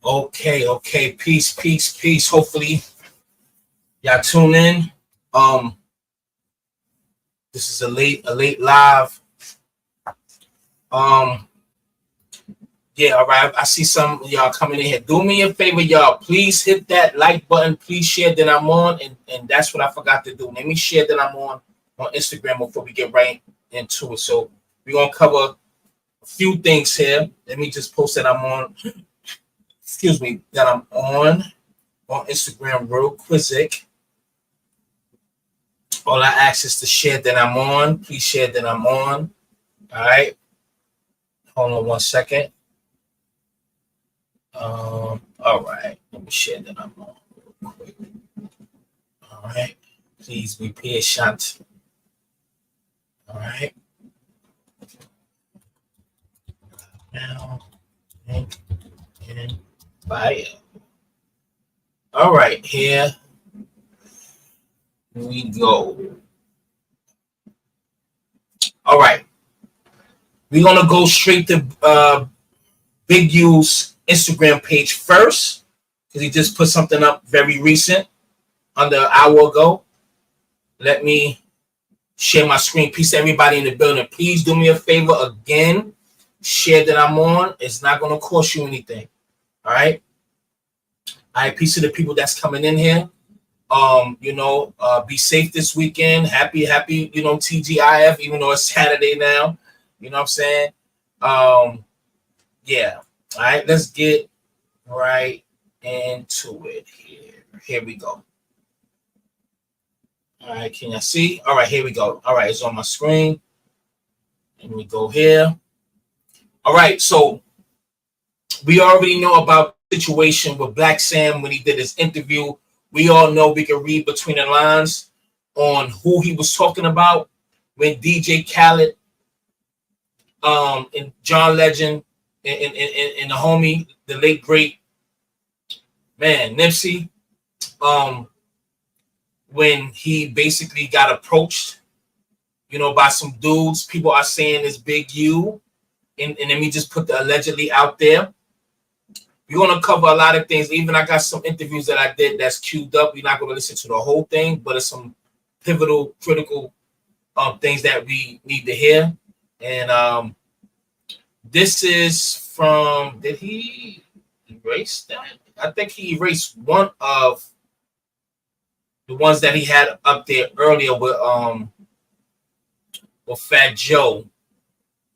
Okay. Peace. Hopefully, y'all tune in. This is a late live. Yeah, all right. I see some of y'all coming in here. Do me a favor, y'all. Please hit that like button. Please share that I'm on. And that's what I forgot to do. Let me share that I'm on Instagram before we get right into it. So we're going to cover a few things here. Let me just post that I'm on. Excuse me, that I'm on Instagram real quick. All I ask is to share that I'm on. Please share that I'm on. All right. Hold on 1 second. All right. Let me share that I'm on real quick. All right. Please be patient. All right. Now, link in bio. All right. Here we go. All right. We're going to go straight to Big U's Instagram page first because he just put something up very recent under an hour ago. Let me share my screen. Peace to everybody in the building. Please do me a favor again. Share that I'm on. It's not going to cost you anything. All right. All right. Peace to the people that's coming in here. Be safe this weekend. Happy, TGIF, even though it's Saturday now. You know what I'm saying? Yeah. All right, let's get right into it here. Here we go. All right, can you see? All right, here we go. All right, it's on my screen. Let me go here. All right, so we already know about the situation with Black Sam when he did his interview. We all know we can read between the lines on who he was talking about when DJ Khaled, and John Legend, and the homie, the late great man Nipsey, when he basically got approached, by some dudes. People are saying it's Big U, and let me just put the allegedly out there. We're gonna cover a lot of things. Even I got some interviews that I did that's queued up. We're not gonna listen to the whole thing, but it's some pivotal, critical things that we need to hear. And this is from. Did he erase that? I think he erased one of the ones that he had up there earlier with Fat Joe.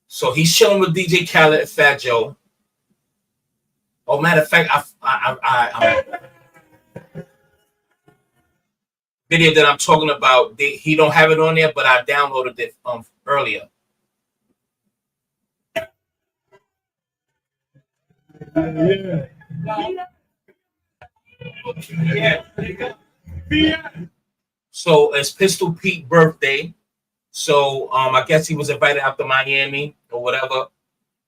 So he's chilling with DJ Khaled and Fat Joe. Oh, matter of fact, I video that I'm talking about, he don't have it on there, but I downloaded it earlier. Yeah. So it's Pistol Pete's birthday. So I guess he was invited out to Miami or whatever,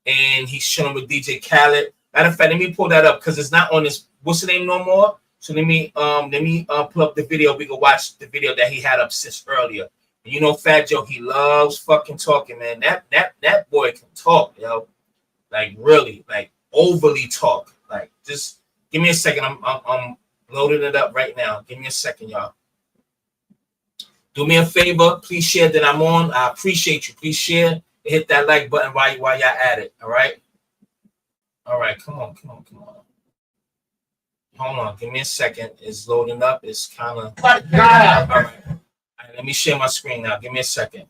and he's chilling with DJ Khaled. Matter of fact, let me pull that up because it's not on this. What's the name no more? So let me pull up the video. We can watch the video that he had up since earlier. And Fat Joe, he loves fucking talking, man. That boy can talk, yo. Like really, like overly talk. Like just give me a second. I'm loading it up right now. Give me a second, y'all. Do me a favor, please share that I'm on. I appreciate you. Please share. Hit that like button while y'all at it. All right. All right, come on. Hold on, give me a second. It's loading up. It's kind of. All right, let me share my screen now. Give me a second.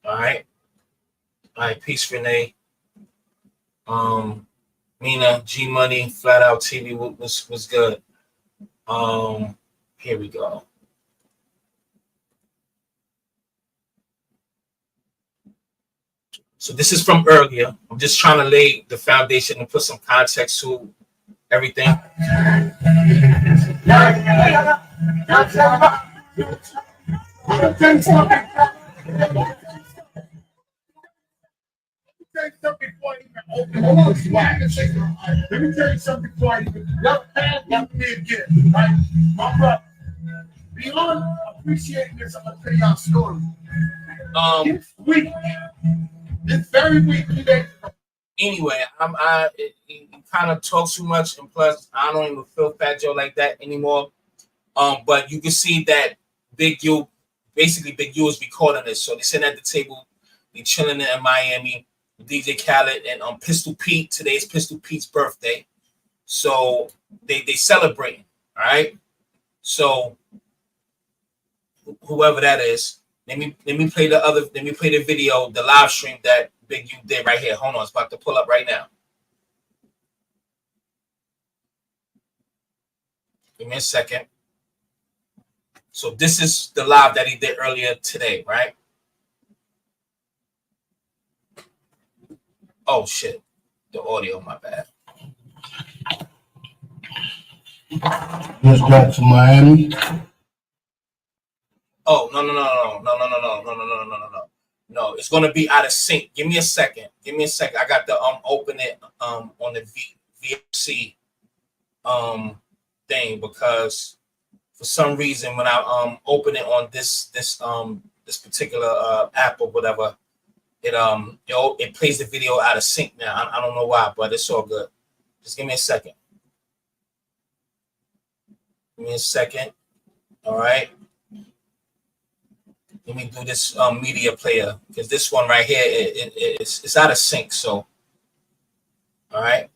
All right. Peace, Renee. Mina, G Money, Flat Out TV was good. Here we go. So this is from earlier. I'm just trying to lay the foundation and put some context to everything. Let me tell you something before I even open. Hold on, Wack. Let me tell you something before I even again, right? My brother, beyond appreciating this, I'm gonna tell y'all a story. This week, this very week, today, Anyway, it kind of talks too much, and plus I don't even feel Fat Joe like that anymore. But you can see that Big U, basically Big U is recording this. So they sitting at the table, they chilling in Miami. DJ Khaled and Pistol Pete. Today is Pistol Pete's birthday, so they celebrating. All right. So whoever that is, let me play the video, the live stream that Big U did right here. Hold on, it's about to pull up right now. Give me a second. So this is the live that he did earlier today, right? Oh shit, the audio, my bad. Just got to Miami. Oh no. No, it's gonna be out of sync. Give me a second. I got to open it on the VFC thing, because for some reason when I open it on this particular app or whatever, it plays the video out of sync now. I don't know why, but it's all good. Just give me a second. All right. Let me do this media player, because this one right here it's out of sync. So, all right.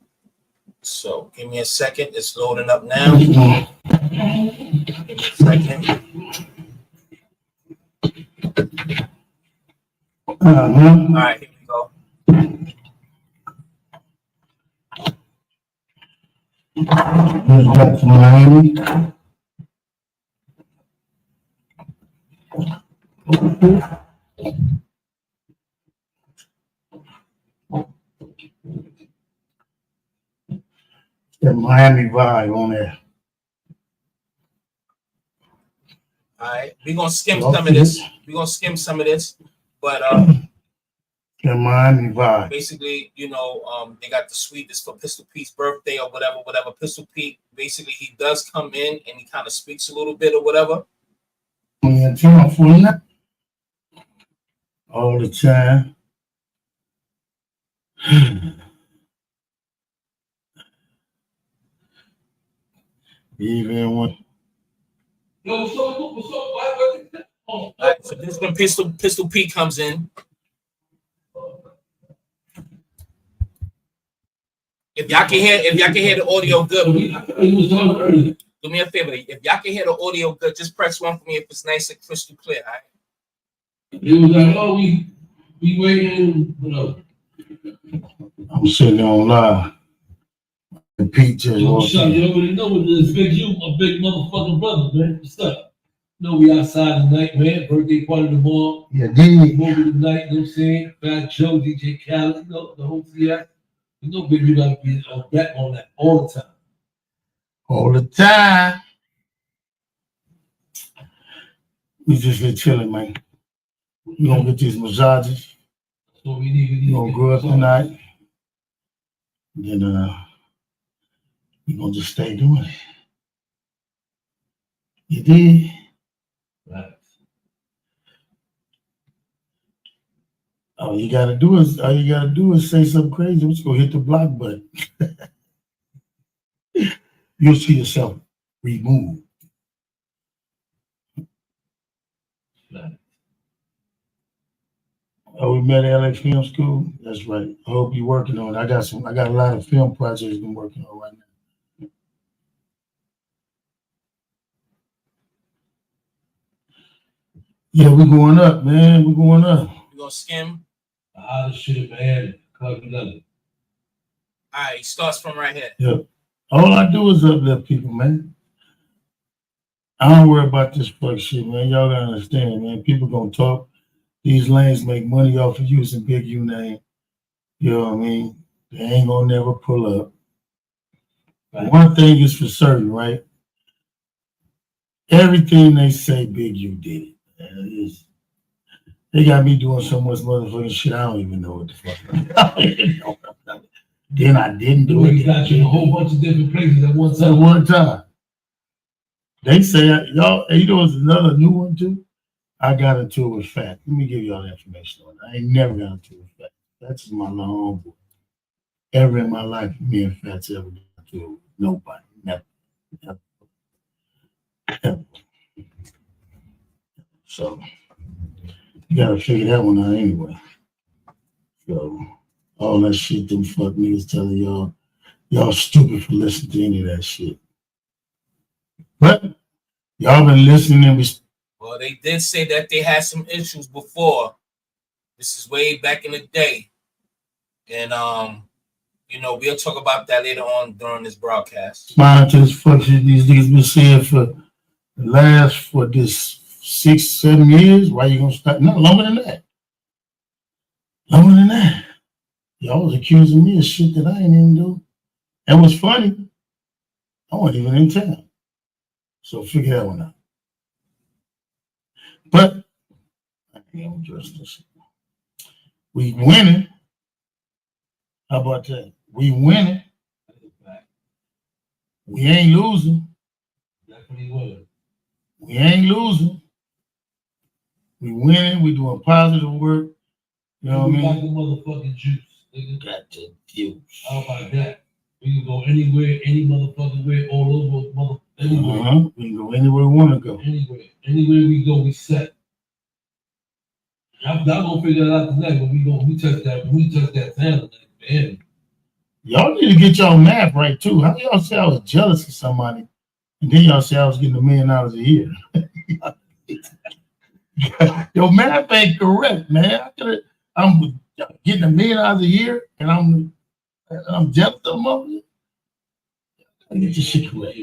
So give me a second. It's loading up now. Give me a second. All right, here we go. Just got to Miami. The Miami vibe on there. All right, we're gonna skim some of this. But the Miami vibe. Basically, they got the suite. This for Pistol Pete's birthday or whatever. Pistol Pete, basically, he does come in and he kind of speaks a little bit or whatever. All the time. Even when. All right, so this is when Pistol Pete comes in. If y'all can hear the audio good, do me a favor. If y'all can hear the audio good, just press 1 for me if it's nice and crystal clear. All right. It was like, oh, we waiting, I'm sitting on live. And Pete just walked in. You already know what it is. Big you, my big motherfucking brother, man. What's up? No, we outside tonight, man. Birthday party tomorrow. Yeah, dude. Movie tonight, you know what I'm saying? Fat Joe, DJ Khaled, the whole CX. You know, baby, you gotta be on that all the time. All the time. We just been chilling, man. You gonna get these massages. That's what we need. You gonna go up tonight. Then you gonna just stay doing it. You did? Right. All you gotta do is say something crazy. We're just gonna hit the block button. You'll see yourself removed. Right. Oh, we met at LA Film School. That's right. I hope you're working on it. I got a lot of film projects I'm working on right now. Yeah, we're going up, man. We're going up. We're gonna skim. The hottest shit in Miami. Khalid. All right, he starts from right here. Yep. All I do is uplift people, man. I don't worry about this fuck shit, man. Y'all gotta understand, man. People gonna talk. These lanes make money off of using Big U name. You know what I mean? They ain't gonna never pull up. Right. One thing is for certain, right? Everything they say Big U did it. They got me doing so much motherfucking shit. I don't even know what the fuck. Then I didn't do it. He got you in a whole bunch of different places at one time. At one time. They say, y'all, you know, it's another new one too. I got into it with Fat. Let me give y'all the information on it. I ain't never got into it with Fat. That's my little homeboy. ever in my life me and Fats ever got to. Nobody. Never. Never. Ever. So you gotta figure that one out anyway. So all that shit them fuck niggas telling y'all stupid for listening to any of that shit. But y'all been listening and Well, they did say that they had some issues before. This is way back in the day. And we'll talk about that later on during this broadcast. responding to this fuck shit these niggas been saying for this 6-7 years. Why you gonna stop? No, longer than that. Longer than that. Y'all was accusing me of shit that I ain't even do. And what's funny, I wasn't even in town. So figure that one out. But I ain't address this. We winning. How about that? We winning. We ain't losing. Definitely will. We ain't losing. We winning. We doing positive work. You know what I mean? Got the motherfucking juice, nigga. Got the juice. How about that? We can go anywhere, any motherfucking way, all over, anywhere. We can go anywhere we want to go. Anywhere we go, we set. I'm gonna figure that out tonight when we touch that town tonight, man. Y'all need to get y'all math right too. How y'all say I was jealous of somebody, and then y'all say I was getting $1 million a year? Your math ain't correct, man. I'm getting $1 million a year, and I'm jealous of them over here. I get your shit correct.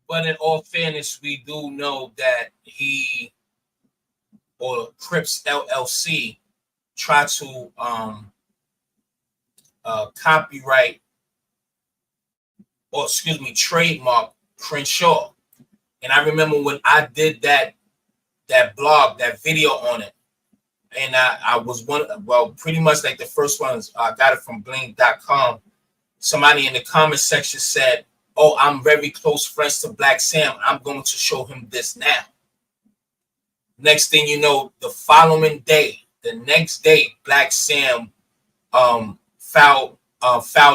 But in all fairness, we do know that he or Crips LLC tried to copyright trademark Crenshaw. And I remember when I did that blog, that video on it, and I was pretty much like the first ones. I got it from bling.com. Somebody in the comment section said, "Oh, I'm very close friends to Black Sam. I'm going to show him this now." Next thing you know, the next day, Black Sam filed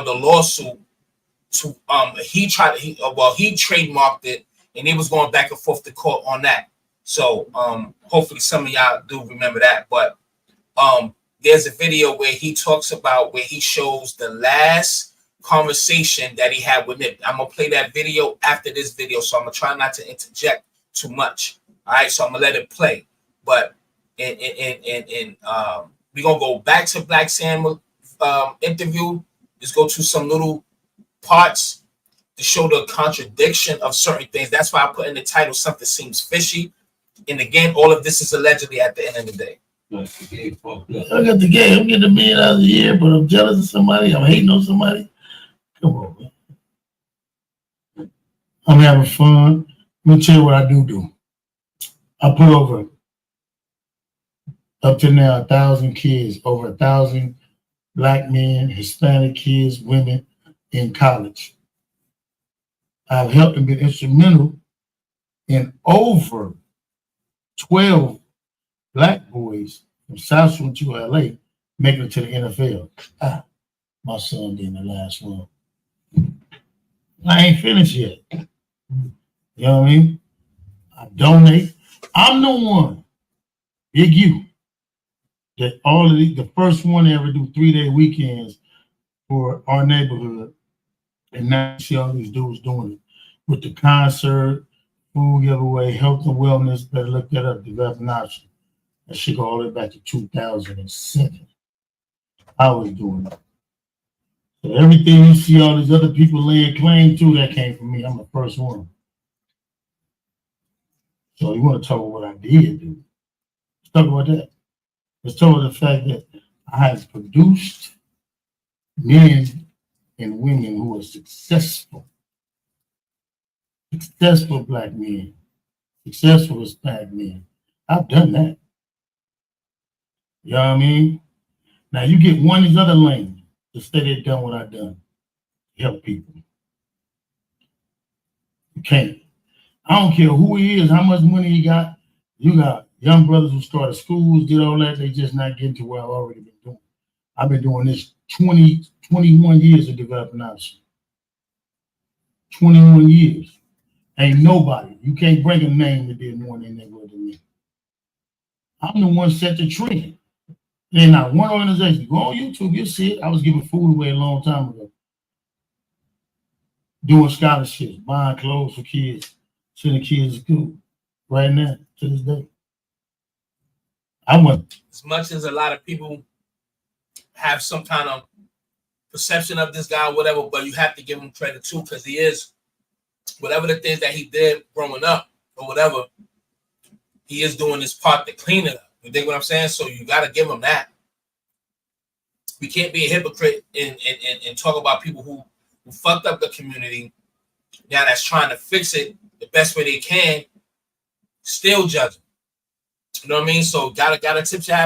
a lawsuit to he trademarked it, and he was going back and forth to court on that. So hopefully some of y'all do remember that. But there's a video where he shows the last conversation that he had with Nip. I'm gonna play that video after this video, so I'm gonna try not to interject too much. All right, so I'm gonna let it play. But we're gonna go back to Black Sam interview. Just go to some little parts to show the contradiction of certain things. That's why I put in the title "Something Seems Fishy." And again, all of this is allegedly at the end of the day. I got the game. I'm getting $1 million a year, but I'm jealous of somebody. I'm hating on somebody. Come on, man. I'm having fun. Let me tell you what I do. I put over, up to now, 1,000 kids, over 1,000 Black men, Hispanic kids, women in college. I've helped and been instrumental in over 12 Black boys from South Shore to LA making it to the NFL. My son being the last one. I ain't finished yet. You know what I mean? I donate. I'm the one, Big U, that all of the first one to ever do 3-day weekends for our neighborhood. And now you see all these dudes doing it with the concert, food giveaway, health and wellness. Better look that up, developing option. That shit go all the way back to 2007. I was doing it. So everything you see all these other people laying claim to, that came from me. I'm the first one. So you want to talk about what I did do? Let's talk about that. Let's talk about the fact that I have produced men and women who are successful Black men, successful Hispanic men. I've done that. You know what I mean? Now you get one of these other lanes to say they've done what I've done. Help people. You can't. I don't care who he is, how much money he got. You got young brothers who started schools, did all that. They just not getting to where I've already been doing. I've been doing this 21 years of developing option. 21 years. Ain't nobody. You can't bring a name that did more than they would than me. I'm the one set the trend. There's not one organization. Go on YouTube, you'll see it. I was giving food away a long time ago. Doing scholarships, buying clothes for kids, sending kids to school. Right now, to this day. I went. As much as a lot of people have some kind of perception of this guy or whatever, but you have to give him credit too, because he is, whatever the things that he did growing up or whatever, he is doing his part to clean it up. You dig what I'm saying? So you got to give him that. We can't be a hypocrite and talk about people who fucked up the community now that's trying to fix it the best way they can, still judge them. You know what I mean? So gotta tip your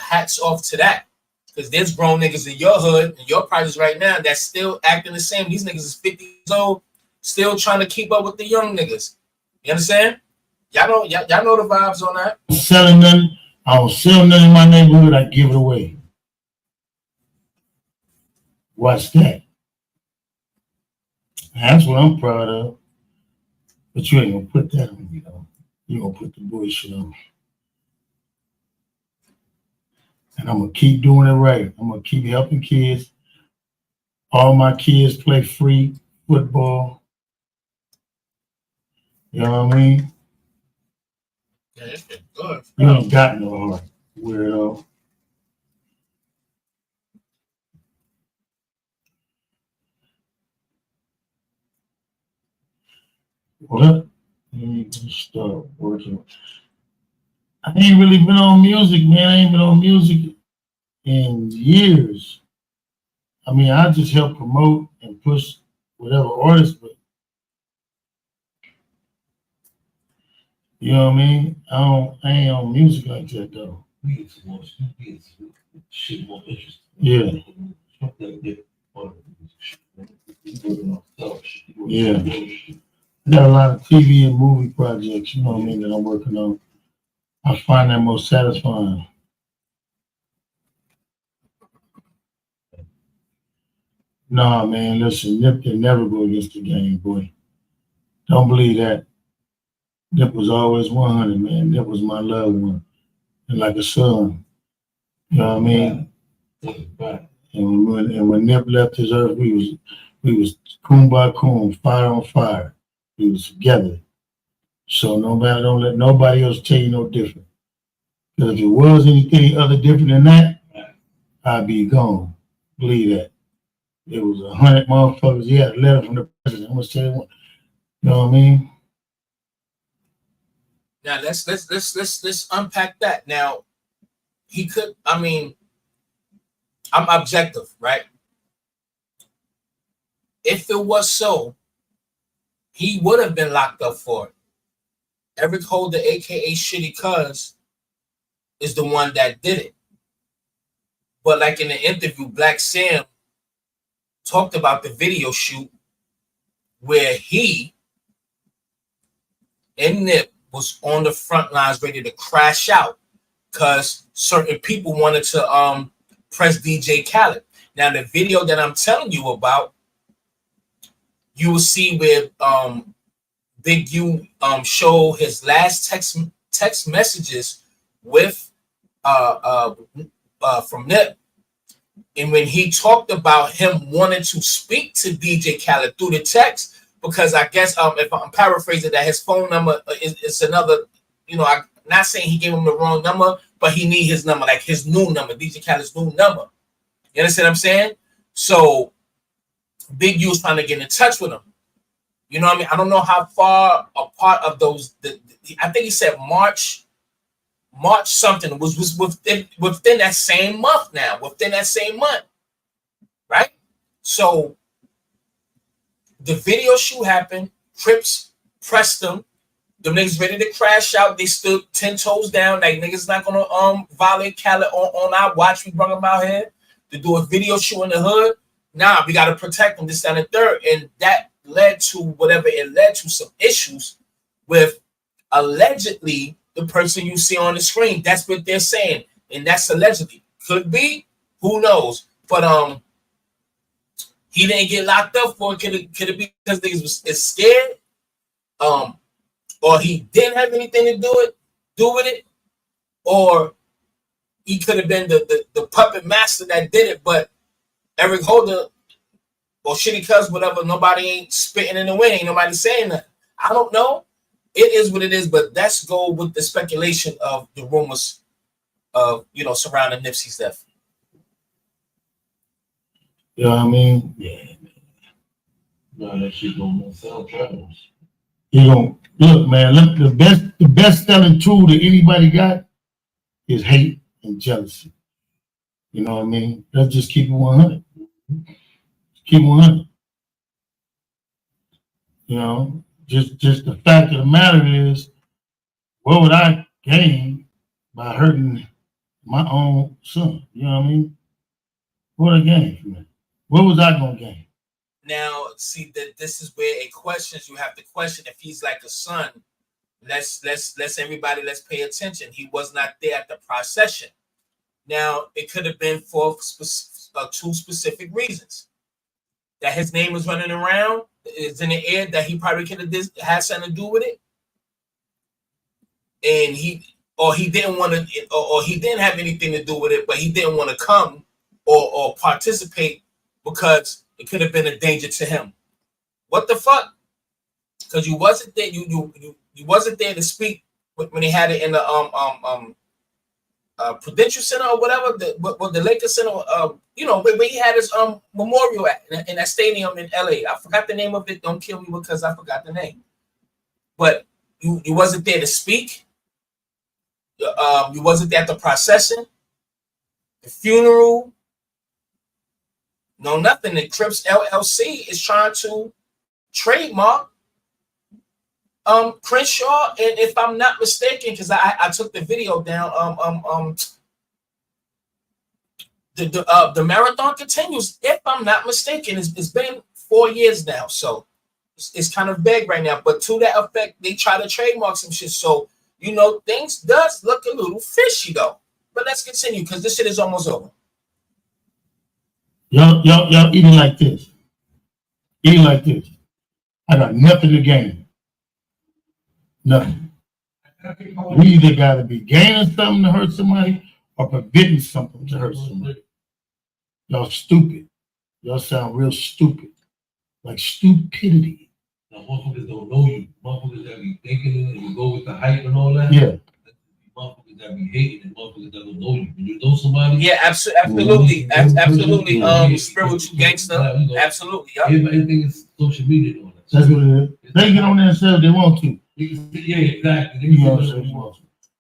hats off to that. Because there's grown niggas in your hood and your projects right now that's still acting the same. These niggas is 50 years old, still trying to keep up with the young niggas. You understand? Y'all know the vibes on that. Selling nothing. I don't sell nothing in my neighborhood. I give it away. Watch that. That's what I'm proud of. But you ain't gonna put that on me, though. You gonna put the bullshit on me. And I'm gonna keep doing it right. I'm gonna keep helping kids. All my kids play free football. You know what I mean? Yeah, it's been good. You ain't got no heart, weirdo. What? Let me start working. I ain't really been on music, man. I ain't been on music in years. I mean, I just help promote and push whatever artist, but you know what I mean? I ain't on music like that though. Shit more interesting. Yeah. Yeah. I got a lot of TV and movie projects, you know what I mean, that I'm working on. I find that most satisfying. Nah, man, listen, Nip can never go against the game, boy. Don't believe that. Nip was always 100, man. Nip was my loved one. And like a son. You know what I mean? And when Nip left this earth, we was coon by coon, fire on fire. We was together. So don't let nobody else tell you no different. Because if it was anything other different than that, I'd be gone. Believe that. It was 100 motherfuckers. He had a letter from the president. I'm gonna say one. You know what I mean? Now let's unpack that. Now he could. I mean, I'm objective, right? If it was so, he would have been locked up for it. Eric Holder, aka Shitty Cuz, is the one that did it. But like in the interview, Black Sam talked about the video shoot where he and Nip was on the front lines ready to crash out because certain people wanted to press DJ Khaled. Now the video that I'm telling you about, you will see where Big U show his last text messages with from Nip. And when he talked about him wanting to speak to DJ Khaled through the text, because I guess if I'm paraphrasing that his phone number is another, you know, I'm not saying he gave him the wrong number, but he need his number, like his new number, DJ Khaled's new number. You understand what I'm saying? So Big U was trying to get in touch with him. You know what I mean? I don't know how far apart of those. I think he said March something was within that same month now, within that same month, right? So the video shoot happened. Crips pressed them. The niggas ready to crash out. They stood 10 toes down. Like niggas not gonna violate Khaled on our watch. We brought him out here to do a video shoot in the hood. Nah, we gotta protect them. This, that, and the third, and that led to whatever it led to, some issues with allegedly the person you see on the screen. That's what they're saying, and that's allegedly. Could be, Who knows? But he didn't get locked up for it. Could it be because niggas was scared? Or he didn't have anything to do with it, or he could have been the puppet master that did it, but Eric Holder or Shitty Cuz, whatever, nobody ain't spitting in the wind, ain't nobody saying that. I don't know. It is what it is, but let's go with the speculation of the rumors of, surrounding Nipsey's death. You know what I mean? Yeah. No, that shit gonna sell travels. You know, look, man, look, the best selling tool that anybody got is hate and jealousy. You know what I mean? Let's just keep it 100. Keep it 100. You know, just the fact of the matter is, what would I gain by hurting my own son? You know what I mean? What would I gain from that? What was I gonna gain? Now, see that this is where it questions. You have to question if he's like a son. Let's pay attention. He was not there at the procession. Now, it could have been for two specific reasons. That his name was running around, is in the air, that he probably could have had something to do with it. And he didn't want to, or he didn't have anything to do with it, but he didn't want to come or participate because it could have been a danger to him. What the fuck? Because you wasn't there. You wasn't there to speak when they had it in the Prudential Center or whatever, the Lakers Center. Where he had his memorial at in that stadium in LA. I forgot the name of it. Don't kill me because I forgot the name. But you wasn't there to speak. You wasn't there at the procession, the funeral. No, nothing. The Crips LLC is trying to trademark Crenshaw, and if I'm not mistaken, because I took the video down, the marathon continues. If I'm not mistaken, it's been 4 years now, so it's kind of vague right now. But to that effect, they try to trademark some shit. So things does look a little fishy though. But let's continue because this shit is almost over. Y'all eating like this. Eating like this. I got nothing to gain. Nothing. We either got to be gaining something to hurt somebody or preventing something to hurt somebody. Y'all stupid. Y'all sound real stupid. Like stupidity. Now, motherfuckers don't know you. Motherfuckers that be thinking it and you go with the hype and all that. Yeah. Motherfuckers that be hating and motherfuckers that don't know you. When you know somebody. Yeah, absolutely. Absolutely. Spiritual gangster. Absolutely. Yep. Everything is social media and all that. That's what it is. They get on there and say if they want to. Yeah, exactly. You know what I'm saying?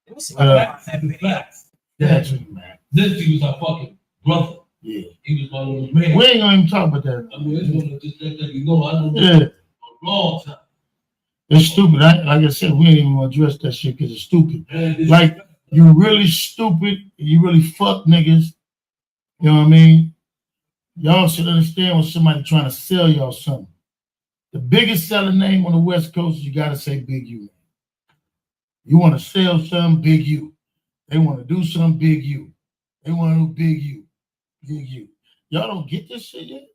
Let me see my facts. That's it, man. This dude was our fucking brother. Yeah. He was my little man. We ain't gonna even talk about that. I mean, it's gonna just let that you know. I know a long time. It's stupid. Like I said, we ain't even gonna address that shit because it's stupid. Like, you really stupid. You really fuck niggas. You know what I mean? Y'all should understand when somebody trying to sell y'all something. The biggest selling name on the West Coast, you gotta say Big U. You want to sell something, Big U. They want to do something, Big U. They want to do Big U. Big U. Y'all don't get this shit yet?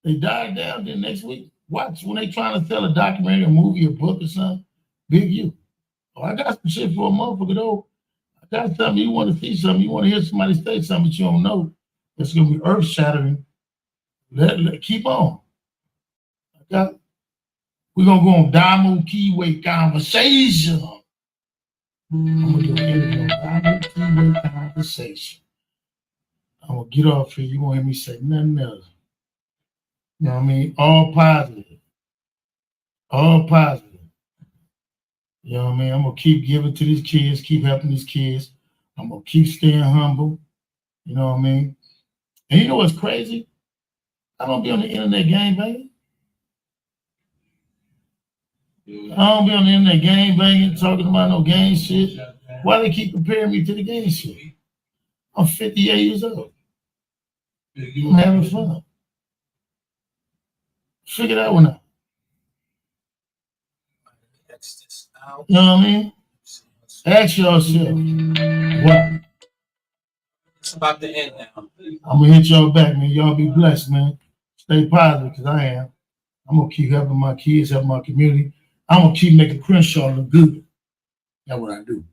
They died down then next week. Watch when they trying to sell a documentary, a movie, a book or something, Big U. Oh, I got some shit for a motherfucker though. I got something, you want to see something, you want to hear somebody say something that you don't know. It's going to be earth shattering. Keep on. We're going to go on Diamond Keyway Conversation. I'm going to do it. Diamond Keyway Conversation. I'm going to get off here. You won't hear me say nothing else. You know what I mean? All positive. All positive. You know what I mean? I'm going to keep giving to these kids, keep helping these kids. I'm going to keep staying humble. You know what I mean? And you know what's crazy? I don't be on the internet game, baby. I don't be on the internet game banging, talking about no gang shit. Why they keep comparing me to the gang shit? I'm 58 years old. I'm having fun. Figure that one out. You know what I mean? Ask yourself, why? It's about to end now. I'm gonna hit y'all back, man. Y'all be blessed, man. Stay positive, cause I am. I'm gonna keep helping my kids, helping my community. I'm gonna keep making Crenshaw look good. That's what I do.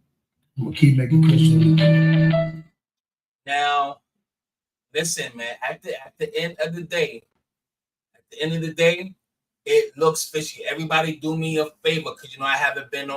I'm gonna keep making Crenshaw look good. Now, listen, man. At the end of the day, it looks fishy. Everybody do me a favor, because you know I haven't been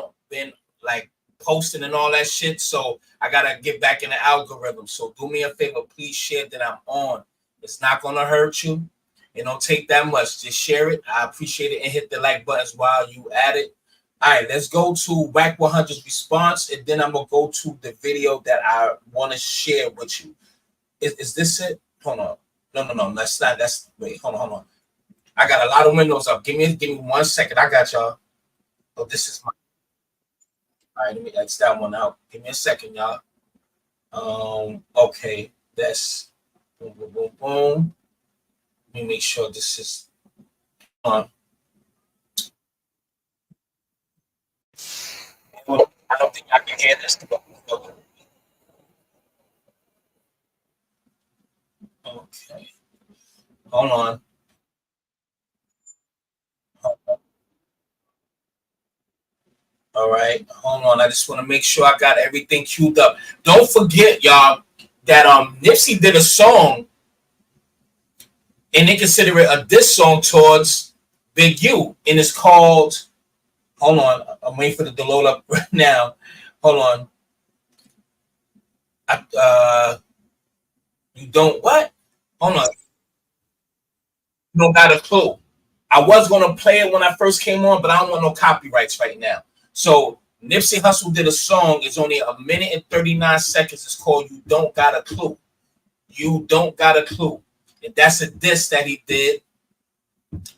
like posting and all that shit. So I gotta get back in the algorithm. So do me a favor, please share that I'm on. It's not gonna hurt you. It don't take that much. Just share it. I appreciate it, and hit the like buttons while you at it. All right, let's go to Wack 100's response, and then I'm gonna go to the video that I want to share with you. Is this it? Hold on. No. That's not. That's wait. Hold on. I got a lot of windows up. Give me 1 second. I got y'all. Oh, this is my. All right, let me X that one out. Give me a second, y'all. Okay, that's boom. Let me make sure this is on. I don't think I can hear this. Okay, hold on. All right, hold on. I just want to make sure I got everything queued up. Don't forget, y'all, that Nipsey did a song, and they consider it a diss song towards Big U, and it's called. Hold on, I'm waiting for the to load up right now. Hold on. You don't what? Hold on. You don't got a clue. I was gonna play it when I first came on, but I don't want no copyrights right now. So Nipsey Hussle did a song. It's only 1 minute and 39 seconds. It's called "You Don't Got a Clue." You don't got a clue, and that's a diss that he did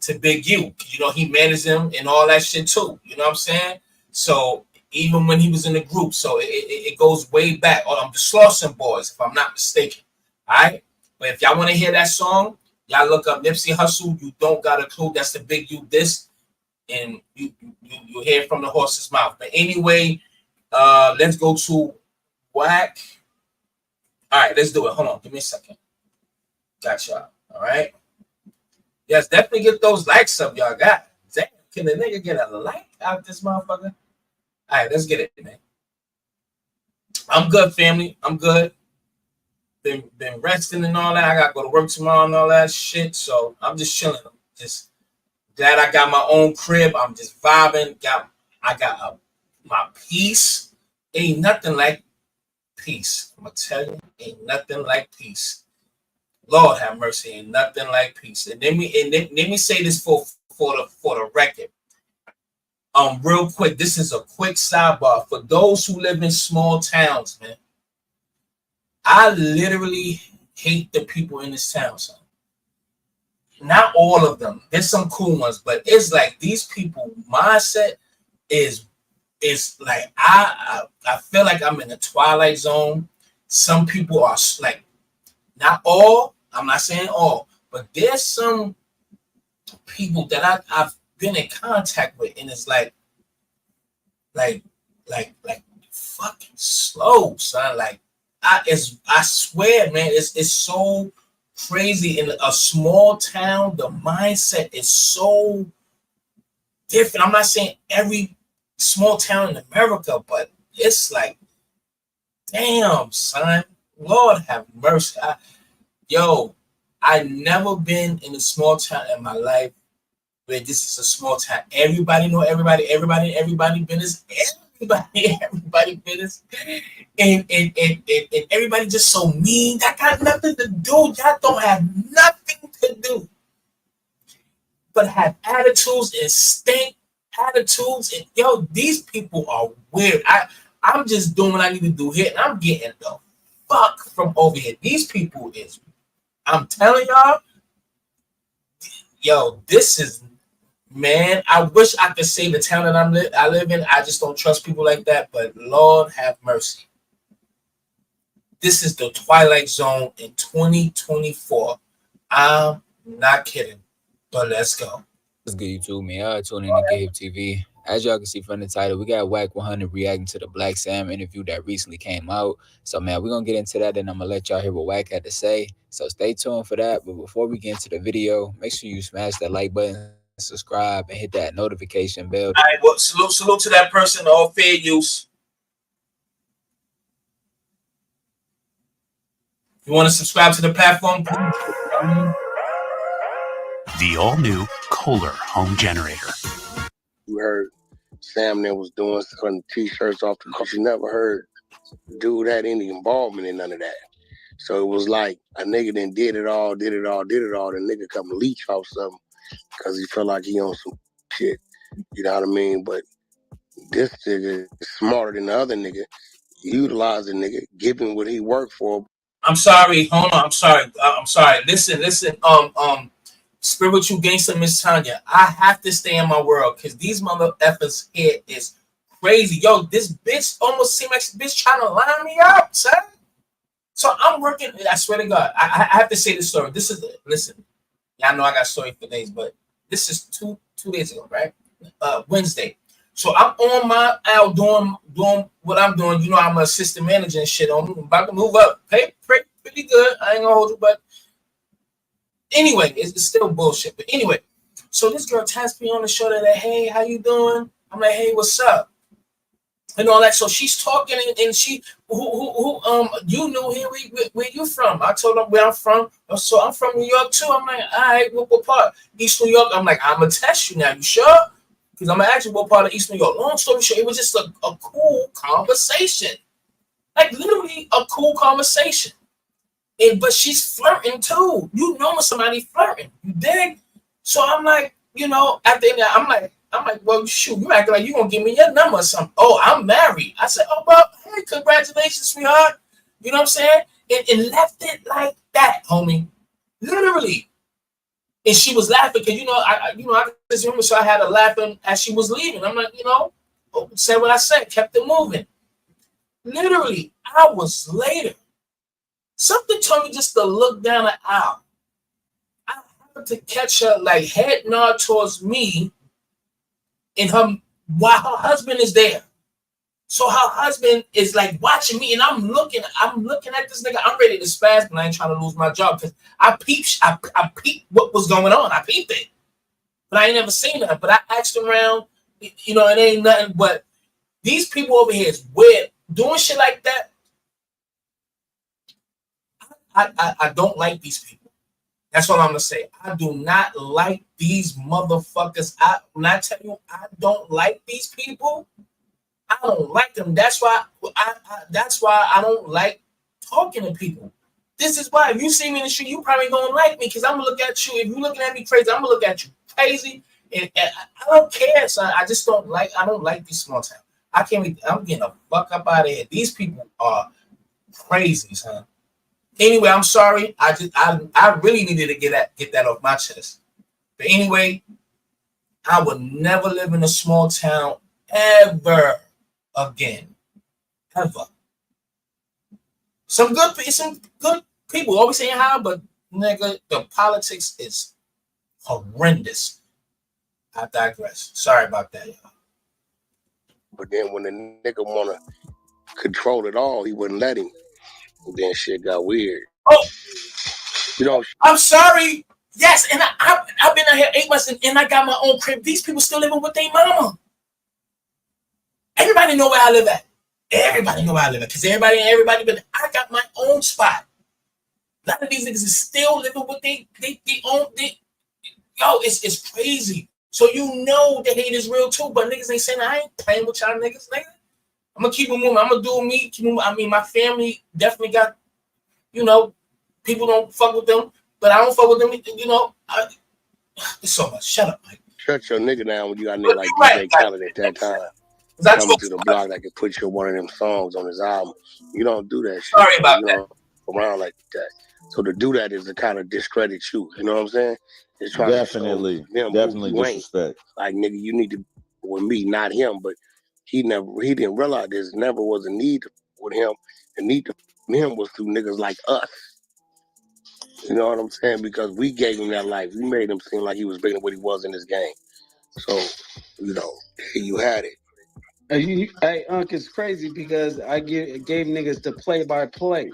to Big U. You know, he managed him and all that shit too. You know what I'm saying? So even when he was in the group, so it goes way back. The Slauson Boys, if I'm not mistaken. All right, but if y'all want to hear that song, y'all look up Nipsey Hussle. You don't got a clue. That's the Big U diss, and you hear it from the horse's mouth. But anyway, let's go to Wack. All right, let's do it. Hold on, give me a second. Got y'all. All right. Yes, definitely get those likes up, y'all got. Damn, can the nigga get a like out this motherfucker? All right, let's get it, man. I'm good, family. I'm good. Been resting and all that. I gotta go to work tomorrow and all that shit. So I'm just chilling. Just glad I got my own crib. I'm just vibing. I got my peace. Ain't nothing like peace. I'm gonna tell you, ain't nothing like peace. Lord have mercy, ain't nothing like peace. And let me say this for the record. Real quick, this is a quick sidebar for those who live in small towns, man. I literally hate the people in this town, son. Not all of them. There's some cool ones, but it's like these people mindset is like I feel like I'm in the twilight zone. Some people are like, not all. I'm not saying all, but there's some people that I've been in contact with, and it's like fucking slow, son. Like I swear, man, it's so crazy. In a small town, the mindset is so different. I'm not saying every small town in America, but it's like, damn, son. Lord have mercy. I never been in a small town in my life where this is a small town. Everybody know everybody business. Everybody business. And everybody just so mean. That got nothing to do. Y'all don't have nothing to do but have attitudes and stink attitudes. And these people are weird. I'm just doing what I need to do here, and I'm getting the fuck from over here. These people is, I'm telling y'all, this is, man, I wish I could say the town that I live in. I just don't trust people like that, but Lord have mercy. This is the Twilight Zone in 2024. I'm not kidding, but let's go. What's good, YouTube, man? Y'all tuning in to Gabe TV. as y'all can see from the title, we got Wack 100 reacting to the Black Sam interview that recently came out. So, man, we're going to get into that, and I'm going to let y'all hear what Wack had to say. So stay tuned for that. But before we get into the video, make sure you smash that like button, subscribe, and hit that notification bell. All right, well, salute to that person, all fair use. You want to subscribe to the platform? The all-new Kohler home generator. You heard Sam there was doing some t-shirts off the coast. You never heard dude had any involvement in none of that. So it was like a nigga then did it all. The nigga come leech off something because he felt like he on some shit. You know what I mean? But this nigga is smarter than the other nigga. Utilize the nigga, give him what he worked for. I'm sorry. Hold on. I'm sorry. Listen. Spiritual gangster Miss Tanya. I have to stay in my world because these mother effers here is crazy. Yo, this bitch almost seemed like this bitch trying to line me up, son. So I'm working. I swear to God, I have to say this story. This is listen. Y'all know I got story for days, but this is two days ago, right? Wednesday. So I'm on my out doing what I'm doing. You know, I'm an assistant manager and shit. I'm about to move up. Pay pretty good. I ain't gonna hold you, but anyway, it's still bullshit. But anyway, so this girl taps me on the shoulder that, hey, how you doing? I'm like, hey, what's up? And all that. So she's talking and she, you knew here, where you from? I told her where I'm from. So I'm from New York too. I'm like, all right, what part? East New York. I'm like, I'm gonna test you now. You sure? Because I'm gonna ask you what part of East New York. Long story short, it was just a cool conversation. Like literally a cool conversation. But she's flirting too. You know when somebody flirting. You dig? So I'm like, you know, at the end, I'm like, well, shoot, you acting like you gonna give me your number or something. Oh, I'm married. I said, oh, well, hey, congratulations, sweetheart. You know what I'm saying? And left it like that, homie. Literally. And she was laughing because I got this rumor, so I had her laughing as she was leaving. I'm like, said what I said, kept it moving. Literally, hours later, something told me just to look down the aisle. I happened to catch her like head nod towards me, and while her husband is there. So her husband is like watching me, and I'm looking at this nigga. I'm ready to spaz, but I ain't trying to lose my job because I peeped what was going on. I peeped it, but I ain't never seen her. But I asked around, it ain't nothing. But these people over here is weird doing shit like that. I don't like these people. That's all I'm gonna say. I do not like these motherfuckers. When I tell you I don't like these people, I don't like them. That's why I don't like talking to people. This is why if you see me in the street, you probably don't like me because I'm gonna look at you. If you're looking at me crazy, I'm gonna look at you crazy. And I don't care, son. I don't like these small town. I'm getting the fuck up out of here. These people are crazy, son. Anyway, I'm sorry. I really needed to get that off my chest. But anyway, I would never live in a small town ever again. Ever. Some good people always saying hi, but nigga, the politics is horrendous. I digress. Sorry about that, y'all. But then when the nigga wanna control it all, he wouldn't let him. And then shit got weird. Oh, I'm sorry. Yes, and I've been out here 8 months and I got my own crib. These people still living with their mama. Everybody know where I live at. Everybody know where I live at because everybody, but I got my own spot. A lot of these niggas is still living with they own. It's crazy. So the hate is real too, but niggas ain't saying I ain't playing with y'all niggas, nigga. I'm gonna keep it moving. I'm gonna do me. I mean, my family definitely got, people don't fuck with them, but I don't fuck with them. It's so much. Shut up, Mike. Shut your nigga down when you got a nigga like DJ Khalid at that time. Coming to the block that could put you on one of them songs on his album. You don't do that shit. Sorry about that. Around like that. So to do that is to kind of discredit you. You know what I'm saying? It's trying definitely disrespect. Like, nigga, you need to with me, not him. But he didn't realize there's never was a need with him. The need to him was through niggas like us. You know what I'm saying? Because we gave him that life. We made him seem like he was bigger than what he was in this game. So, you know, you had it. Hey, Unc, it's crazy because I gave niggas the play-by-play.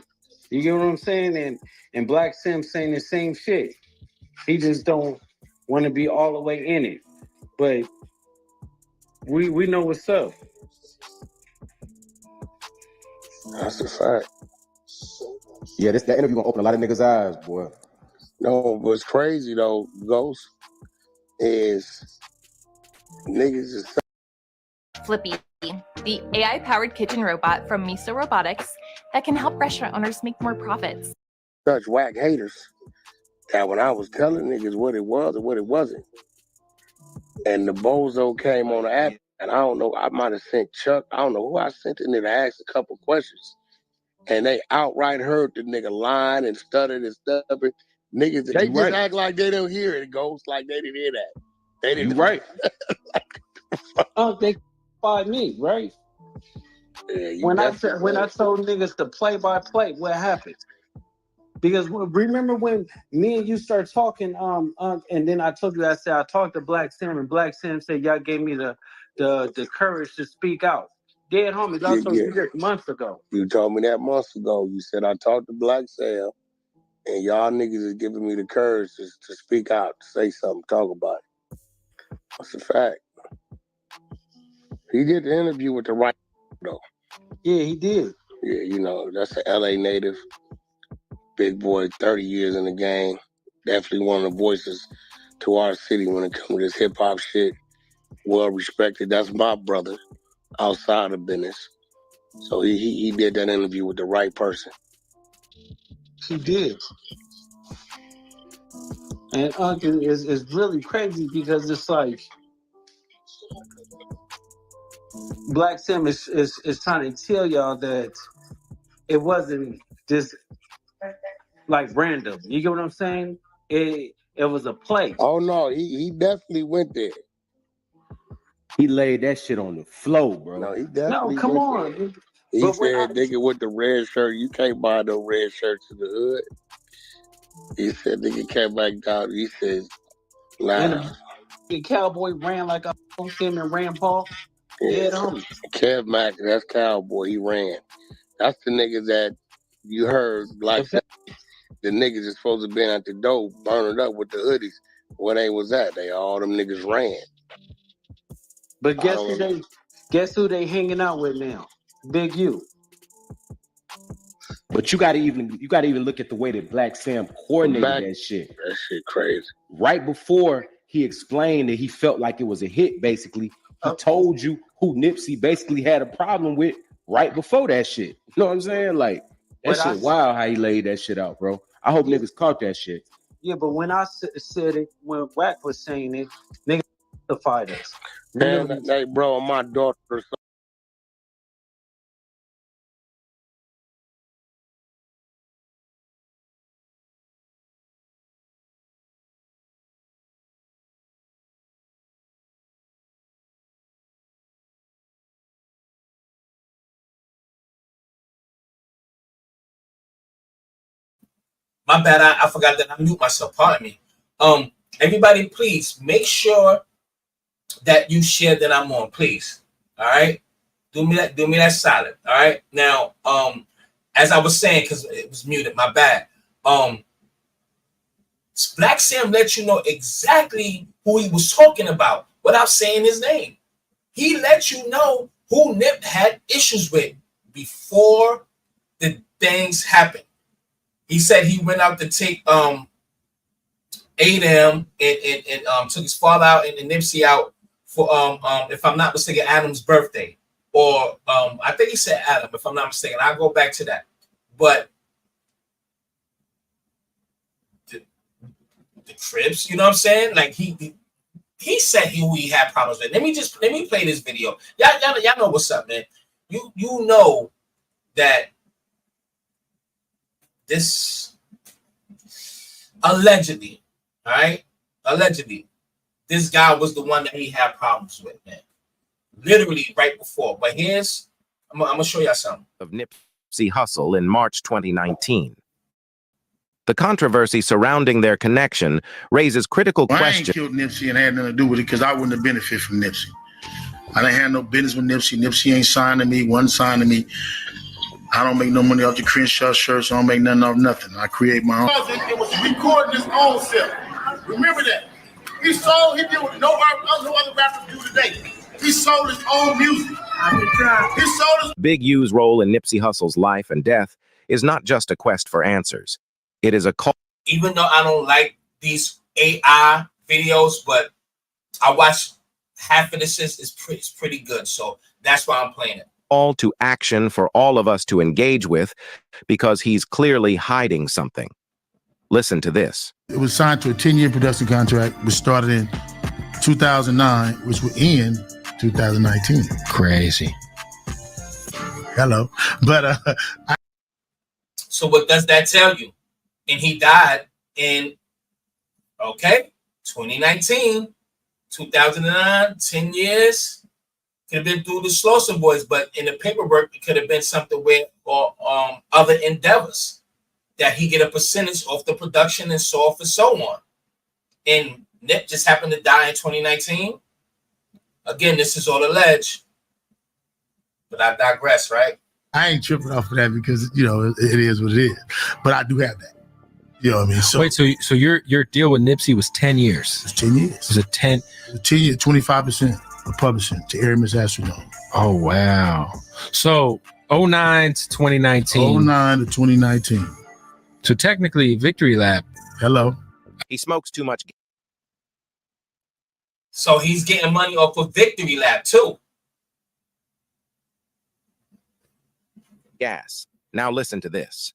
You get what I'm saying? And Black Sim saying the same shit. He just don't want to be all the way in it. But we know what's up. That's a fact. Yeah, that interview gonna open a lot of niggas' eyes, boy. No, what's crazy though, Ghost, is niggas is Flippy, the AI-powered kitchen robot from Miso Robotics that can help restaurant owners make more profits. such whack haters that when I was telling niggas what it was and what it wasn't, and the bozo came on the app, and I don't know, I might have sent Chuck, I don't know who I sent it to ask a couple questions, and they outright heard the nigga lying and stuttered and stubborn. Niggas, they just act like they don't hear it. Ghost like they didn't hear that. They didn't. You right. Oh, they fired me, right? Yeah, when I told niggas to play-by-play, what happened? Because remember when me and you start talking, and then I told you, I said I talked to Black Sam, and Black Sam said y'all gave me the courage to speak out. Dead homies, I told you this months ago. You told me that months ago. You said I talked to Black Sam, and y'all niggas is giving me the courage to speak out, to say something, talk about it. That's a fact. He did the interview with the right though. Yeah, he did. Yeah, you know, that's an LA native. Big boy, 30 years in the game. Definitely one of the voices to our city when it comes to this hip hop shit. Well respected. That's my brother outside of business. So he did that interview with the right person. He did. And Uncle is really crazy because it's like Black Sam is trying to tell y'all that it wasn't just like random. You get what I'm saying? It was a play. Oh no, he definitely went there. He laid that shit on the floor, bro. No, he definitely come went on. there. He said, nigga with the red shirt, you can't buy no red shirt to the hood. He said, nigga came back down. He said, nah. And the cowboy ran like him and ran Paul. Yeah, Kev Mack, that's Cowboy. He ran. That's the niggas that you heard Black Sam. The niggas is supposed to be at the door burning up with the hoodies. Where they was at? They all them niggas ran. But guess who they hanging out with now? Big U. But you gotta even look at the way that Black Sam coordinated that shit. That shit crazy. Right before he explained that he felt like it was a hit, basically, he told you who Nipsey basically had a problem with right before that shit. You know what I'm saying? Like, that shit wild how he laid that shit out, bro. I hope niggas caught that shit. Yeah, but when I said it, when Wack was saying it, niggas justified us. Man, hey, bro, my daughter. My bad. I forgot that I mute myself. Pardon me. Everybody, please make sure that you share that I'm on, please. All right. Do me that solid. All right. Now, as I was saying, because it was muted, my bad. Black Sam let you know exactly who he was talking about without saying his name. He let you know who Nip had issues with before the things happened. He said he went out to take A&M and took his father out and Nipsey out for if I'm not mistaken, Adam's birthday. Or I think he said Adam, if I'm not mistaken. I'll go back to that. But the Crips, you know what I'm saying? Like he said who he had problems with. Let me play this video. Y'all know what's up, man. You know that this allegedly, all right? Allegedly, this guy was the one that he had problems with, man. Literally right before. But I'm gonna show y'all something. Of Nipsey Hussle in March 2019. The controversy surrounding their connection raises critical questions. I ain't killed Nipsey and had nothing to do with it because I wouldn't have benefited from Nipsey. I didn't have no business with Nipsey. Nipsey ain't signed to me, wasn't signed to me. I don't make no money off the Crenshaw shirts. I don't make nothing off nothing. I create my own. It was recording his own self. Remember that. He sold, he did what no other rappers do today. He sold his own music. He sold his... Big U's role in Nipsey Hussle's life and death is not just a quest for answers. It is a call. Even though I don't like these AI videos, but I watch half of this is pretty good. So that's why I'm playing it. Call to action for all of us to engage with because he's clearly hiding something. Listen to this. It was signed to a 10-year production contract, which started in 2009, which will end 2019. Crazy. Hello. But so what does that tell you? And he died in 2019, 2009, 10 years. Could have been through the Slauson Boys, but in the paperwork, it could have been something where or other endeavors that he get a percentage off the production and so forth and so on. And Nip just happened to die in 2019. Again, this is all alleged, but I digress, right? I ain't tripping off of that because, you know, it is what it is. But I do have that. You know what I mean? So, wait, so your deal with Nipsey was 10 years? It's 10 years. It was a 10 years, 25% of publishing to Aramis Astronome. Oh, wow. So 09 to 2019. 09 to 2019. So technically, Victory Lap. Hello. He smokes too much. So he's getting money off of Victory Lap too. Gas. Now listen to this.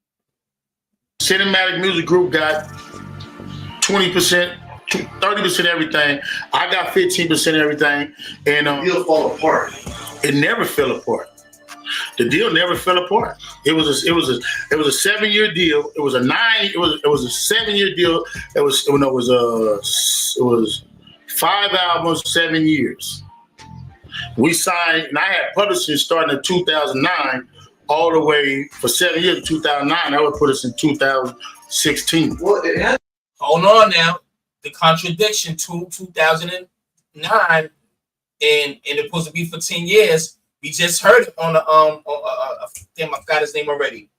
Cinematic Music Group got 20%, 30% everything. I got 15% everything. And the deal fall apart. It never fell apart. The deal never fell apart. It was a 7-year deal. It was a 7-year deal. It was 5 albums, 7 years. We signed, and I had publishing starting in 2009, all the way for 7 years. 2009, that would put us in 2016. Hold on now, the contradiction to 2009, and it's supposed to be for 10 years. We just heard it on the damn, I forgot his name already.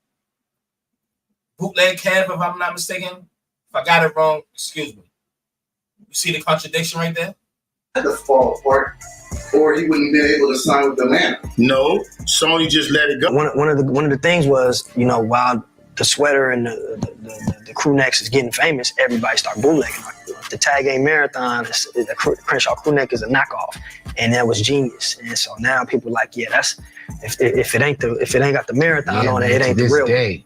Bootleg Kev, if I'm not mistaken. If I got it wrong, excuse me. You see the contradiction right there? To fall apart, or he wouldn't have been able to sign with Atlanta. No, Sony just let it go. One of the things was, you know, while the sweater and the crew necks is getting famous, everybody start bootlegging. Like, the Tag Game Marathon, the Crenshaw crew neck is a knockoff, and that was genius. And so now people are like, yeah, that's if it ain't got the marathon on it, it ain't the real day.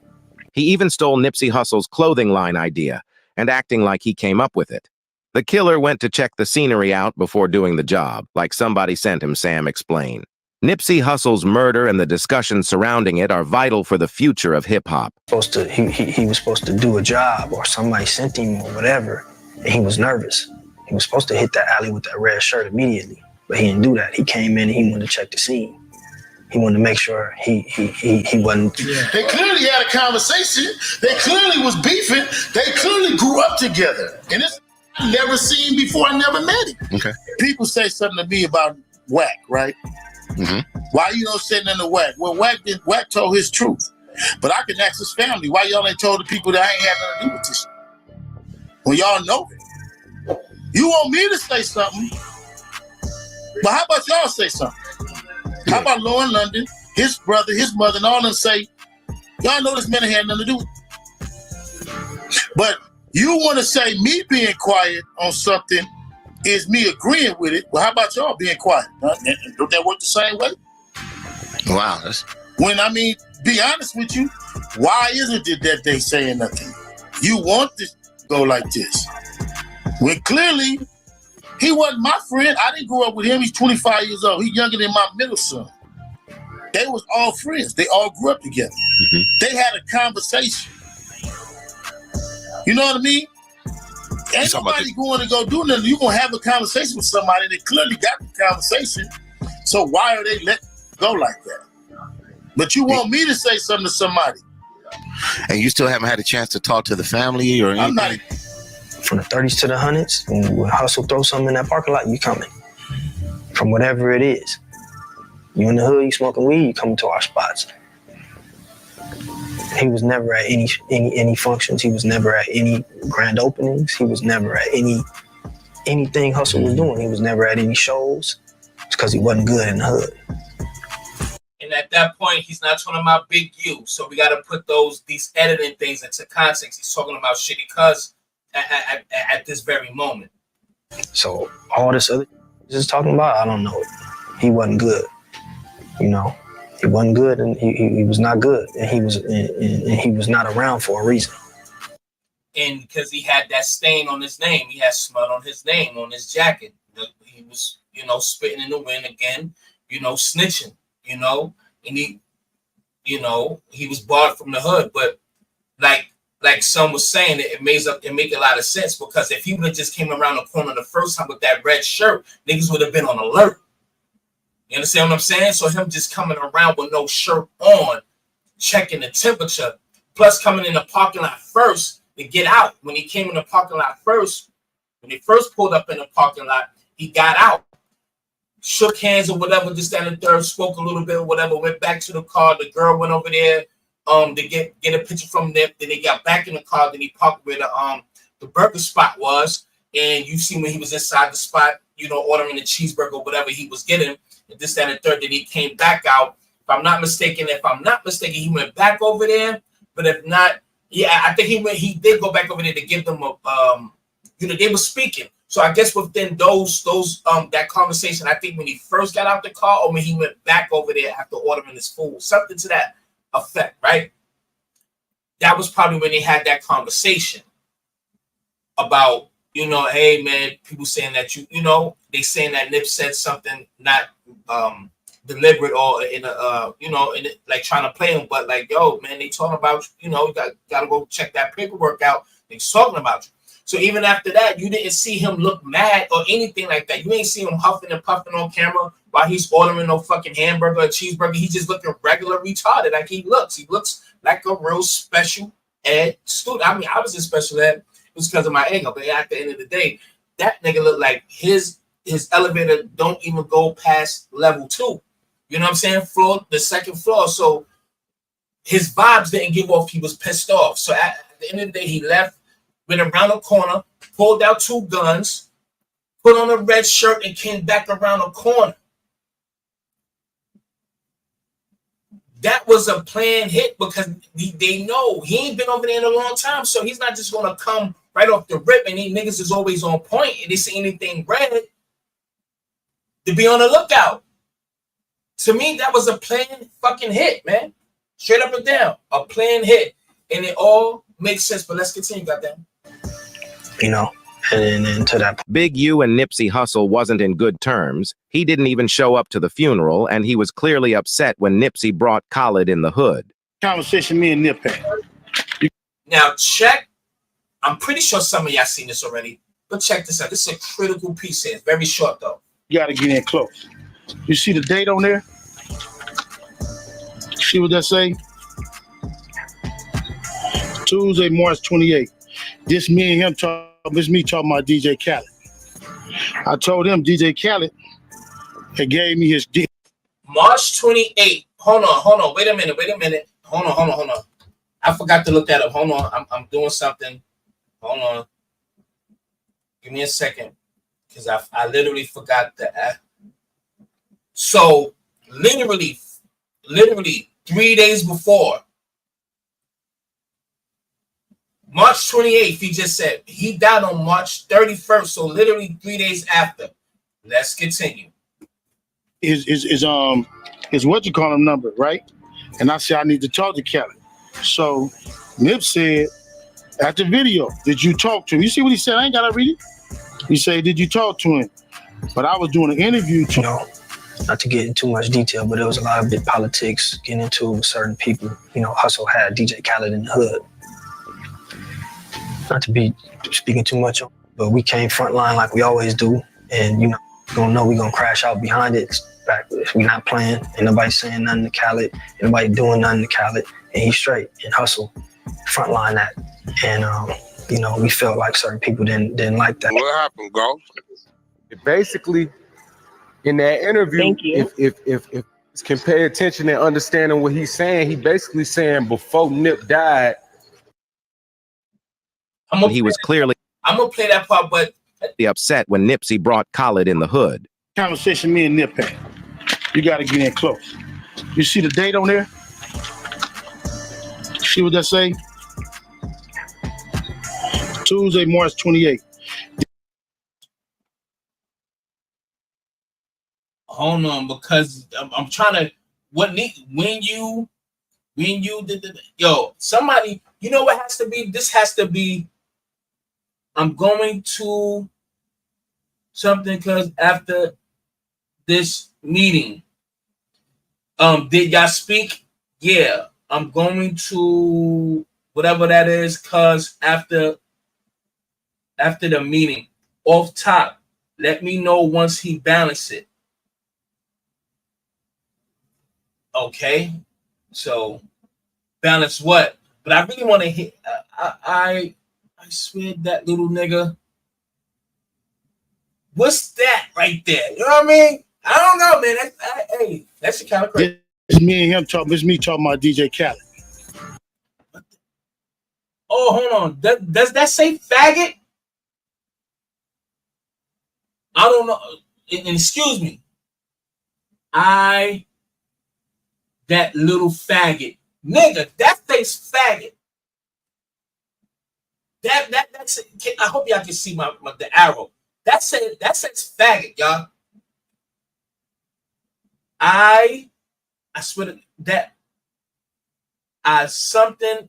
He even stole Nipsey Hussle's clothing line idea and acting like he came up with it. The killer went to check the scenery out before doing the job, like somebody sent him, Sam explained. Nipsey Hussle's murder and the discussion surrounding it are vital for the future of hip-hop. He was supposed to do a job, or somebody sent him or whatever, and he was nervous. He was supposed to hit that alley with that red shirt immediately, but he didn't do that. He came in and he wanted to check the scene. He wanted to make sure he wasn't. Yeah. They clearly had a conversation. They clearly was beefing. They clearly grew up together. And it's never seen before. I never met him. Okay. People say something to me about Wack, right? Mm-hmm. Why you don't say nothing to Wack? Well, Wack told his truth. But I can ask his family, why y'all ain't told the people that I ain't had nothing to do with this? Well, y'all know it. You want me to say something, but how about y'all say something? How about Lauren London, his brother, his mother, and all them say, y'all know this man had nothing to do with it. But you want to say me being quiet on something is me agreeing with it. Well, how about y'all being quiet? Don't that work the same way? Wow. Be honest with you, why isn't it that they saying nothing? You want this to go like this. When clearly, he wasn't my friend. I didn't grow up with him. He's 25 years old. He's younger than my middle son. They was all friends. They all grew up together. Mm-hmm. They had a conversation. You know what I mean? Ain't nobody going to go do nothing. You're going to have a conversation with somebody that clearly got the conversation. So why are they letting go like that? But you want me to say something to somebody. And you still haven't had a chance to talk to the family or anything? From the 30s to the 100s, and when Hustle throw something in that parking lot, you coming. From whatever it is. You in the hood, you smoking weed, you coming to our spots. He was never at any functions. He was never at any grand openings. He was never at anything Hustle was doing. He was never at any shows. It's because he wasn't good in the hood. And at that point, he's not talking about Big U. So we got to put these editing things into context. He's talking about Shitty Cuz at this very moment. So all this other just talking about, I don't know. He wasn't good. You know, he wasn't good, and he was not good, and he was not around for a reason. And because he had that stain on his name, he had smut on his name, on his jacket. He was, spitting in the wind again, snitching, and he, he was barred from the hood. But like some was saying, it make a lot of sense, because if he would have just came around the corner the first time with that red shirt, niggas would have been on alert. You understand what I'm saying? So him just coming around with no shirt on, checking the temperature, plus coming in the parking lot first to get out. When he came in the parking lot first, when he first pulled up in the parking lot, he got out, shook hands or whatever, just that and third, spoke a little bit or whatever, went back to the car. The girl went over there to get a picture from them. Then they got back in the car. Then he parked where the burger spot was. And you see when he was inside the spot, ordering a cheeseburger or whatever he was getting. And this, that, and third, then he came back out. If I'm not mistaken, he went back over there. But if not, yeah, I think he did go back over there to give them a they were speaking. So I guess within those that conversation, I think when he first got out the car or when he went back over there after ordering his food, something to that effect, right? That was probably when they had that conversation about, hey man, people saying that they saying that Nip said something not deliberate or in a like trying to play him, but like, yo man, they talking about you gotta go check that paperwork out. They're talking about you. So even after that, you didn't see him look mad or anything like that. You ain't see him huffing and puffing on camera while he's ordering no fucking hamburger or cheeseburger. He's just looking regular retarded like he looks. He looks like a real special ed student. I mean, I was in special ed. It was because of my ego, but at the end of the day, that nigga looked like his elevator don't even go past level 2. You know what I'm saying? The second floor. So his vibes didn't give off. He was pissed off. So at the end of the day, he left, went around the corner, pulled out 2 guns, put on a red shirt, and came back around the corner. That was a planned hit because they know he ain't been over there in a long time. So he's not just going to come right off the rip, and these niggas is always on point. And they see anything red, to be on the lookout. To me, that was a planned fucking hit, man. Straight up and down. A planned hit. And it all makes sense. But let's continue, goddamn. And to that Big U and Nipsey Hussle wasn't in good terms. He didn't even show up to the funeral, and he was clearly upset when Nipsey brought Khalid in the hood. Conversation me and Nip had. Now check. I'm pretty sure some of y'all seen this already, but check this out. This is a critical piece here. It's very short though. You gotta get in close. You see the date on there? See what that say? Tuesday, March 28th. This me and him talking. This me talking about DJ Khaled. I told him DJ Khaled had gave me his deal. March 28th. Hold on. Wait a minute. Hold on. I forgot to look that up. Hold on. I'm doing something. Hold on. Give me a second. Because I literally forgot that. So literally 3 days before, March 28th, he just said he died on March 31st. So literally 3 days after. Let's continue. Is what you call him number, right? And I said I need to talk to Khaled. So Nip said at the video, did you talk to him? You see what he said? I ain't gotta read it. He said, did you talk to him? But I was doing an interview to not to get into too much detail, but there was a lot of big politics getting into with certain people. Hustle had DJ Khaled in the hood. Not to be speaking too much on, but we came frontline like we always do, and we're gonna crash out behind it. We not playing, ain't nobody saying nothing to Khaled, ain't nobody doing nothing to Khaled, and he's straight. And Hustle, frontline that, and you know, we felt like certain people didn't like that. What happened, Ghost? Basically, in that interview, if can pay attention and understanding what he's saying, he basically saying before Nip died, he was clearly I'm gonna play that part, but upset when Nipsey brought Khalid in the hood. Conversation me and Nip had. You got to get in close. You see the date on there? See what that say? Tuesday, March 28th. Hold on, because I'm trying to. When you did yo, somebody, you know what has to be? This has to be. I'm going to something because after this meeting, did y'all speak? Yeah, I'm going to whatever that is, cause after the meeting, off top, let me know once he balance it. Okay, so balance what? But I really want to hit. I swear that little nigga. What's that right there? You know what I mean? I don't know, man. Hey, that's kind of crazy. It's me and him talking. It's me talking about DJ Khaled. Oh, hold on. Does that say faggot? I don't know. And excuse me. That little faggot. Nigga, that says faggot. That's I hope y'all can see the arrow. That says faggot, y'all. I swear to that something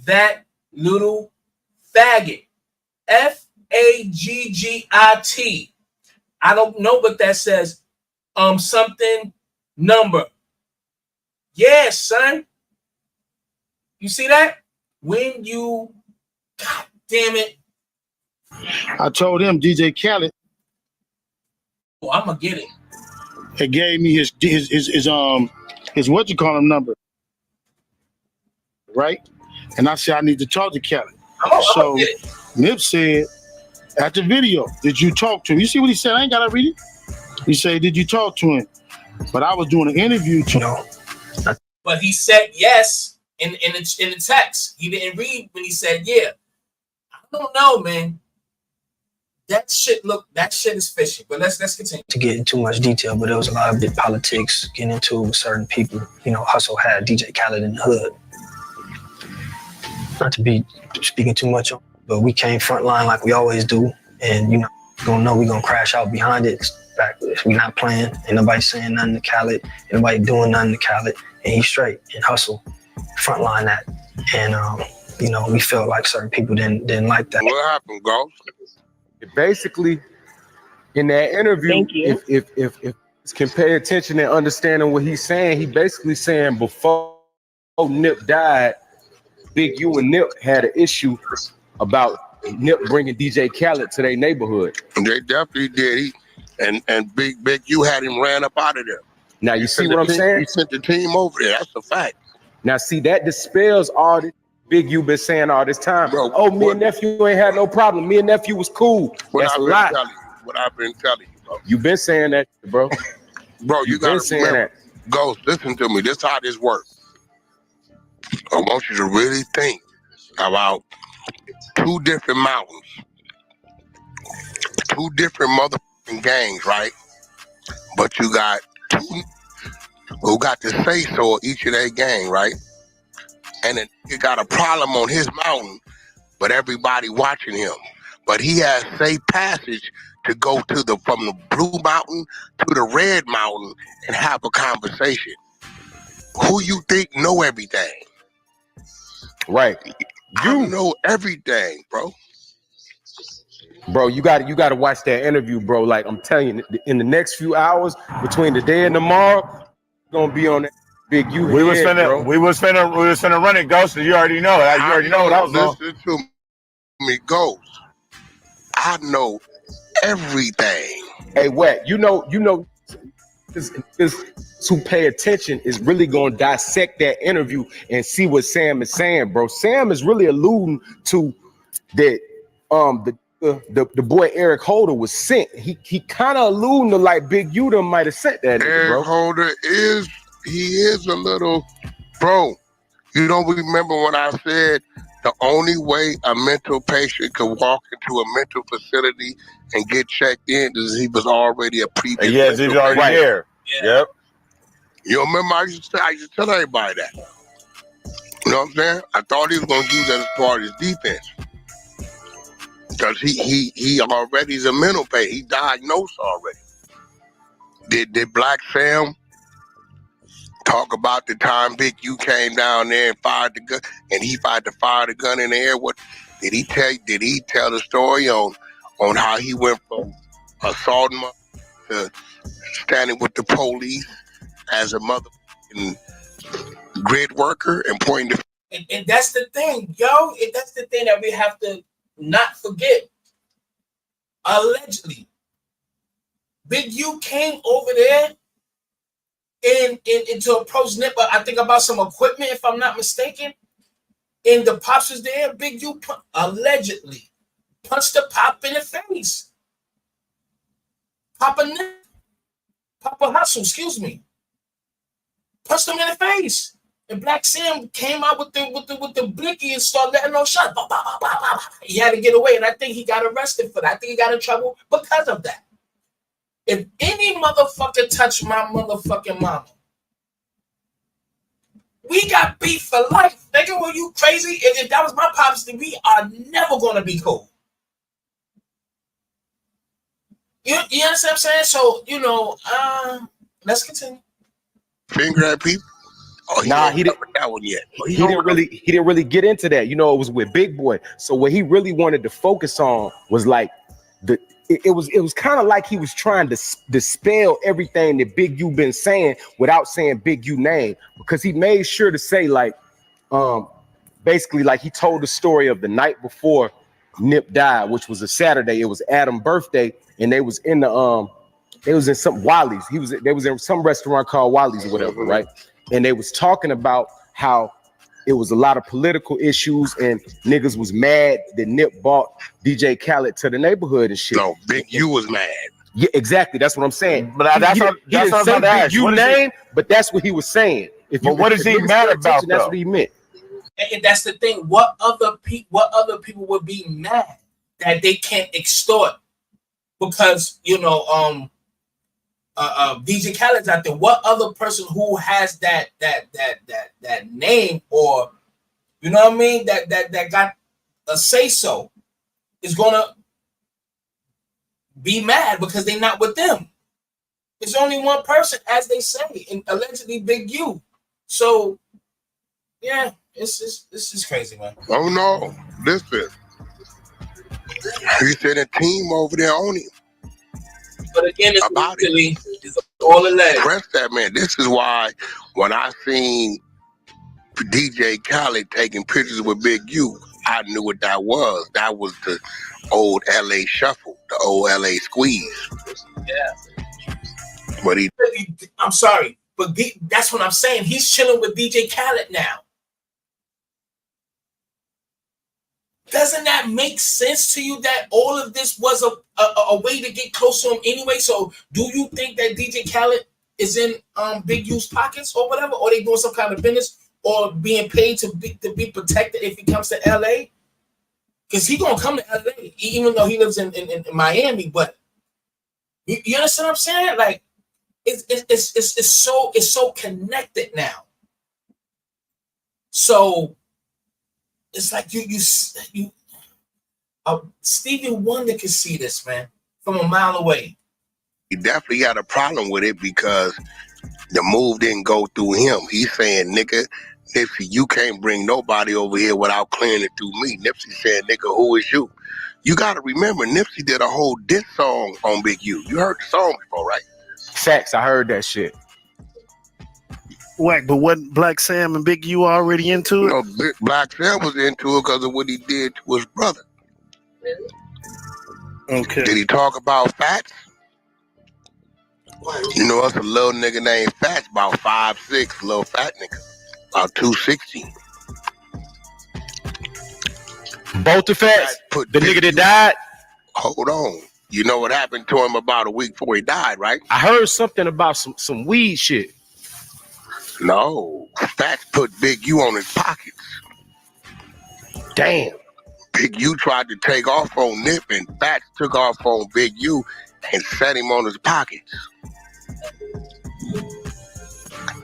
that little faggot. FAGGIT. I don't know what that says. Something number. Yeah, son. You see that? When you, God damn it. I told him DJ Khaled. Oh, I'm gonna get it. He gave me his what you call him number, right? And I said I need to talk to Khaled. So Nip said at the video, did you talk to him? You see what he said? I ain't gotta read it. He said, did you talk to him? But I was doing an interview to him. But he said yes in the text. He didn't read when he said yeah. I don't know, man. That shit is fishy. But let's continue. To get into too much detail, but there was a lot of big politics getting into certain people. You know, Hustle had DJ Khaled in the hood. Not to be speaking too much on, but we came frontline like we always do, and you know, we're gonna crash out behind it. We not playing. Ain't nobody saying nothing to Khaled. Ain't nobody doing nothing to Khaled, and he's straight. And Hustle frontline that, and you know, we felt like certain people didn't like that. What happened, Ghost? Basically, in that interview, if can pay attention and understanding what he's saying, he basically saying before Nip died, Big U and Nip had an issue about Nip bringing DJ Khaled to their neighborhood. They definitely did. And Big U had him ran up out of there. Now you see what I'm saying? He sent the team over there. That's a fact. Now see, that dispels all this Big U been saying all this time. Bro, me and nephew ain't had no problem. Me and nephew was cool. That's a lie. What I've been telling you, bro. You been saying that, bro. Bro, you gotta remember. Ghost, listen to me. This is how this works. I want you to really think about two different mountains, two different motherfucking gangs, right? But you got two who got the say so of each of their gang, right? And then he got a problem on his mountain, but everybody watching him. But he has safe passage to go to from the blue mountain to the red mountain and have a conversation. Who you think know everything? Right. You know everything, bro. Bro, you got to watch that interview, bro. Like I'm telling you, in the next few hours between today and tomorrow, gonna be on that Big U. We was finna run it, Ghost. You already know it. You already know what I was on. Listen to me, Ghost. I know everything. Hey, Wack, you know who pay attention is really gonna dissect that interview and see what Sam is saying, bro. Sam is really alluding to that the boy Eric Holder was sent. He kind of alluding to like Big U done might have sent that nigga, bro. Eric Holder is a little bro. You don't remember when I said the only way a mental patient could walk into a mental facility and get checked in is he was already a previous. Yes, he was already there. Yeah. Yep. You remember I used to tell everybody that. You know what I'm saying? I thought he was gonna use that as part of his defense. Because he already is a mental patient. He diagnosed already. Did Black Sam talk about the time Big U came down there and fired the gun, and he tried to fire the gun in the air? What did he tell? Did he tell the story on how he went from assaulting to standing with the police as a motherfucking grid worker and pointing the? And that's the thing, yo. And that's the thing that we have to not forget. Allegedly, Big U came over there and to approach Nip, I think about some equipment, if I'm not mistaken. And the Pops was there. Big U allegedly punched the Pop in the face. Papa Hustle, excuse me. Punched him in the face. And Black Sam came out with the blicky and started letting no shot. Bah, bah, bah, bah, bah. He had to get away, and I think he got arrested for that. I think he got in trouble because of that. If any motherfucker touch my motherfucking mama, we got beef for life. Nigga, were you crazy? If that was my pops, then we are never gonna be cool. You understand what I'm saying? So, let's continue. Finger at people. Oh, nah, he didn't. That one yet. He didn't really get into that. You know, it was with Big Boy. So what he really wanted to focus on was like it was kind of like he was trying to dispel everything that Big U been saying without saying Big U name, because he made sure to say like basically like he told the story of the night before Nip died, which was a Saturday. It was Adam's birthday, and they was in some Wally's. They was in some restaurant called Wally's or whatever, right? And they was talking about how it was a lot of political issues and niggas was mad that Nip bought DJ Khaled to the neighborhood and shit. No, Big U was mad. Yeah, exactly. That's what I'm saying. But that's what I'm say about to Big U name, but that's what he was saying. What is he mad about? That's what he meant. And that's the thing. What other people would be mad that they can't extort because DJ Khaled's out there? What other person who has that name, or you know what I mean, that got a say so is gonna be mad because they're not with them? It's only one person, as they say, and allegedly Big U. So yeah, this is crazy, man. Oh no, listen. He said a team over there on him. But again, it's all alleged. Press that, man. This is why when I seen DJ Khaled taking pictures with Big U, I knew what that was. That was the old LA shuffle, the old LA squeeze. Yeah. But I'm sorry, but that's what I'm saying. He's chilling with DJ Khaled now. Doesn't that make sense to you that all of this was a way to get close to him anyway? So do you think that DJ Khaled is in Big U's pockets or whatever? Or they doing some kind of business or being paid to be protected if he comes to LA? Because he gonna come to LA even though he lives in Miami. But you understand what I'm saying? Like it's so connected now. So it's like you Stevie Wonder can see this, man, from a mile away. He definitely got a problem with it because the move didn't go through him. He's saying, nigga, Nipsey, you can't bring nobody over here without clearing it through me. Nipsey said, nigga, who is you? You got to remember, Nipsey did a whole diss song on Big U. You heard the song before, right? Facts, I heard that shit. Wack, but wasn't Black Sam and Big U already into it? No, Black Sam was into it because of what he did to his brother. Okay. Did he talk about facts? You know, us a little nigga named Fats, about 5'6", little fat nigga, about 260. Both the Fats? The nigga that died? Hold on. You know what happened to him about a week before he died, right? I heard something about some weed shit. No. Fats put Big U on his pockets. Damn. Big U tried to take off on Nip, and Fats took off on Big U and set him on his pockets.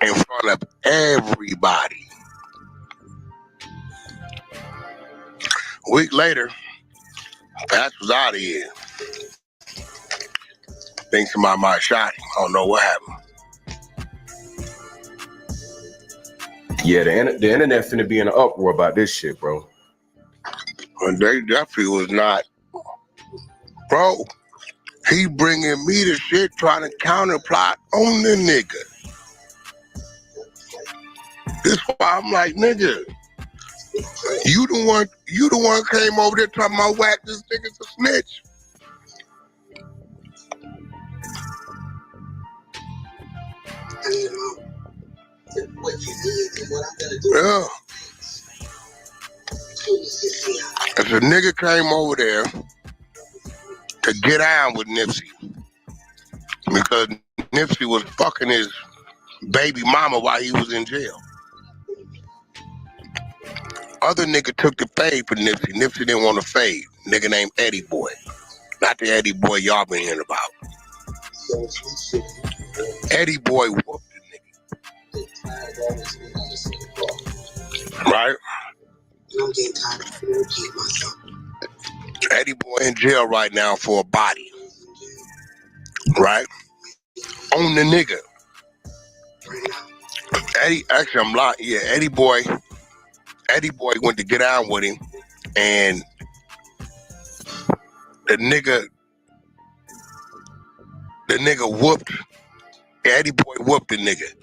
In front of everybody. A week later, Fats was out of here. Think somebody might have shot him. I don't know what happened. Yeah, the internet finna be in an uproar about this shit, bro. And they definitely was not. Bro, he bringing me the shit trying to counterplot on the nigga. This why I'm like, nigga, you the one came over there talking about Wack, this nigga's a snitch. Yeah. If a nigga came over there to get down with Nipsey because Nipsey was fucking his baby mama while he was in jail. Other nigga took the fade for Nipsey. Nipsey didn't want to fade. Nigga named Eddie Boy. Not the Eddie Boy y'all been hearing about. Eddie Boy whooped the nigga. Right? Eddie Boy in jail right now for a body. Right? On the nigga. Actually I'm lying. Yeah, Eddie Boy went to get down with him, and the nigga whooped. Eddie Boy whooped the nigga.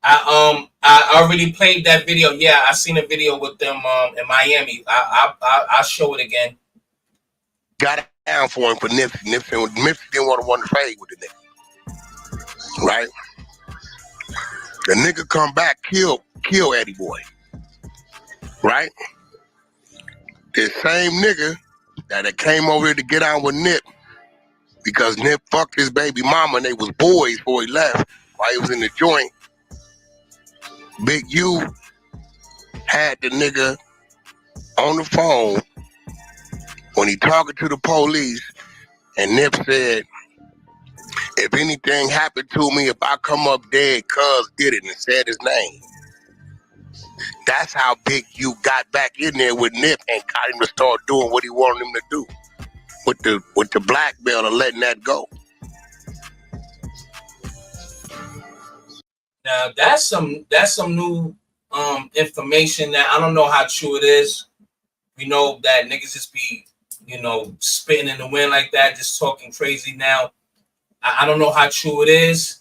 I already played that video. Yeah, I seen a video with them in Miami. I'll show it again. Got down for him for Nipsey. Nipsey didn't want to trade with the nigga. Right? The nigga come back, kill Eddie Boy. Right? The same nigga that came over here to get on with Nip because Nip fucked his baby mama and they was boys before he left while he was in the joint. Big U had the nigga on the phone when he talking to the police, and Nip said, if anything happened to me, if I come up dead, cuz did it, and said his name. That's how Big U got back in there with Nip and got him to start doing what he wanted him to do with the blackmail and letting that go. Now that's some new information that I don't know how true it is. We know that niggas just be, spitting in the wind like that, just talking crazy now. I don't know how true it is,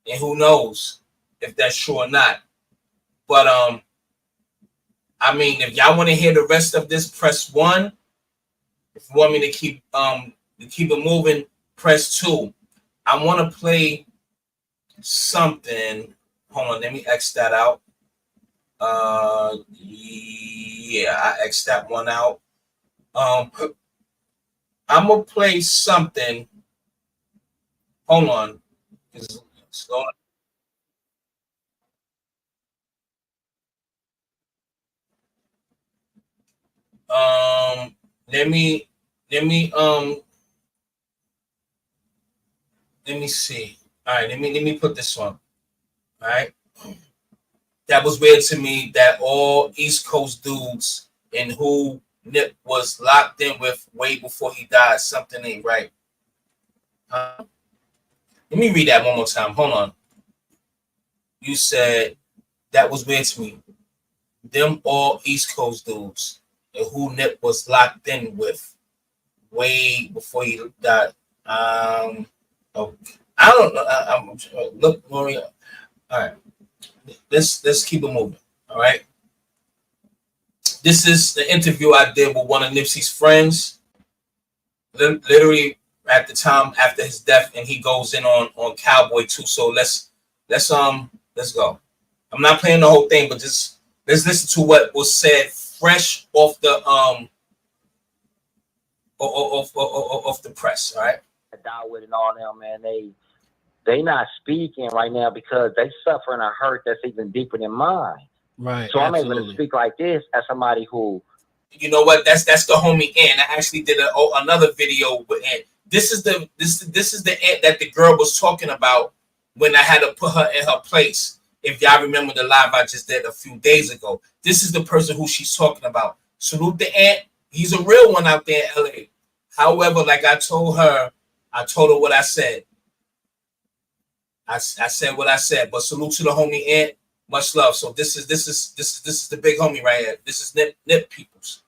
and who knows if that's true or not. But I mean, if y'all want to hear the rest of this, press 1. If you want me to keep it moving, press 2. I want to play something. Hold on, let me X that out. Yeah, I X that one out. I'm gonna play something. Hold on. Let me see. All right, let me put this on. All right. That was weird to me that all East Coast dudes and who Nip was locked in with way before he died, something ain't right. Let me read that one more time. Hold on. You said that was weird to me. Them all East Coast dudes and who Nip was locked in with way before he died. I don't know. Look, Maria. All right. Let's keep it moving. All right. This is the interview I did with one of Nipsey's friends. Literally at the time after his death, and he goes in on Cowboy too. So let's go. I'm not playing the whole thing, but just let's listen to what was said fresh off the off the press. All right. With and all them, man, they not speaking right now because they suffering a hurt that's even deeper than mine. Right. So I'm able to speak like this as somebody who. You know what? That's the homie Ant. I actually did another video with Ant. This is the Ant that the girl was talking about when I had to put her in her place. If y'all remember the live I just did a few days ago, this is the person who she's talking about. Salute the Ant. He's a real one out there in LA. However, like I told her what I said. I said what I said, but salute to the homie Ant. Much love. So this is the big homie right here. This is Nip Peoples.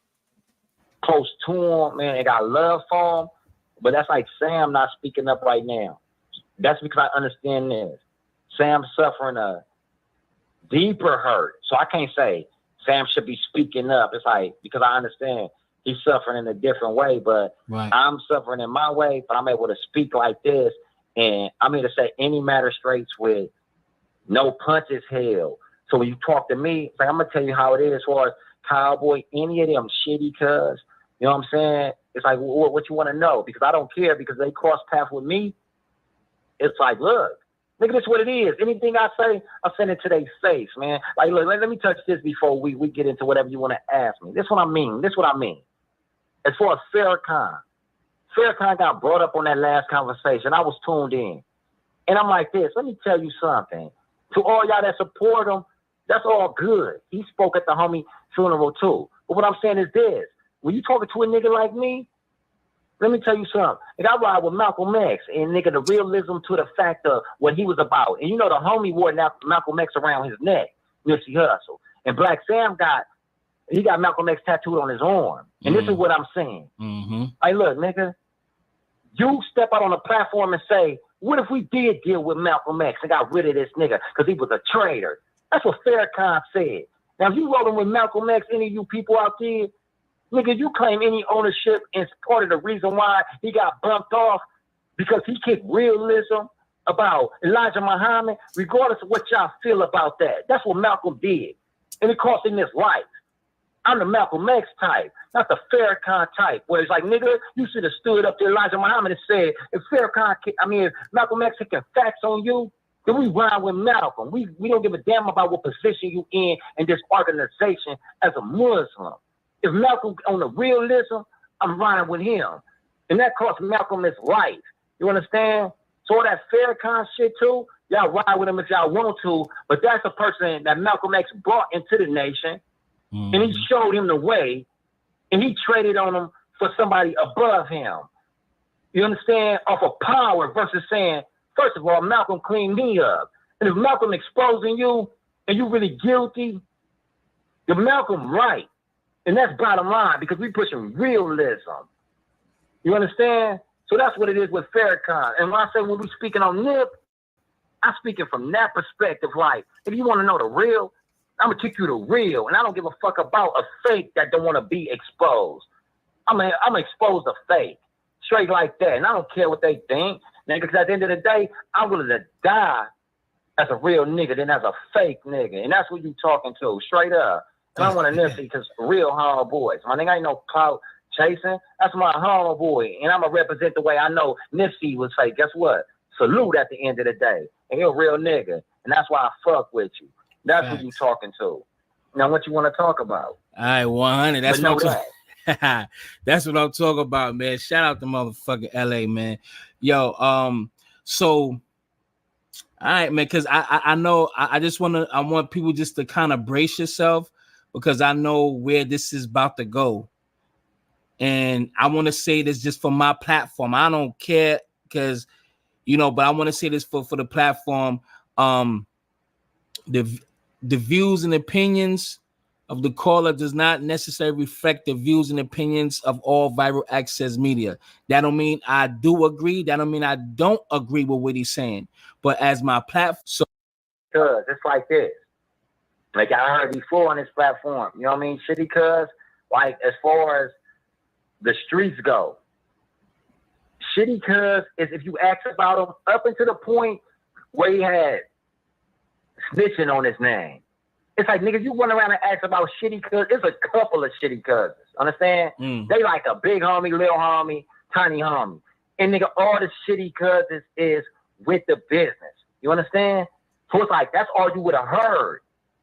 Close to him, man. They got love for him, but that's like Sam not speaking up right now. That's because I understand this. Sam's suffering a deeper hurt, so I can't say Sam should be speaking up. It's like because I understand he's suffering in a different way, but I'm suffering in my way. But I'm able to speak like this, and I'm here to say any matter straight with. No punches held. So when you talk to me, like, I'm gonna tell you how it is as far as Cowboy, any of them shitty cuz, you know what I'm saying? It's like what you want to know, because I don't care, because they cross paths with me. It's like, look, nigga, this is what it is. Anything I say, I send it to their face, man. Like, look, let me touch this before we get into whatever you want to ask me. This is what I mean. As far as Farrakhan got brought up on that last conversation. I was tuned in. And I'm like this, let me tell you something. To all y'all that support him, that's all good. He spoke at the homie funeral too. But what I'm saying is this. When you talking to a nigga like me, let me tell you something. Nigga, I ride with Malcolm X, and nigga, the realism to the fact of what he was about. And you know the homie wore Malcolm X around his neck, Nipsey Hussle. And Black Sam got Malcolm X tattooed on his arm. And this is what I'm saying. Like, look, nigga, you step out on a platform and say, what if we did deal with Malcolm X and got rid of this nigga because he was a traitor? That's what Farrakhan said. Now, if you rolling with Malcolm X, any of you people out there, nigga, you claim any ownership and part of the reason why he got bumped off because he kicked realism about Elijah Muhammad, regardless of what y'all feel about that. That's what Malcolm did. And it cost him his life. I'm the Malcolm X type, not the Farrakhan type, where it's like, nigga, you should have stood up to Elijah Muhammad and said, if Malcolm X taking facts on you, then we ride with Malcolm. We don't give a damn about what position you in this organization as a Muslim. If Malcolm on the realism, I'm riding with him. And that cost Malcolm his life. You understand? So all that Farrakhan shit too, y'all ride with him if y'all want to, but that's a person that Malcolm X brought into the nation. And he showed him the way, and he traded on him for somebody above him. You understand? Off of power versus saying, first of all, Malcolm cleaned me up. And if Malcolm exposing you and you really guilty, you're Malcolm right. And that's bottom line, because we pushing realism. You understand? So that's what it is with Farrakhan. And when I say when we speaking on Nip, I'm speaking from that perspective. Like, if you want to know the real, I'm gonna kick you the real, and I don't give a fuck about a fake that don't want to be exposed. I'm expose a fake, straight like that, and I don't care what they think, nigga. Because at the end of the day, I'm willing to die as a real nigga than as a fake nigga, and that's what you talking to, straight up. And I want to Nipsey because real homeboys. My nigga ain't no clout chasing. That's my homeboy, and I'm gonna represent the way I know Nipsey would say. Guess what? Salute at the end of the day, and you're a real nigga, and that's why I fuck with you. That's what you talking to. Now, what you want to talk about? All right, 100. That's what I'm talking. That's what I'm talking about, man. Shout out to motherfucking LA, man. Yo, so all right, man, because I know I want people just to kind of brace yourself, because I know where this is about to go. And I want to say this just for my platform. I don't care because, but I want to say this for the platform. The views and opinions of the caller does not necessarily reflect the views and opinions of all viral access media. That don't mean I do agree. That don't mean I don't agree with what he's saying. But as my platform, because it's like this. Like I heard before on this platform, you know what I mean? Shitty cuz, like as far as the streets go, shitty cuz is if you ask about him up until the point where he had snitching on his name. It's like, nigga, you run around and ask about shitty cuz. It's a couple of shitty cousins. Understand? They like a big homie, little homie, tiny homie. And nigga, all the shitty cousins is with the business. You understand? So it's like, that's all you would have heard.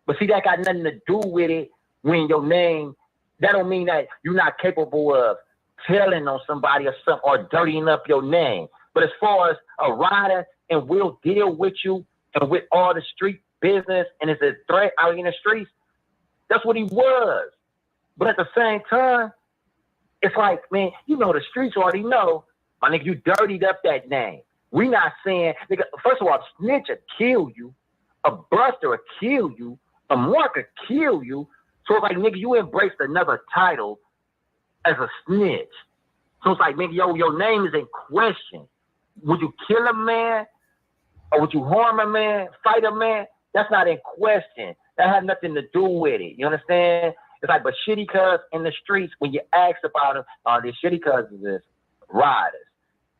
But see, that got nothing to do with it when your name, that don't mean that you're not capable of telling on somebody or something or dirtying up your name. But as far as a rider and will deal with you and with all the street business and it's a threat out in the streets, that's what he was. But at the same time, it's like, man, you know the streets already know, my nigga, you dirtied up that name. We not saying, nigga, first of all, a snitch will kill you, a buster will kill you, a mark will kill you. So it's like, nigga, you embraced another title as a snitch. So it's like, nigga, your name is in question. Would you kill a man? Or would you harm a man? Fight a man? That's not in question. That has nothing to do with it. You understand? It's like, but shitty cuz in the streets, when you ask about them, these shitty cousins is riders.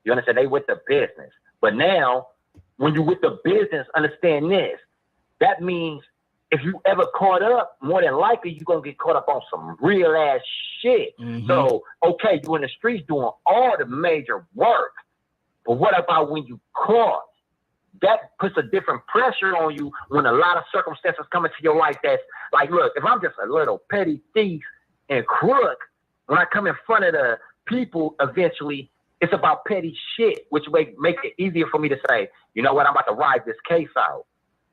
You understand? They with the business. But now, when you with the business, understand this. That means if you ever caught up, more than likely you're gonna get caught up on some real ass shit. So, okay, you in the streets doing all the major work, but what about when you caught? That puts a different pressure on you when a lot of circumstances come into your life that's like, look, if I'm just a little petty thief and crook, when I come in front of the people eventually, it's about petty shit, which make it easier for me to say, you know what, I'm about to ride this case out.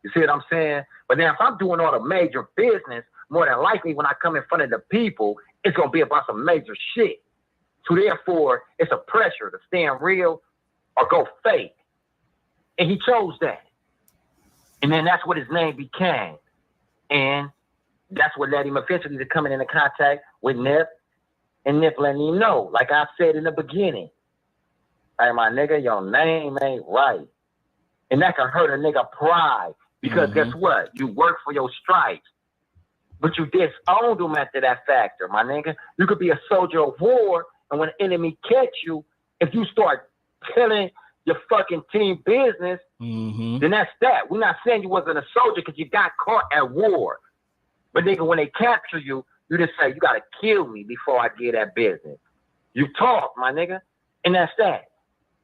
You see what I'm saying? But now if I'm doing all the major business, more than likely when I come in front of the people, it's going to be about some major shit. So therefore, it's a pressure to stand real or go fake. And he chose that. And then that's what his name became. And that's what led him eventually to coming into contact with Nip. And Nip letting him know, like I said in the beginning, hey, my nigga, your name ain't right. And that can hurt a nigga pride. Because guess what? You work for your stripes. But you disowned them after that factor, my nigga. You could be a soldier of war, and when the enemy catch you, if you start telling your fucking team business, then that's that. We're not saying you wasn't a soldier because you got caught at war. But nigga, when they capture you, you just say, you gotta kill me before I get that business. You talk, my nigga. And that's that.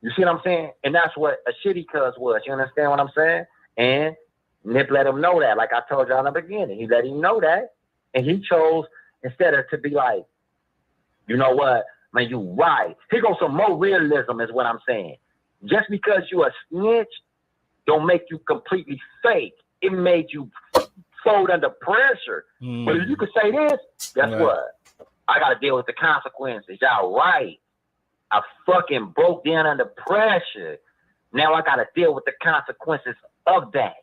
You see what I'm saying? And that's what a shitty cuz was. You understand what I'm saying? And Nip let him know that, like I told y'all in the beginning. He let him know that. And he chose, instead of to be like, you know what, man, you right. Here goes some more realism is what I'm saying. Just because you a snitch don't make you completely fake. It made you fold under pressure. But if you could say this, guess what? I got to deal with the consequences. Y'all right. I fucking broke down under pressure. Now I got to deal with the consequences of that.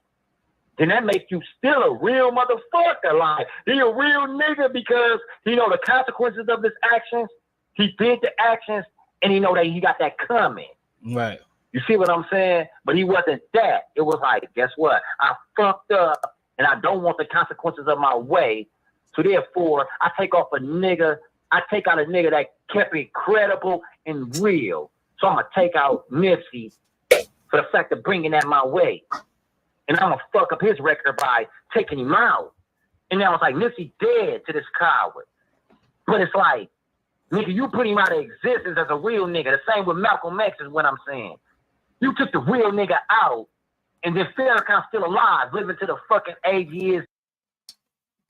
Then that makes you still a real motherfucker. Like, he a real nigga because he know the consequences of his actions. He did the actions, and he know that he got that coming. Right. You see what I'm saying? But he wasn't that. It was like, guess what? I fucked up, and I don't want the consequences of my way. So therefore, I take off a nigga. I take out a nigga that kept it credible and real. So I'm going to take out Nipsey for the fact of bringing that my way. And I'm going to fuck up his record by taking him out. And now it's like, Nipsey dead to this coward. But it's like, nigga, you put him out of existence as a real nigga. The same with Malcolm X is what I'm saying. You took the real nigga out, and then Farrakhan's still alive, living to the fucking age he is.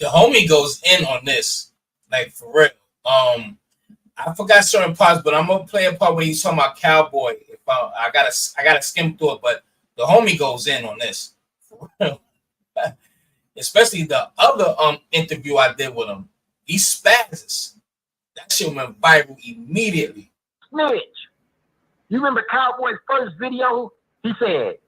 The homie goes in on this, like for real. I forgot certain parts, but I'm gonna play a part where he's talking about Cowboy. If I gotta skim through it, but the homie goes in on this. Especially the other interview I did with him. He spazzes. That shit went viral immediately. Snitch. You remember Cowboy's first video? He said,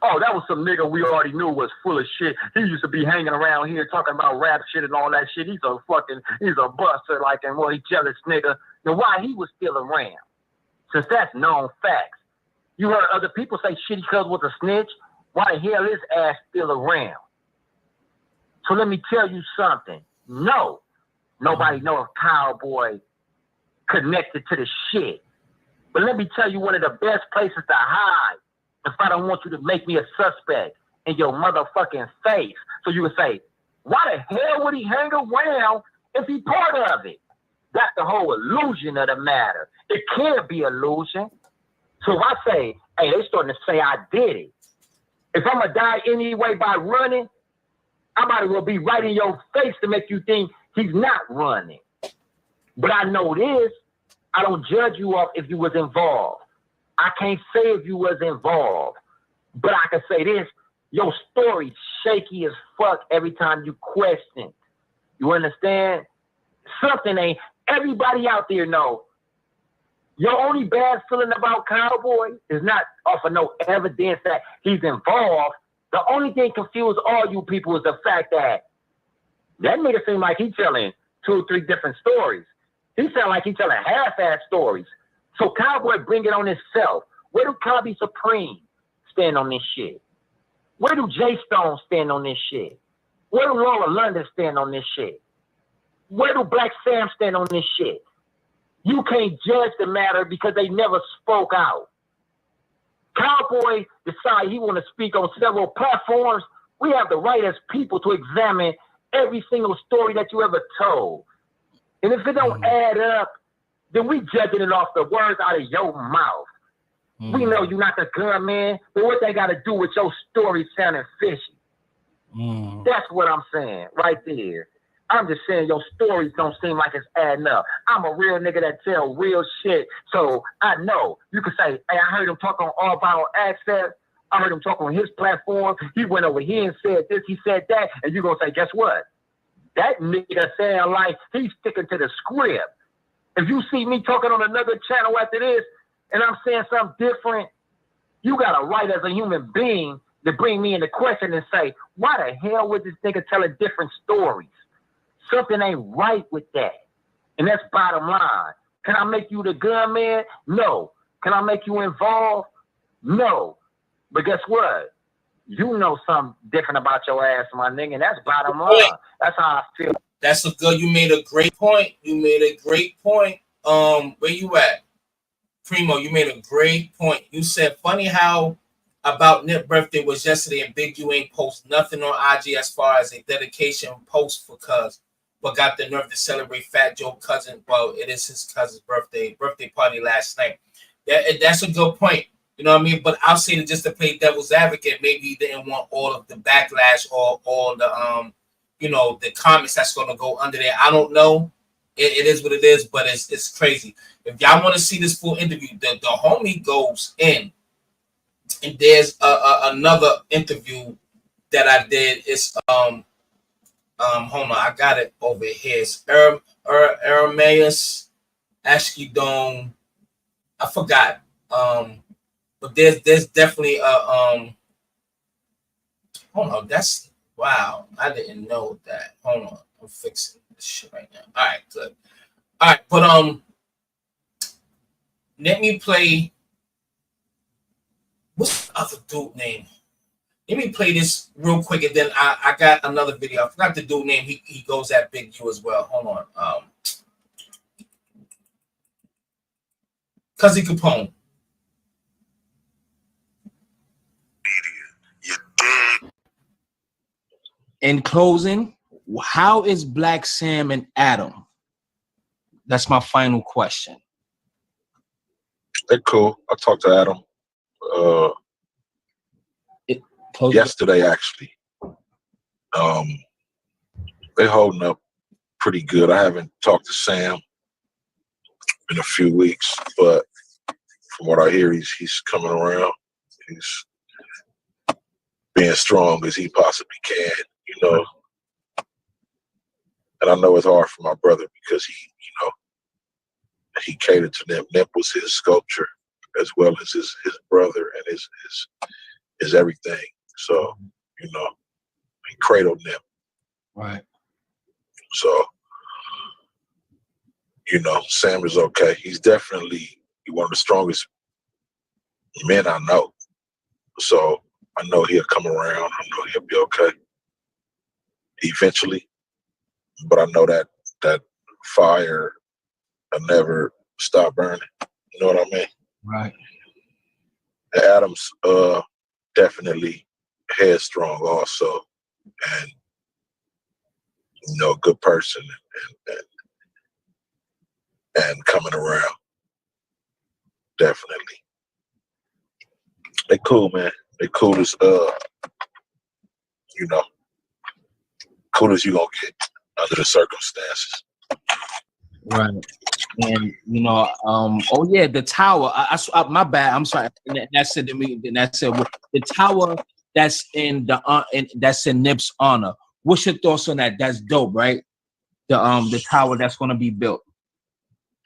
oh, that was some nigga we already knew was full of shit. He used to be hanging around here talking about rap shit and all that shit. He's a buster, like, and well, he jealous nigga. Then why he was still around? Since that's known facts. You heard other people say Shitty Cuz was a snitch. Why the hell is ass still around? So let me tell you something. No, nobody know if Cowboy connected to the shit. But let me tell you one of the best places to hide if I don't want you to make me a suspect in your motherfucking face. So you would say, why the hell would he hang around if he part of it? That's the whole illusion of the matter. It can't be illusion. So if I say, hey, they starting to say I did it. If I'm going to die anyway by running, I might as well be right in your face to make you think he's not running. But I know this. I don't judge you off if you was involved. I can't say if you was involved. But I can say this. Your story's shaky as fuck every time you question. You understand? Something ain't. Everybody out there know. Your only bad feeling about Cowboy is not off of no evidence that he's involved. The only thing confused all you people is the fact that nigga seem like he's telling 2 or 3 different stories. He sound like he's telling half-ass stories. So Cowboy bring it on himself. Where do Cobby Supreme stand on this shit? Where do Jay Stone stand on this shit? Where do Laura London stand on this shit? Where do Black Sam stand on this shit? You can't judge the matter because they never spoke out. Cowboy decide he want to speak on several platforms. We have the right as people to examine every single story that you ever told. And if it don't add up, then we judging it off the words out of your mouth. We know you're not the gunman, but what they got to do with your story sounding fishy? That's what I'm saying right there. I'm just saying your stories don't seem like it's adding up. I'm a real nigga that tell real shit. So I know you can say, hey, I heard him talk on All Vital Access. I heard him talk on his platform. He went over here and said this, he said that. And you're going to say, guess what? That nigga sound like he's sticking to the script. If you see me talking on another channel after this and I'm saying something different, you got a right as a human being to bring me into question and say, why the hell would this nigga telling different stories? Something ain't right with that. And that's bottom line. Can I make you the gunman? No. Can I make you involved? No. But guess what? You know something different about your ass, my nigga, and that's bottom line. That's how I feel. That's a good. You made a great point. You made a great point. Where you at? Primo, you made a great point. You said funny how about Nip's birthday was yesterday and Big U ain't post nothing on IG as far as a dedication post for cuz, but got the nerve to celebrate Fat Joe cousin. Well, it is his cousin's birthday party last night. That's a good point. You know what I mean? But I'll say that just to play devil's advocate, maybe he didn't want all of the backlash or all the the comments that's gonna go under there. I don't know. It is what it is, but it's crazy. If y'all want to see this full interview, the homie goes in, and there's another interview that I did. It's hold on, I got it over here. It's Ermaeus Ashkedon. I forgot. But there's definitely a hold on, that's wow. I didn't know that. Hold on, I'm fixing this shit right now. All right, good. All right, but let me play. What's the other dude name? Let me play this real quick, and then I got another video. I forgot the dude name. He goes at Big U as well. Hold on. Cuzzy Capone. In closing, how is Black Sam and Adam? That's my final question. They're cool. I talked to Adam yesterday, actually. They're holding up pretty good. I haven't talked to Sam in a few weeks, but from what I hear, he's coming around. He's being strong as he possibly can, you know. And I know it's hard for my brother because he catered to Nip. Nip was his sculpture as well as his brother and his everything. So, you know, he cradled Nip. Right. So, you know, Sam is okay. He's definitely one of the strongest men I know. So I know he'll come around. I know he'll be okay eventually. But I know that fire will never stop burning. You know what I mean? Right. Adams definitely headstrong also, and good person and coming around. Definitely. They cool, man. They cool as cool as you gonna get under the circumstances. Right. And oh yeah, the tower. My bad. I'm sorry. That's it. That's it. The tower that's in that's in Nip's honor. What's your thoughts on that? That's dope, right? The tower that's gonna be built.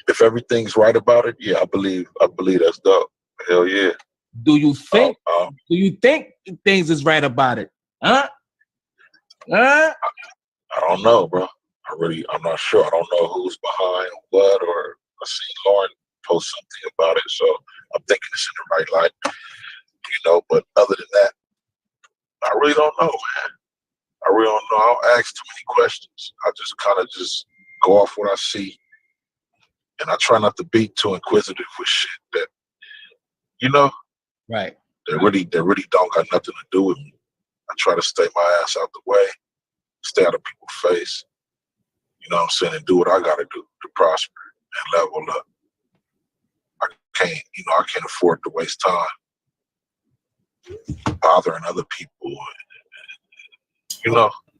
If everything's right about it, yeah, I believe that's dope. Hell yeah. Do you think? Do you think things is right about it? Huh? I don't know, bro. I'm not sure. I don't know who's behind what, or I seen Lauren post something about it, so I'm thinking it's in the right light, but other than that, I really don't know, man. I really don't know. I don't ask too many questions. I just kind of just go off what I see, and I try not to be too inquisitive with shit that, right. That really don't got nothing to do with me. I try to stay my ass out the way, stay out of people's face, you know what I'm saying, and do what I gotta do to prosper and level up. I can't afford to waste time bothering other people.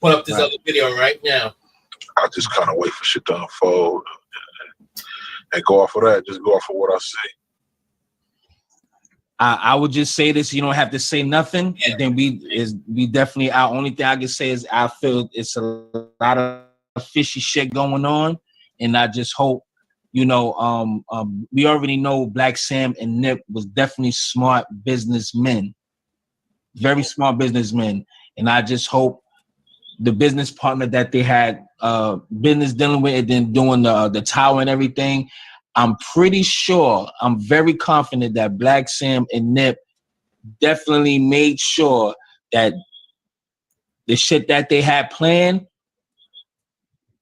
Put up this other video right now. I just kind of wait for shit to unfold and go off of that. Just go off of what I see. I would just say this. You don't have to say nothing. Yeah. And then we definitely. Our only thing I can say is I feel it's a lot of fishy shit going on, and I just hope, we already know Black Sam and Nip was definitely smart businessmen, very smart businessmen, and I just hope the business partner that they had business dealing with and then doing the tower and everything. I'm pretty sure, I'm very confident that Black Sam and Nip definitely made sure that the shit that they had planned,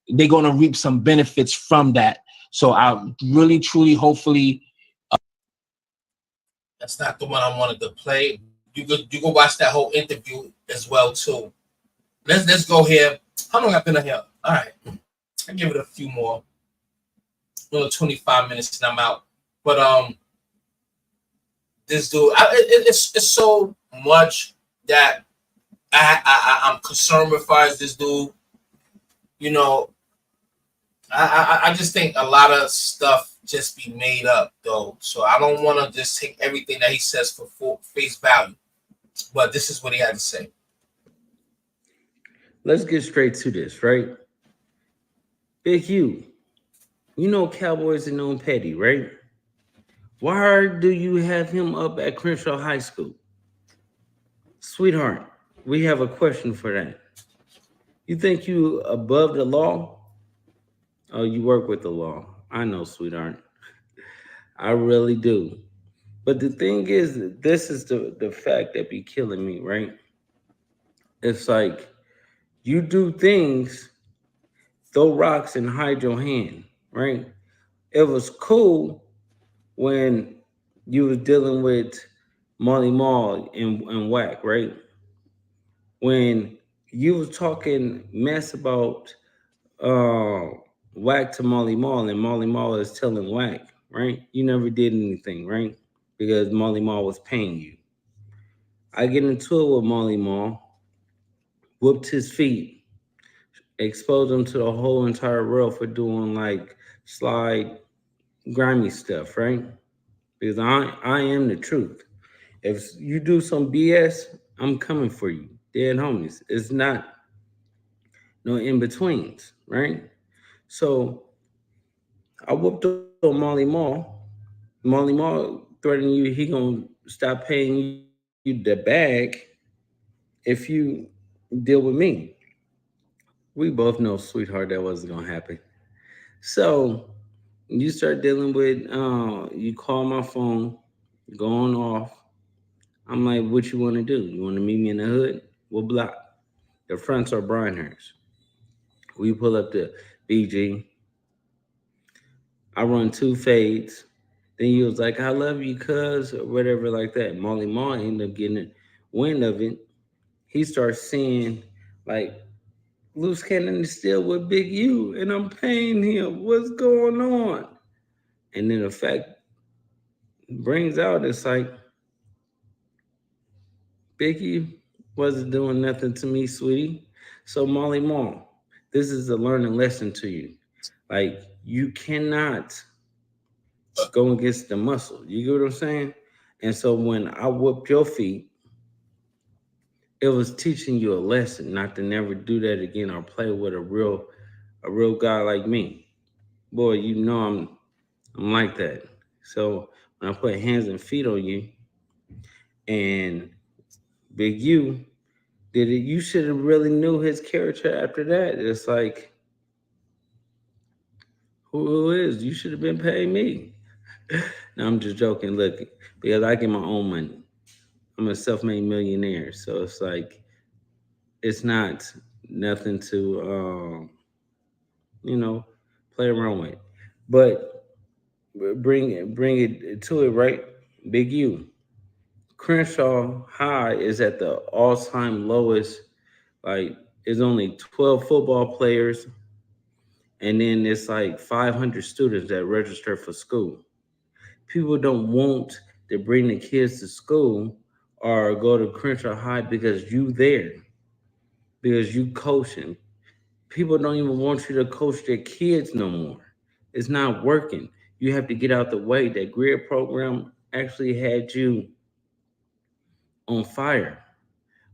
they're going to reap some benefits from that. So I really, truly, hopefully. That's not the one I wanted to play. You go watch that whole interview as well, too. Let's go here. How long I've been here? All right. I give it a few more. 25 minutes and I'm out. But this dude, it's so much that I'm concerned with as far as this dude. I just think a lot of stuff just be made up though. So I don't want to just take everything that he says for face value. But this is what he had to say. Let's get straight to this, right? Big Hugh. Cowboys are known petty, right? Why do you have him up at Crenshaw High School? Sweetheart, we have a question for that. You think you above the law? Oh, you work with the law. I know, sweetheart. I really do. But the thing is, this is the fact that be killing me, right? It's like you do things, throw rocks and hide your hand, right? It was cool when you was dealing with Molly Mall and Wack, right? When you was talking mess about Wack to Molly Mall and Molly Mall is telling Wack, right? You never did anything, right? Because Molly Mall was paying you. I get into it with Molly Mall, whooped his feet, exposed him to the whole entire world for doing like slide, grimy stuff, right? Because I am the truth. If you do some BS, I'm coming for you. Dead homies. It's not no in-betweens, right? So I whooped on Molly Mall. Molly Mall threatening you, he gonna stop paying you the bag if you deal with me. We both know, sweetheart, that wasn't gonna happen. So you start dealing with you call my phone, going off. I'm like, what you want to do? You want to meet me in the hood? We'll block. The fronts are Brynhurst. We pull up to BG. I run 2 fades. Then you was like, I love you, cuz, or whatever like that. Molly Maul ended up getting wind of it. He starts seeing like loose cannon is still with Big U, and I'm paying him. What's going on? And then the fact brings out it's like Big U wasn't doing nothing to me, sweetie. So Molly Maul, this is a learning lesson to you. Like you cannot go against the muscle. You get what I'm saying? And so when I whooped your feet, it was teaching you a lesson not to never do that again or play with a real guy like me. Boy, you know I'm like that. So when I put hands and feet on you and Big U did it, you should have really knew his character after that. It's like who is? You should have been paying me. No, I'm just joking. Look, because I get my own money. I'm a self-made millionaire. So it's like it's not nothing to play around with. But bring it to it, right? Big U. Crenshaw High is at the all-time lowest. Like, it's only 12 football players, and then it's like 500 students that register for school. People don't want to bring the kids to school or go to Crenshaw High because you there, because you coaching. People don't even want you to coach their kids no more. It's not working. You have to get out the way. That grid program actually had you on fire.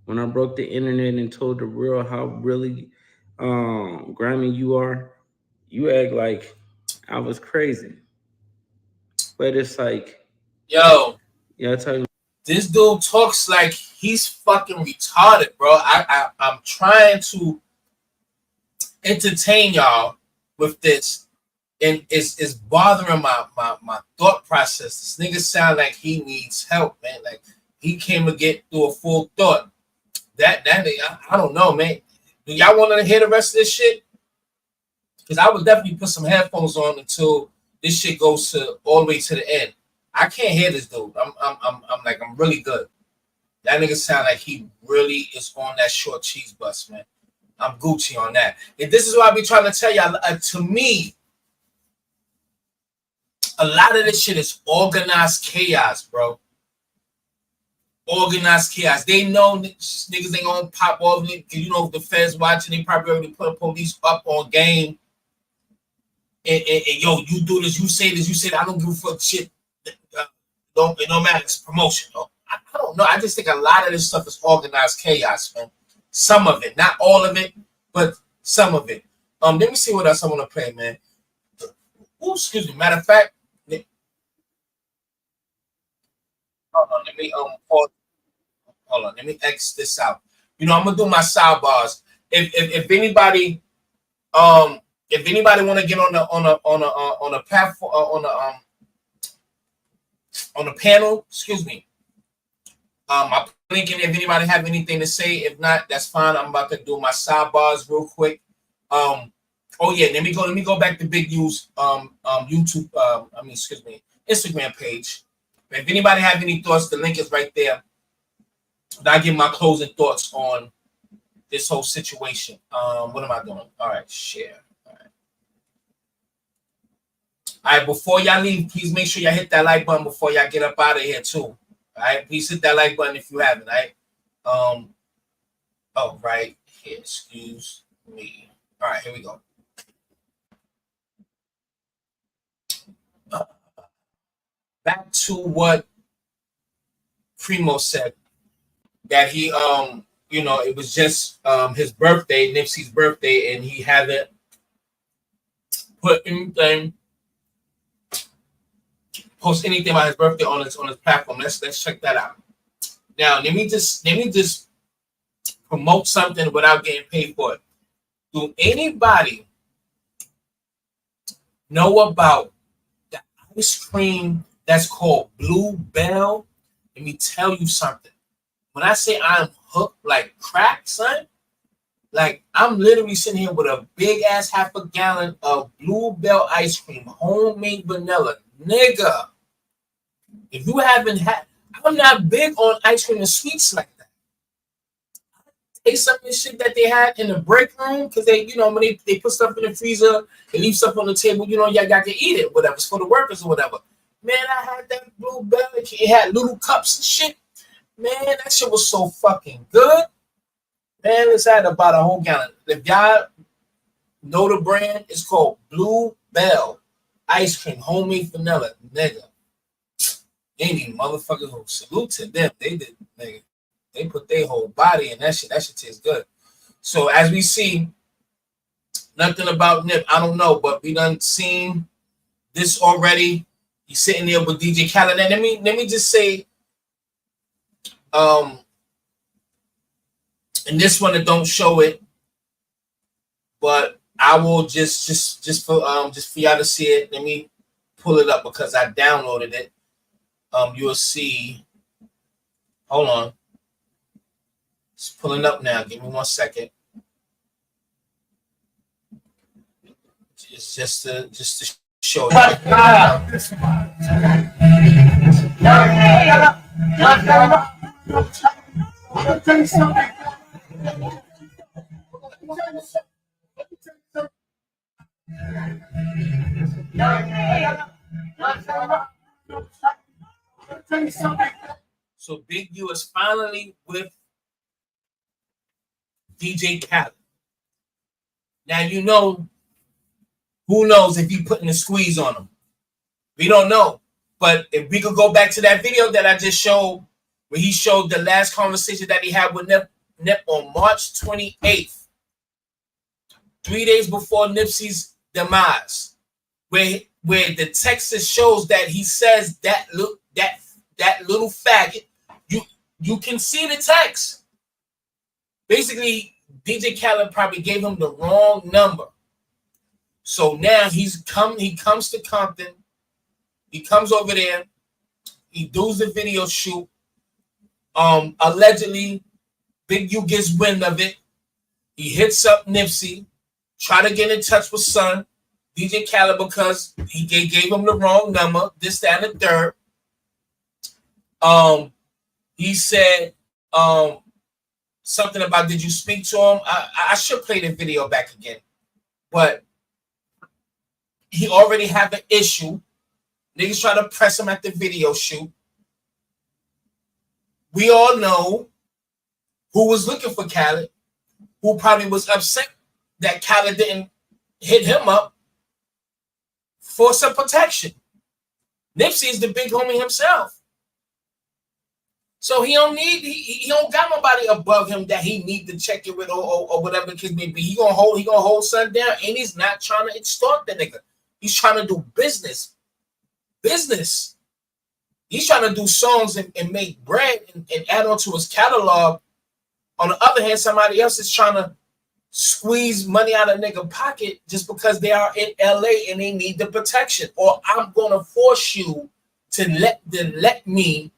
When I broke the internet and told the real how really grimy you are, you act like I was crazy. But it's like, yo, I tell you, this dude talks like he's fucking retarded, bro. I'm trying to entertain y'all with this, and it's bothering my thought process. This nigga sound like he needs help, man. Like he came to get through a full thought. That I don't know, man. Do y'all want to hear the rest of this shit? Because I would definitely put some headphones on until this shit goes to all the way to the end. I can't hear this dude. I'm really good. That nigga sound like he really is on that short cheese bus, man. I'm Gucci on that. And this is what I be trying to tell y'all. To me, a lot of this shit is organized chaos, bro. Organized chaos. They know niggas ain't gonna pop off. You know, if the feds watching, they probably already put police up on game. And yo, you do this, you say this, you say that. I don't give a fuck shit. It don't matter. It's promotion. I don't know. I just think a lot of this stuff is organized chaos, man. Some of it, not all of it, but some of it. Let me see what else I want to play, man. Ooh, excuse me. Matter of fact, hold on. Let me hold on. Let me X this out. You know, I'm gonna do my sidebars. If anybody want to get on a platform on a panel, excuse me. I put a link in. If anybody have anything to say, if not, that's fine. I'm about to do my sidebars real quick. Oh yeah, let me go back to Big U's YouTube. Instagram page. If anybody have any thoughts, the link is right there. And I give my closing thoughts on this whole situation. What am I doing? All right, share. All right, before y'all leave, please make sure y'all hit that like button before y'all get up out of here too. All right, please hit that like button if you haven't. All right. Oh, right here. Excuse me. All right, here we go. Back to what Primo said, that he it was just his birthday, Nipsey's birthday, and he haven't put anything, post anything about his birthday on his platform. Let's check that out. Now let me just promote something without getting paid for it. Do anybody know about the ice cream that's called Blue Bell? Let me tell you something. When I say I'm hooked like crack, son, like I'm literally sitting here with a big ass half a gallon of Blue Bell ice cream, homemade vanilla, nigga. If you haven't had, I'm not big on ice cream and sweets like that. They some of the shit that they had in the break room because they, you know, when they put stuff in the freezer, they leave stuff on the table, you know, y'all got to eat it, whatever. It's for the workers or whatever. Man, I had that Blue Bell. It had little cups and shit. Man, that shit was so fucking good. Man, it's had about a whole gallon. If y'all know the brand, it's called Blue Bell ice cream, homemade vanilla, nigga. Any motherfuckers who salute to them. They did, nigga. They put their whole body in that shit. That shit tastes good. So as we see, nothing about Nip. I don't know, but we done seen this already. He's sitting there with DJ Khaled. And let me just say, and this one that don't show it, but I will just for y'all to see it. Let me pull it up because I downloaded it. You'll see. Hold on. It's pulling up now. Give me 1 second. It's just to show you. So Big U is finally with DJ Khaled. Now you know, who knows if you putting a squeeze on him. We don't know. But if we could go back to that video that I just showed, where he showed the last conversation that he had with Nip on March 28th, 3 days before Nipsey's demise, where the text shows that he says that little faggot. You can see the text. Basically, DJ Khaled probably gave him the wrong number. So now he comes to Compton. He comes over there. He does the video shoot. Allegedly, Big U gets wind of it. He hits up Nipsey, try to get in touch with son, DJ Khaled, because he gave him the wrong number, this, that, and the third. He said something about, did you speak to him? I should play the video back again. But he already have an issue. Niggas try to press him at the video shoot. We all know who was looking for Khaled, who probably was upset that Khaled didn't hit him up for some protection. Nipsey is the big homie himself. So he don't got nobody above him that he need to check it with or whatever the case may be. He gonna hold son down, and he's not trying to extort the nigga. He's trying to do business. He's trying to do songs and make bread and add on to his catalog. On the other hand, somebody else is trying to squeeze money out of nigga pocket just because they are in LA and they need the protection. Or I'm gonna force you to let me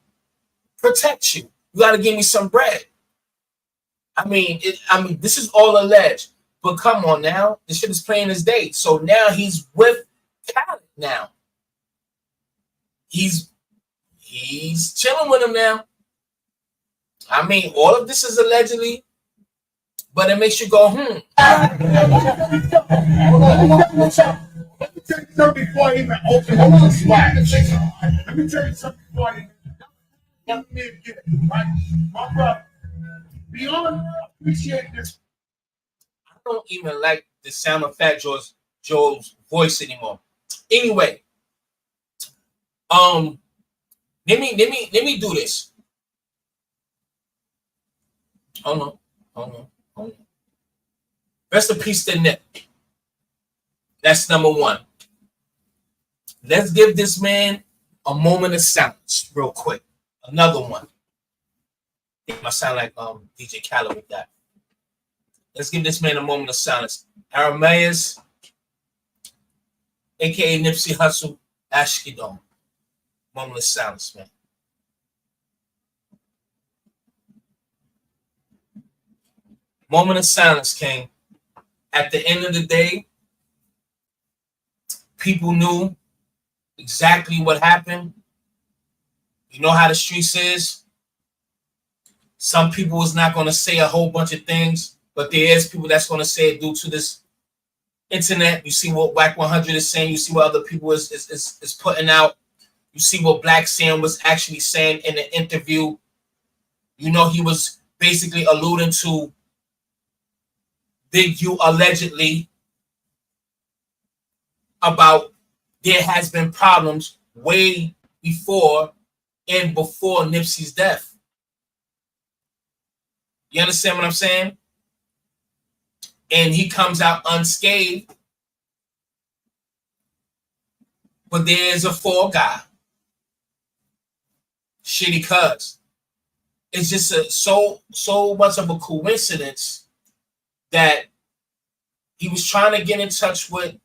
protect you. You gotta give me some bread. I mean, this is all alleged. But come on now, this shit is plain as day. So now he's with Khaled now. He's chilling with him now. I mean, all of this is allegedly, but it makes you go, Let me tell you something before I even open the spot. Let me tell you something before I even get it, right? My brother, beyond appreciate this. I don't even like the sound of Fat Joe's voice anymore. Anyway, let me do this. Hold on. Rest in peace to Nip. That's number one. Let's give this man a moment of silence real quick. Another one. It might sound like DJ Khaled with that. Let's give this man a moment of silence. Arameas, aka Nipsey Hussle, Ashkedon. Moment of silence, man. Moment of silence, King. At the end of the day, people knew exactly what happened. You know how the streets is. Some people is not going to say a whole bunch of things, but there is people that's going to say it due to this internet. You see what Wack 100 is saying. You see what other people is putting out. You see what Black Sam was actually saying in the interview. You know, he was basically alluding to Big U allegedly about there has been problems way before Nipsey's death. You understand what I'm saying? And he comes out unscathed, but there's a fall guy. Shitty cuz. It's just so much of a coincidence that he was trying to get in touch with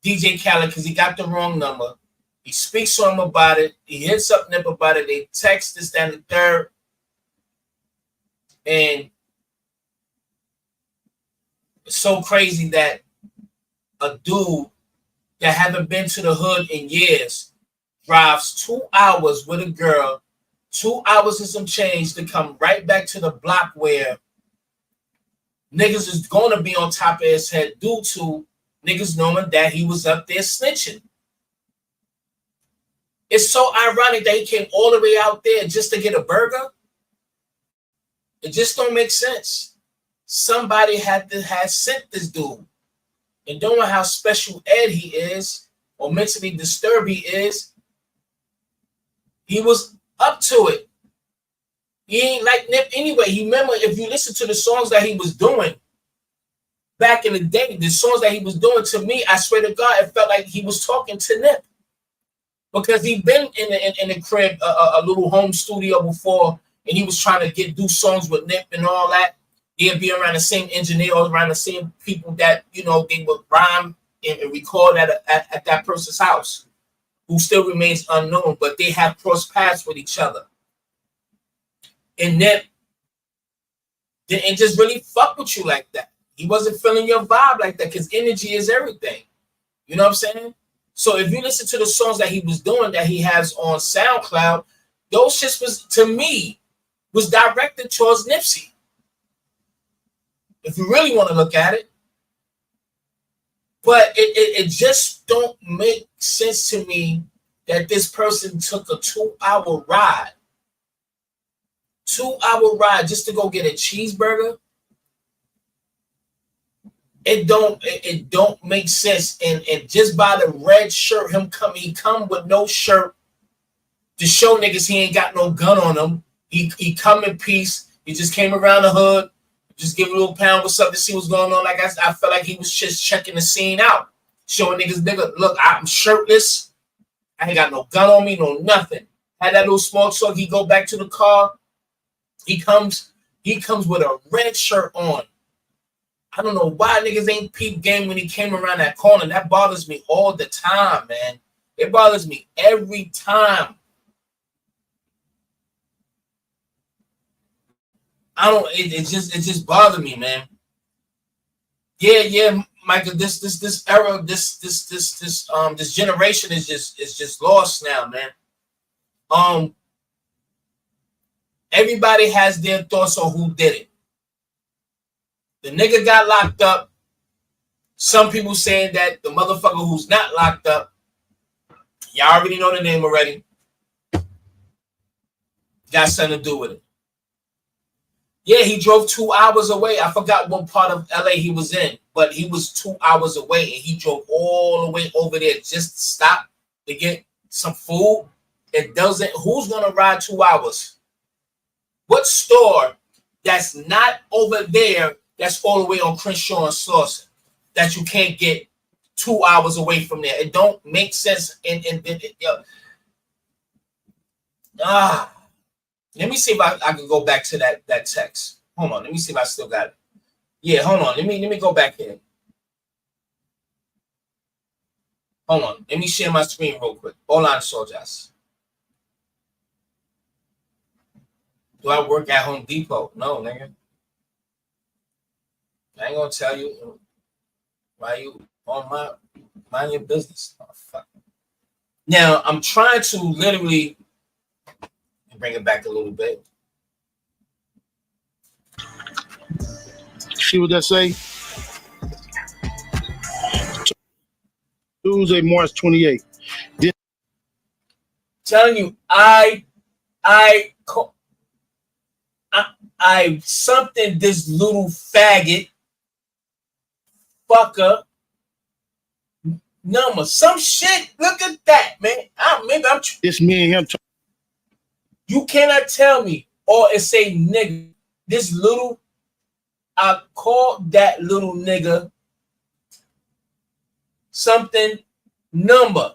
DJ Khaled because he got the wrong number. He speaks to him about it. He hits up Nip about it. They text this, that, and the third. And it's so crazy that a dude that haven't been to the hood in years drives 2 hours with a girl, 2 hours and some change to come right back to the block where niggas is going to be on top of his head due to niggas knowing that he was up there snitching. It's so ironic that he came all the way out there just to get a burger. It just don't make sense. Somebody had sent this dude. And knowing how special ed he is, or mentally disturbed he is, he was up to it. He ain't like Nip anyway. He remember, if you listen to the songs that he was doing back in the day, the songs that he was doing, to me, I swear to God, it felt like he was talking to Nip. Because he'd been in the crib, a little home studio before, and he was trying to do songs with Nip and all that. He'd be around the same engineer, or around the same people that, you know, they would rhyme and record at that person's house, who still remains unknown, but they have crossed paths with each other. And Nip didn't just really fuck with you like that. He wasn't feeling your vibe like that, because energy is everything. You know what I'm saying? So if you listen to the songs that he was doing, that he has on SoundCloud, those shits was, to me, was directed towards Nipsey. If you really want to look at it. But it just don't make sense to me that this person took a 2-hour ride. 2-hour ride just to go get a cheeseburger. It don't make sense. And just by the red shirt, he come with no shirt to show niggas he ain't got no gun on him. He come in peace. He just came around the hood, just give a little pound what's up to see what's going on. Like I felt like he was just checking the scene out, showing niggas, nigga, look, I'm shirtless. I ain't got no gun on me, no nothing. Had that little small talk. He go back to the car. He comes with a red shirt on. I don't know why niggas ain't peep game when he came around that corner. That bothers me all the time, man. It bothers me every time. It just bothered me, man. Yeah, Michael. This era, this generation is just lost now, man. Everybody has their thoughts on who did it. The nigga got locked up. Some people saying that the motherfucker who's not locked up, y'all already know the name already, got something to do with it. Yeah, he drove 2 hours away. I forgot what part of LA he was in, but he was 2 hours away, and he drove all the way over there just to stop to get some food. Who's gonna ride 2 hours? What store that's not over there, that's all the way on Crenshaw and Slauson, that you can't get 2 hours away from there? It don't make sense. Let me see if I can go back to that text. Hold on. Let me see if I still got it. Yeah, hold on. Let me go back here. Hold on. Let me share my screen real quick. Hold on, soldiers. Do I work at Home Depot? No, nigga. I ain't gonna tell you why you on mind your business. Oh, fuck. Now I'm trying to literally Bring it back a little bit. See what that say? Tuesday, March 28th. Telling you, I something this little faggot fucker number some shit. Look at that, man. It's me and him. You cannot tell me, or it say nigga. This little, I called that little nigga something number.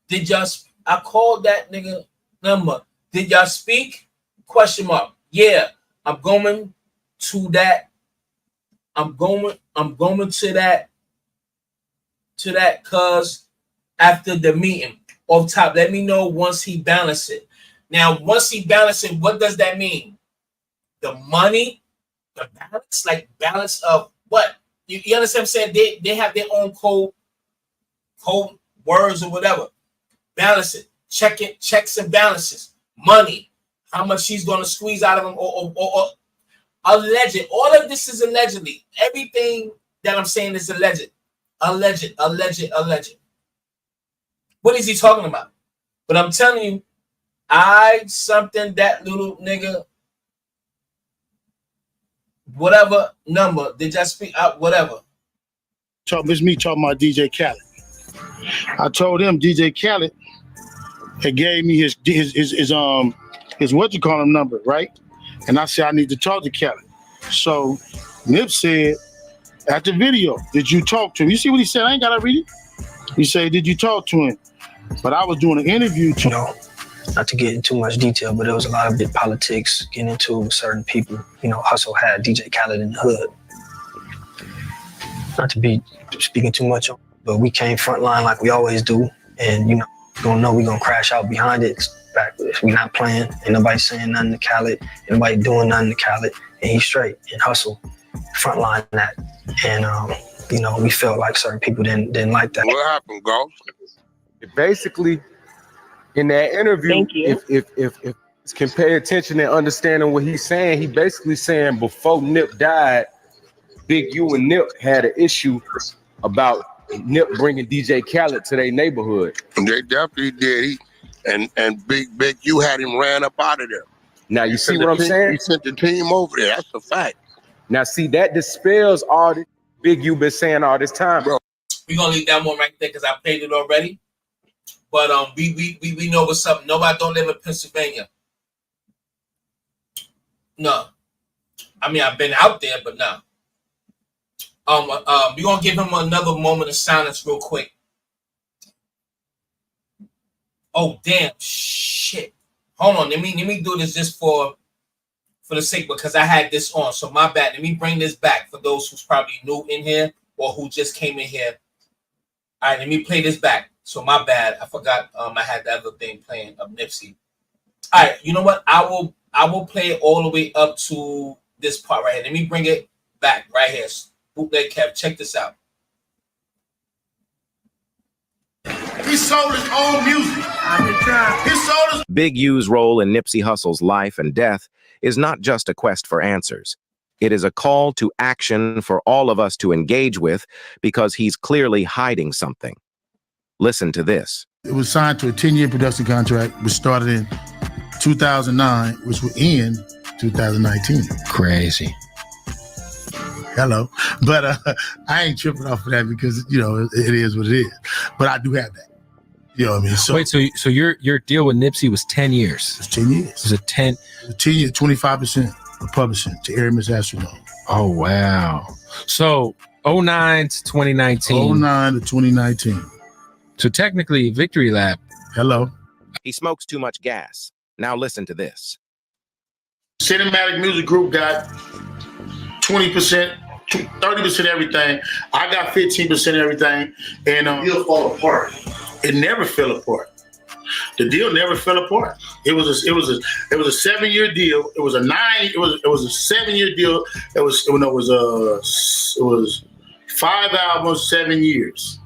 Did y'all? I called that nigga number. Did y'all speak? Question mark. Yeah, I'm going to that. I'm going to that cuz after the meeting. Off top, let me know once he balance it. Now, once he balance it, what does that mean? The money, the balance, like balance of what? You understand what I'm saying? They have their own code words or whatever. Balance it. Check it. Checks and balances. Money. How much she's going to squeeze out of him or alleged. All of this is allegedly. Everything that I'm saying is alleged. Alleged. What is he talking about? But I'm telling you, that little nigga, whatever number, did y'all speak out, whatever. It's me talking about DJ Khaled. I told him DJ Khaled had gave me his what you call him number, right? And I said I need to talk to Khaled. So Nip said at the video, did you talk to him? You see what he said? I ain't gotta read it. He said, did you talk to him? But I was doing an interview to not to get into too much detail, but there was a lot of big politics getting into with certain people. You know, Hustle had DJ Khaled in the hood. Not to be speaking too much on, but we came frontline like we always do. And, you know, we're going to crash out behind it. We're not playing. Ain't nobody saying nothing to Khaled. Ain't nobody doing nothing to Khaled. And he's straight. And Hustle frontline that. And, you know, we felt like certain people didn't like that. What happened, Ghost? Basically, in that interview, if can pay attention and understanding what he's saying, he basically saying before Nip died, Big U and Nip had an issue about Nip bringing DJ Khaled to their neighborhood. They definitely did. And Big U had him ran up out of there. Now you see what I'm saying? He sent the team over there. That's a fact. Now see, that dispels all the Big U been saying all this time, bro. We're gonna leave that one right there because I played it already. But we know what's up. Nobody don't live in Pennsylvania. No. I mean, I've been out there, but no. We're gonna give him another moment of silence real quick. Oh damn shit. Hold on, let me do this just for the sake, because I had this on. So my bad. Let me bring this back for those who's probably new in here or who just came in here. All right, let me play this back. So my bad. I forgot I had the other thing playing of Nipsey. All right, you know what? I will play it all the way up to this part right here. Let me bring it back right here. Bootleg Kev, check this out. He sold his own music. He sold his Big U's role in Nipsey Hussle's life and death is not just a quest for answers. It is a call to action for all of us to engage with because he's clearly hiding something. Listen to this. It was signed to a 10-year production contract, which started in 2009, which will end 2019. Crazy. Hello. But I ain't tripping off of that because, you know, it is what it is. But I do have that. You know what I mean? So, wait, so your deal with Nipsey was 10 years? It's 10 years. It was a 10 years, 25% of publishing to Aramis Astrodome. Oh, wow. So 09 to 2019. 09 to 2019. So technically, Victory Lap. Hello. He smokes too much gas. Now listen to this. Cinematic Music Group got 20%, 30% everything. I got 15% everything. And It'll fall apart. It never fell apart. The deal never fell apart. It was a 7-year deal. It was a 7-year deal. It was 5 albums, 7 years.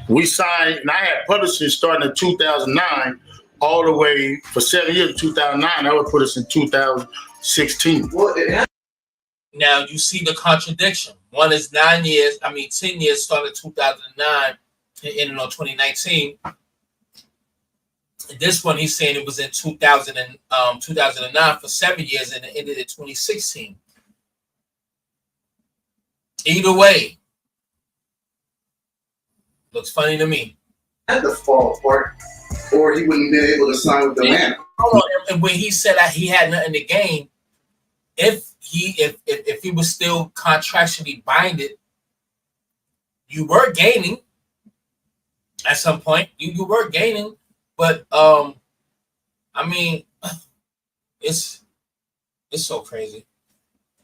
We signed, and I had publishing starting in 2009 all the way for 7 years, 2009. That would put us in 2016. Now you see the contradiction. One is 10 years, started 2009 and ended on 2019. And this one, he's saying it was in 2009 for 7 years and it ended in 2016. Either way, looks funny to me. Had to fall apart, or he wouldn't have been able to sign with the man. And when he said that he had nothing to gain, if he was still contractually binded, you were gaining at some point. You were gaining, but it's so crazy.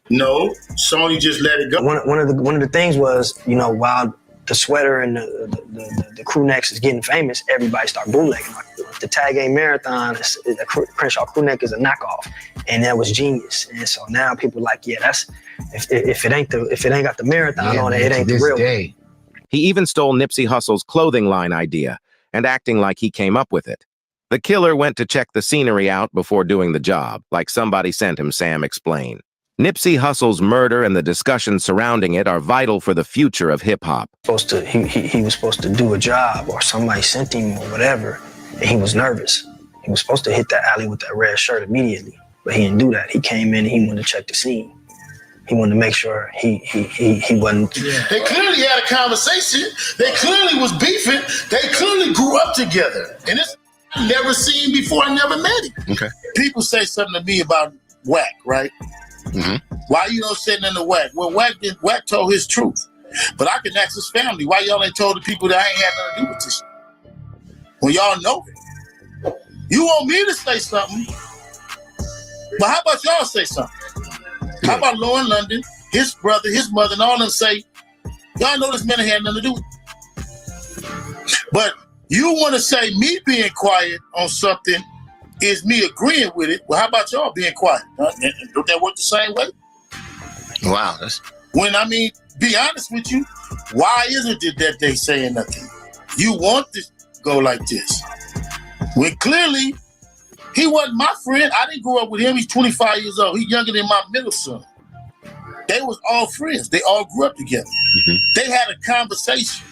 No, Sony just let it go. One of the things was, while the sweater and the crew necks is getting famous, everybody start bootlegging. Like the Tag Game Marathon, the Crenshaw crew neck is a knockoff, and that was genius. And so now people are like, yeah, that's if it ain't got the marathon on it, it ain't the real one. He even stole Nipsey Hussle's clothing line idea and acting like he came up with it. The killer went to check the scenery out before doing the job, like somebody sent him, Sam explained. Nipsey Hussle's murder and the discussion surrounding it are vital for the future of hip-hop. He was supposed to do a job, or somebody sent him or whatever, and he was nervous. He was supposed to hit that alley with that red shirt immediately, but he didn't do that. He came in and he wanted to check the scene. He wanted to make sure he wasn't. Yeah. They clearly had a conversation. They clearly was beefing. They clearly grew up together. And it's never seen before. I never met him. Okay. People say something to me about Wack, right? Mm-hmm. Why you don't sitting in the Wack? Well, Wack told his truth. But I can ask his family, why y'all ain't told the people that I ain't had nothing to do with this? Well, y'all know it. You want me to say something, but how about y'all say something? How about Lauren London, his brother, his mother, and all of them say, y'all know this man had nothing to do with it. But you want to say me being quiet on something is me agreeing with it. Well, how about y'all being quiet? Don't that work the same way? Wow. Be honest with you, why isn't it that they saying nothing? You want to go like this. When clearly, he wasn't my friend. I didn't grow up with him. He's 25 years old. He's younger than my middle son. They was all friends. They all grew up together. Mm-hmm. They had a conversation.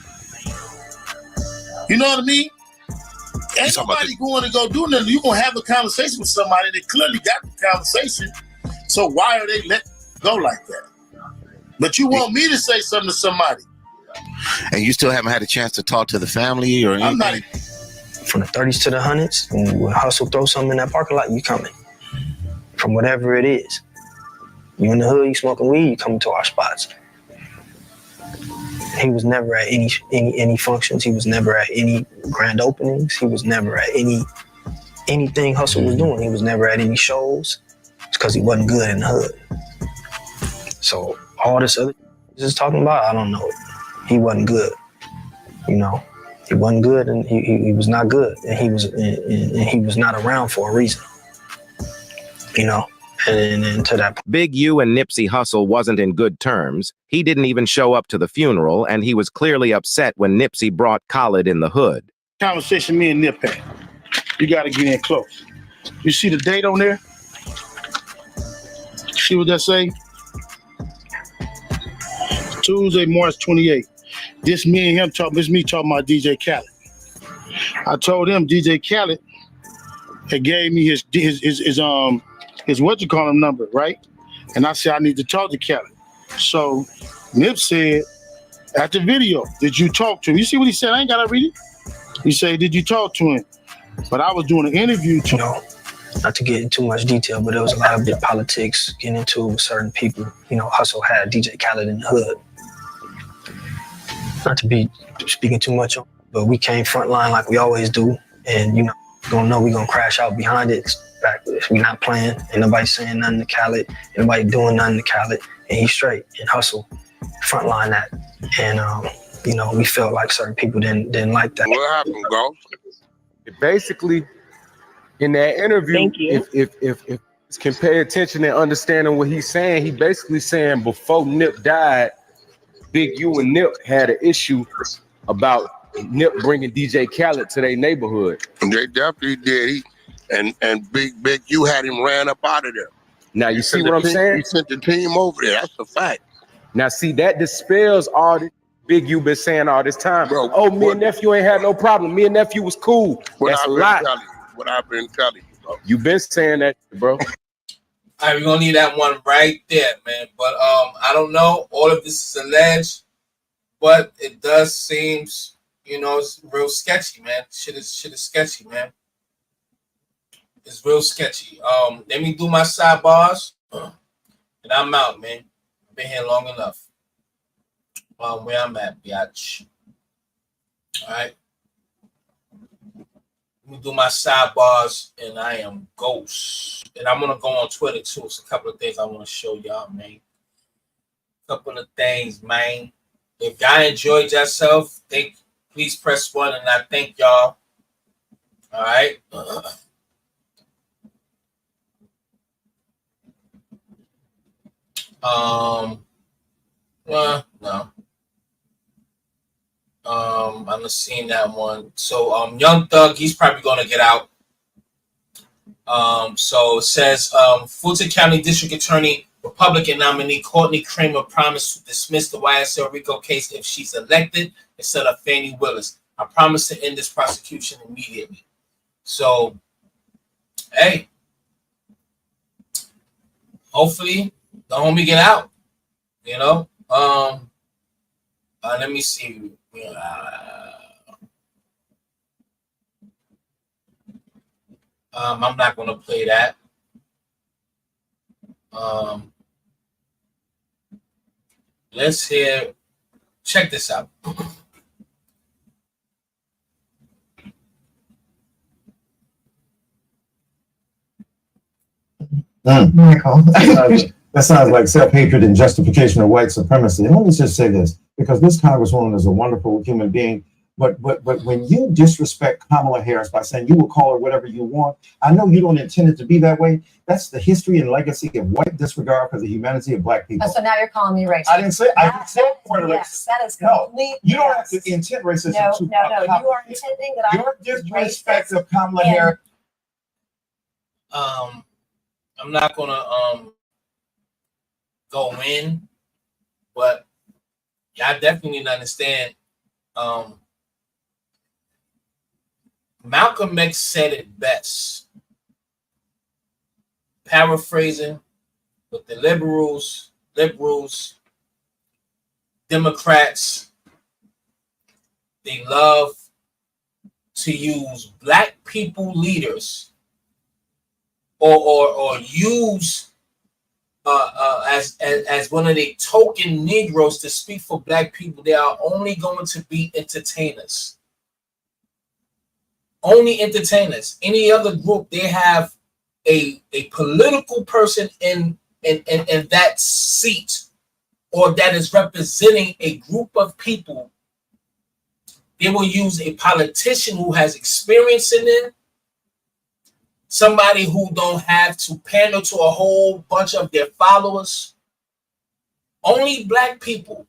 You know what I mean? Ain't nobody going to go do nothing. You're going to have a conversation with somebody that clearly got the conversation. So why are they letting go like that? But you want me to say something to somebody. And you still haven't had a chance to talk to the family or anything? I'm not. From the 30s to the 100s, when Hustle throw something in that parking lot, you coming. From whatever it is. You in the hood, you smoking weed, you coming to our spots. He was never at any functions. He was never at any grand openings. He was never at anything Hustle was doing. He was never at any shows. It's because he wasn't good in the hood. So all this other just talking about, I don't know. He wasn't good. He wasn't good, and he was not good, and he was not around for a reason. And to that point. Big U and Nipsey Hussle wasn't in good terms. He didn't even show up to the funeral, and he was clearly upset when Nipsey brought Khalid in the hood. Conversation me and Nip had. You got to get in close. You see the date on there? See what that say? Tuesday, March 28th. This me and him talking. This me talking about DJ Khaled. I told him DJ Khaled had gave me his number, right? And I said I need to talk to Khaled. So Nip said at the video, did you talk to him? You see what he said? I ain't gotta read it. He said, did you talk to him? But I was doing an interview to him. Not to get into much detail, but there was a lot of politics getting into with certain people. Hustle had DJ Khaled in the hood. Not to be speaking too much on, but we came frontline like we always do, and gonna know we gonna crash out behind it. We not playing, ain't nobody saying nothing to Khaled, ain't nobody doing nothing to Khaled, and he's straight and Hustle frontline that, and we felt like certain people didn't like that. What happened, bro? Basically, in that interview, if can pay attention and understanding what he's saying, he basically saying before Nip died, Big U and Nip had an issue about Nip bringing DJ Khaled to their neighborhood. They definitely did. And Big U had him ran up out of there. Now you see what I'm saying? He sent the team over there. That's a fact. Now see, that dispels all this Big U been saying all this time. Bro, me and nephew ain't had no problem. Me and nephew was cool. That's a lie. What I've been telling you, bro. You been saying that, bro. All right, we're gonna need that one right there, man. But I don't know. All of this is alleged, but it does seem, it's real sketchy, man. Shit is sketchy, man. It's real sketchy. Let me do my sidebars, and I'm out, man. I've been here long enough. Where I'm at, biatch. All right. Let me do my sidebars, and I am Ghost. And I'm gonna go on Twitter too. It's a couple of things I want to show y'all, man. Couple of things, man. If y'all enjoyed yourself, please press 1, and I thank y'all. All right. Well, no. I'm not seeing that one. So, Young Thug, he's probably gonna get out. So it says, Fulton County District Attorney, Republican nominee Courtney Kramer promised to dismiss the YSL RICO case if she's elected instead of Fannie Willis. I promise to end this prosecution immediately. So, hey, hopefully the homie get out. Let me see. I'm not going to play that. Let's hear. Check this out. Michael. That sounds like self-hatred and justification of white supremacy. And let me just say this, because this Congresswoman is a wonderful human being, but when you disrespect Kamala Harris by saying you will call her whatever you want, I know you don't intend it to be that way. That's the history and legacy of white disregard for the humanity of black people. Oh, so now you're calling me racist. I didn't say word yes, racist. that is No, complete. you don't have to intend racism. No. You are intending that your disrespect of Kamala Harris. I'm not gonna go in, but y'all definitely need to understand. Malcolm X said it best, paraphrasing, but the liberals, Democrats, they love to use black people leaders or use as one of the token Negroes to speak for black people. They are only going to be entertainers. Only entertainers. Any other group, they have a political person in that seat, or that is representing a group of people. They will use a politician who has experience in it, somebody who don't have to pander to a whole bunch of their followers. Only black people.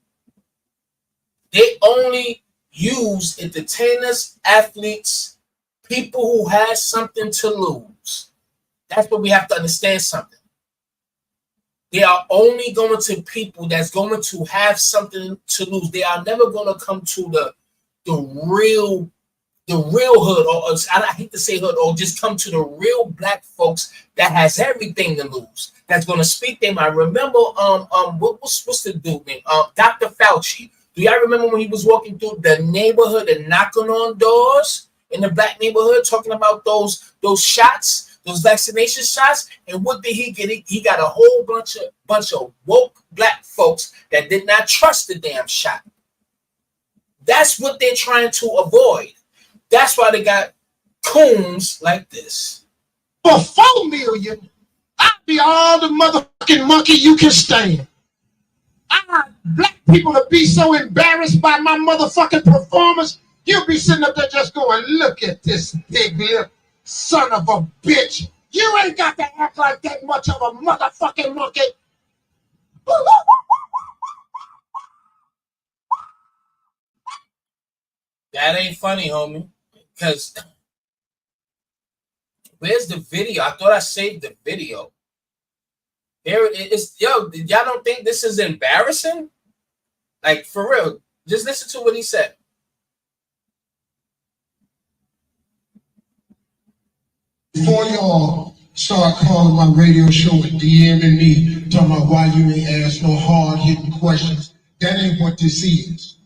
They only use entertainers, athletes, people who has something to lose. That's what we have to understand something. They are only going to people that's going to have something to lose. They are never going to come to the real hood, or I hate to say hood, or just come to the real black folks that has everything to lose. That's going to speak them. I remember what's the dude name? Dr. Fauci. Do y'all remember when he was walking through the neighborhood and knocking on doors in the black neighborhood, talking about those shots, those vaccination shots? And what did he get? He got a whole bunch of woke black folks that did not trust the damn shot. That's what they're trying to avoid. That's why they got coons like this. For 4 million, I'd be all the motherfucking monkey you can stand. I want black people to be so embarrassed by my motherfucking performance, you'll be sitting up there just going, look at this big lip son of a bitch. You ain't got to act like that much of a motherfucking monkey. That ain't funny, homie. Because where's the video? I thought I saved the video. There it is. Yo, y'all don't think this is embarrassing? Like, for real. Just listen to what he said. Before y'all start calling my radio show and DMing me, talking about why you ain't asked no hard-hitting questions, that ain't what this is.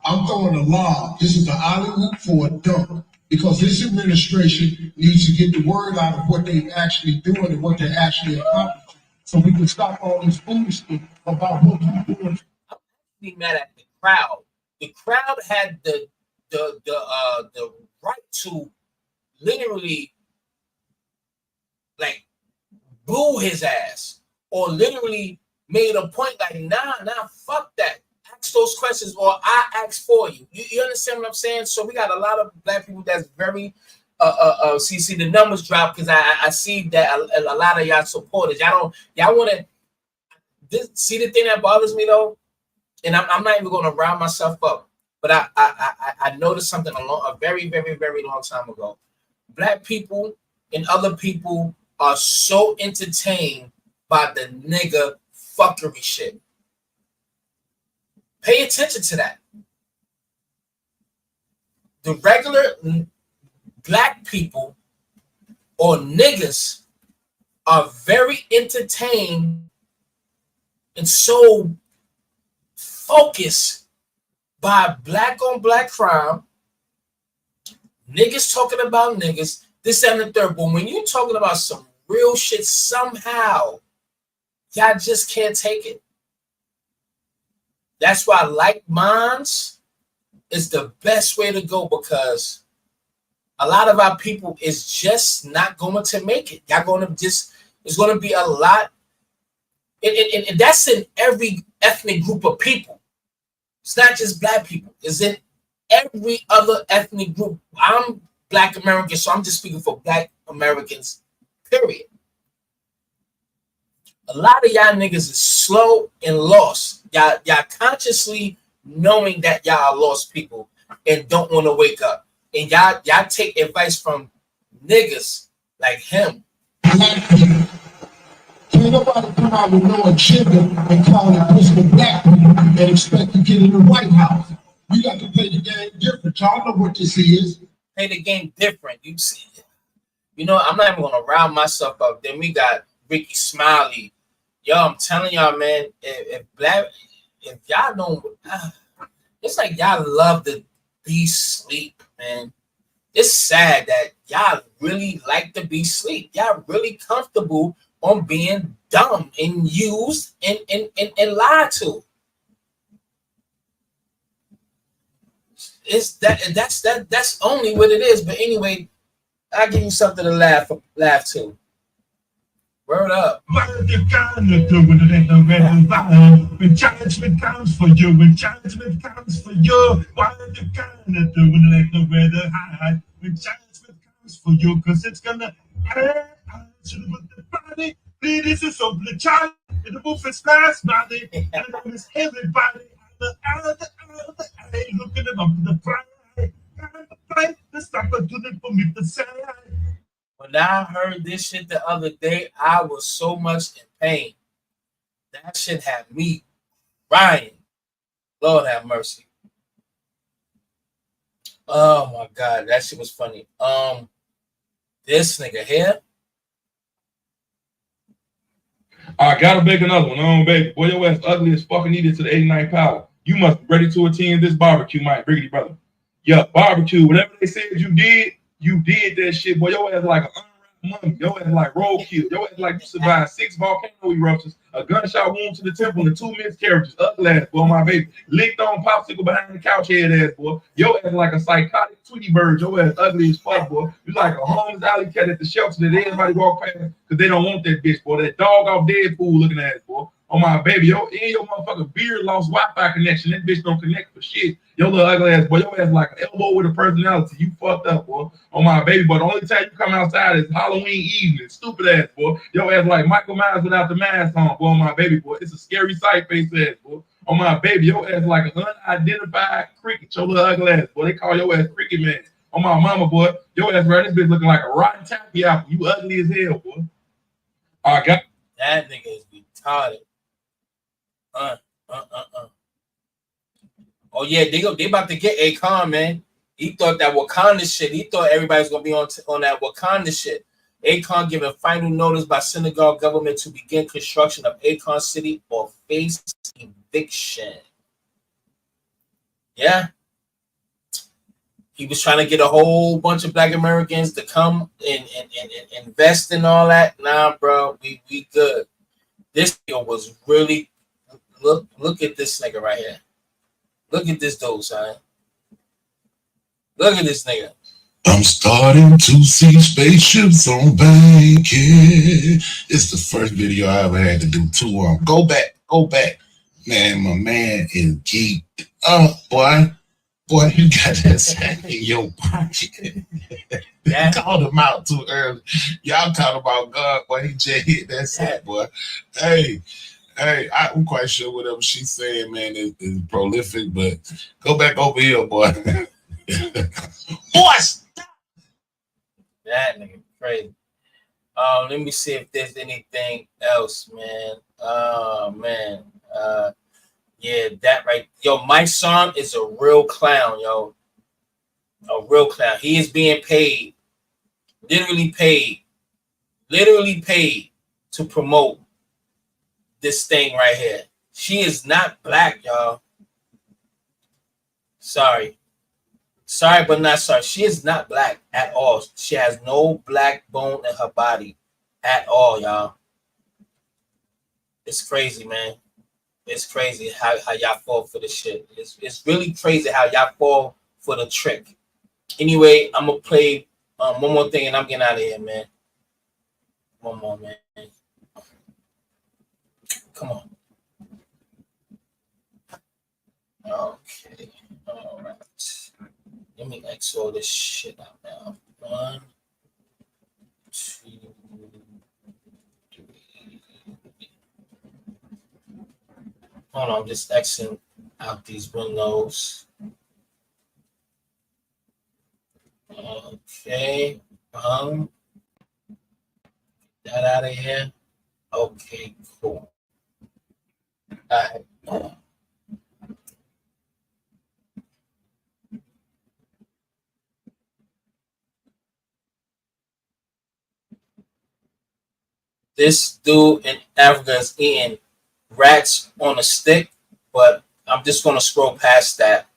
I'm throwing a lob. This is the alley-oop for a dunk. Because this administration needs to get the word out of what they're actually doing and what they're actually accomplishing. So we can stop all this foolishness about what you're doing. Be mad at the crowd. The crowd had the right to literally like boo his ass, or literally made a point like, nah, fuck that. Ask those questions, or I ask for you. You understand what I'm saying? So we got a lot of black people that's very see the numbers drop, because I see that a lot of y'all supporters, y'all want to see. The thing that bothers me though, and I'm not even going to round myself up, but I noticed something a very, very, very long time ago. Black people and other people are so entertained by the nigga fuckery shit. Pay attention to that. The regular black people or niggas are very entertained and so focused by black on black crime, niggas talking about niggas, this and the third. But when you're talking about some real shit, somehow y'all just can't take it. That's why like minds is the best way to go, because a lot of our people is just not going to make it. Y'all going to just, it's going to be a lot. And that's in every ethnic group of people. It's not just black people. It's in every other ethnic group. I'm Black American, so I'm just speaking for Black Americans, period. A lot of y'all niggas is slow and lost. Y'all consciously knowing that y'all are lost people and don't want to wake up. And y'all take advice from niggas like him. Can't nobody come out with no agenda and call it Christmas black and expect to get in the White House. We got to play the game different. Y'all know what this is. Play the game different. You see, you know, I'm not even gonna round myself up. Then we got Ricky Smiley. Yo, I'm telling y'all, man, if y'all don't, it's like y'all love to be sleep, man. It's sad that y'all really like to be sleep. Y'all really comfortable on being dumb and used and lied to. It's that's only what it is. But anyway, I'll give you something to laugh to. Word up. What you gonna do when it ain't no red line? When judgment comes for you, when judgment comes for you, what you gonna do when it ain't no red line? When judgment comes for you, cause it's gonna with the body. This is so the child in the wolf is fast body, and it is everybody. Looking at the pride, the stop to the for me to say. When I heard this shit the other day, I was so much in pain. That shit had me crying. Lord have mercy. Oh my God, that shit was funny. This nigga here. I gotta make another one, baby. Boy, your ass ugly as fucking needed to the 89 power. You must be ready to attend this barbecue, my Briggity brother. Yeah, barbecue. Whatever they said you did that shit. Boy, your ass like an unwrapped mummy. Your ass like roadkill. Your ass like you survived 6 volcano eruptions, a gunshot wound to the temple, and 2 miscarriages. Ugly ass, boy, my baby. Licked on popsicle behind the couch head ass, boy. Your ass like a psychotic Tweety bird. Your ass ugly as fuck, boy. You like a homeless alley cat at the shelter that everybody walk past because they don't want that bitch, boy. That dog off Deadpool looking ass, boy. Oh my baby, your motherfucking beard lost Wi-Fi connection. That bitch don't connect for shit. Your little ugly ass, boy. Your ass like an elbow with a personality. You fucked up, boy. Oh my baby, but the only time you come outside is Halloween evening. Stupid ass, boy. Your ass like Michael Myers without the mask on, boy. Oh my baby, boy. It's a scary sight, face ass, boy. On my baby, your ass like an unidentified cricket. Your little ugly ass, boy. They call your ass cricket man. On my mama, boy. Your ass right this bitch looking like a rotten taffy apple. You ugly as hell, boy. I got that nigga is retarded. Oh yeah, they about to get Akon, man. He thought that Wakanda shit. He thought everybody's gonna be on that Wakanda shit. Akon given final notice by Senegal government to begin construction of Akon City or face eviction. Yeah. He was trying to get a whole bunch of Black Americans to come and invest in all that. Nah, bro, we good. This nigga was really look at this nigga right here. Look at this dude, son. Look at this nigga. I'm starting to see spaceships on Bankhead. It's the first video I ever had to do too. Go back. Man, my man is geeked up, boy. Boy, you got that sack in your pocket. Called him out too early. Y'all talking about God, boy. He just hit that sack, boy. Hey, I'm quite sure whatever she's saying, man, is prolific, but go back over here, boy. Boy, stop. That nigga crazy. Let me see if there's anything else, man. Man. Yeah, that right. Yo, Mike Son is a real clown, yo. A real clown. He is being paid, literally paid to promote this thing right here. She is not black, y'all. Sorry, but not sorry. She is not black at all. She has no black bone in her body at all, y'all. It's crazy, man. It's crazy how y'all fall for the shit. It's really crazy how y'all fall for the trick. Anyway, I'm gonna play one more thing and I'm getting out of here, man. One more, man. Come on. Okay. All right. Let me X all this shit out now. 1, 2, 3. Hold on, I'm just Xing out these windows. Okay. That out of here. Okay, cool. All right. This dude in Africa is eating rats on a stick, but I'm just going to scroll past that.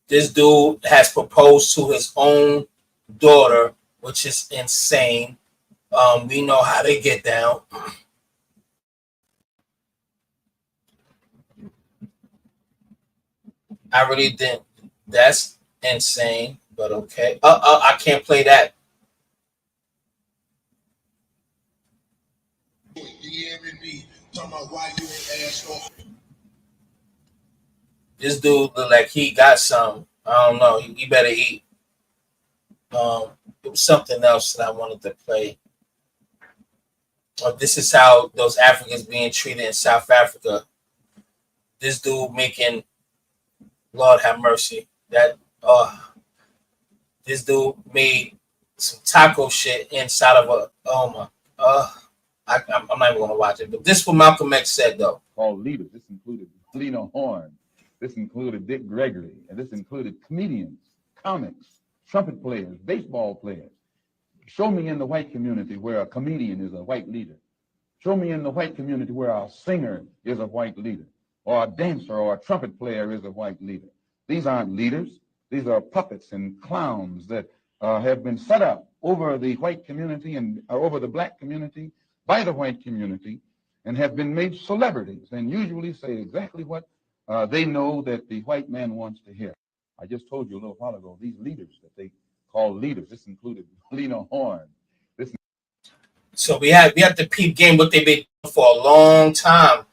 This dude has proposed to his own daughter, which is insane. We know how they get down. I really didn't. That's insane, but okay. I can't play that. This dude look like he got some. I don't know. He better eat. It was something else that I wanted to play. This is how those Africans being treated in South Africa. This dude making, Lord have mercy. This dude made some taco shit inside of a. Oh my. I'm not even gonna watch it. But this is what Malcolm X said though. Called leaders. This included Lena Horne. This included Dick Gregory, and this included comedians, comics, trumpet players, baseball players. Show me in the white community where a comedian is a white leader. Show me in the white community where a singer is a white leader, or a dancer or a trumpet player is a white leader. These aren't leaders. These are puppets and clowns that have been set up over the white community and over the black community by the white community and have been made celebrities and usually say exactly what they know that the white man wants to hear. I just told you a little while ago, these leaders that they call leaders, this included Lena Horne. So we have the peep game, what they've been doing for a long time.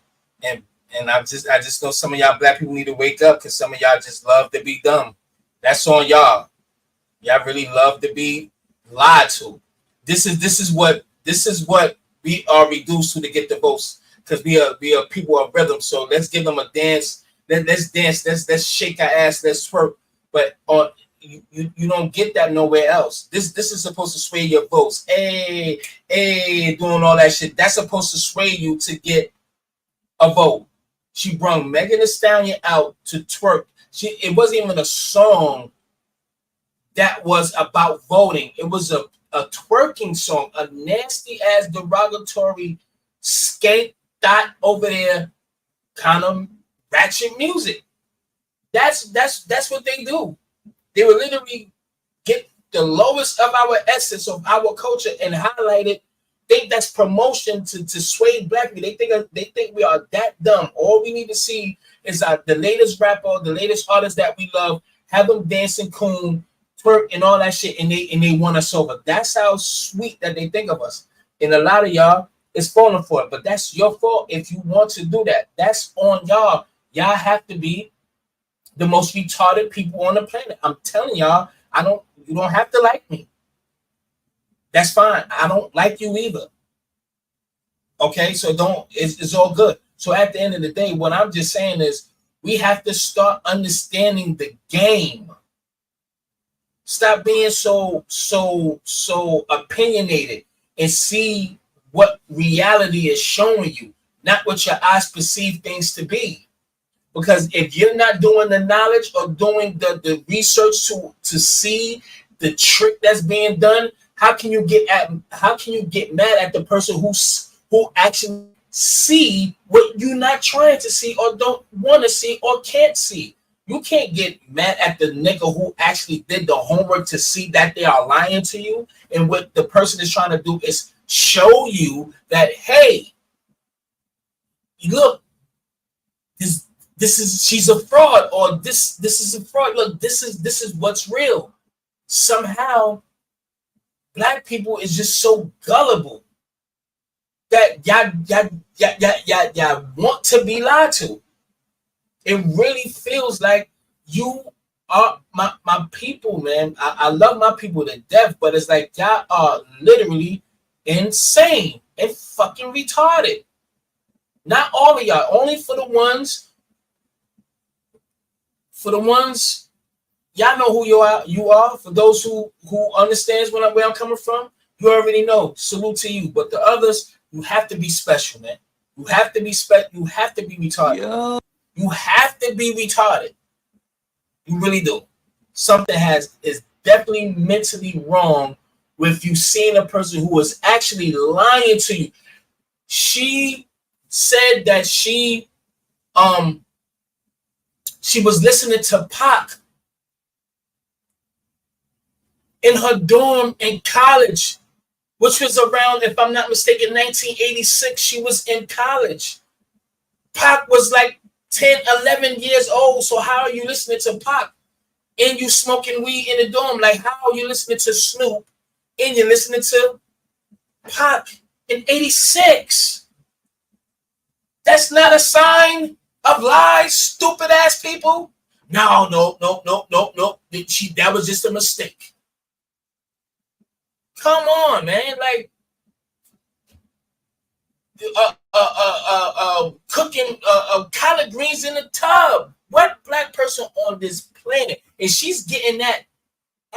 And I just know some of y'all black people need to wake up because some of y'all just love to be dumb. That's on y'all. Y'all really love to be lied to. This is what we are reduced to get the votes. because we are people of rhythm. So let's give them a dance. Let's dance. Let's shake our ass. Let's twerk. But you don't get that nowhere else. This is supposed to sway your votes. Hey, doing all that shit. That's supposed to sway you to get a vote. She brung Megan Thee Stallion out to twerk. It wasn't even a song that was about voting. It was a twerking song, a nasty ass derogatory skank dot over there kind of ratchet music. That's what they do. They will literally get the lowest of our essence of our culture and highlight it. Think that's promotion to sway black people. They think we are that dumb. All we need to see is the latest rapper, the latest artist that we love, have them dancing coon, twerk, and all that shit, and they want us over. That's how sweet that they think of us. And a lot of y'all is falling for it, but that's your fault if you want to do that. That's on y'all. Y'all have to be the most retarded people on the planet. I'm telling y'all, you don't have to like me. That's fine. I don't like you either. Okay, so it's all good. So at the end of the day, what I'm just saying is we have to start understanding the game. Stop being so opinionated and see what reality is showing you, not what your eyes perceive things to be. Because if you're not doing the knowledge or doing the research to see the trick that's being done, how can you get mad at the person who actually see what you're not trying to see or don't want to see or can't see? You can't get mad at the nigga who actually did the homework to see that they are lying to you. And what the person is trying to do is show you that, hey, look, she's a fraud, or this is a fraud. Look, this is what's real. Somehow, black people is just so gullible that y'all want to be lied to. It really feels like you are my people, man. I love my people to death, but it's like y'all are literally insane and fucking retarded. Not all of y'all, only for the ones. Y'all know who you are. For those who understands where I'm coming from, you already know. Salute to you. But the others, you have to be special, man. You have to be You have to be retarded. Yo. You have to be retarded. You really do. Something is definitely mentally wrong with you seeing a person who is actually lying to you. She said that she was listening to Pac in her dorm in college, which was around, if I'm not mistaken, 1986. She was in college. Pac was like 10, 11 years old. So how are you listening to Pac and you smoking weed in the dorm? Like, how are you listening to Snoop and you're listening to Pac in 86? That's not a sign of lies, stupid ass people. No. That was just a mistake. Come on, man. Like, cooking collard greens in a tub. What black person on this planet? And she's getting that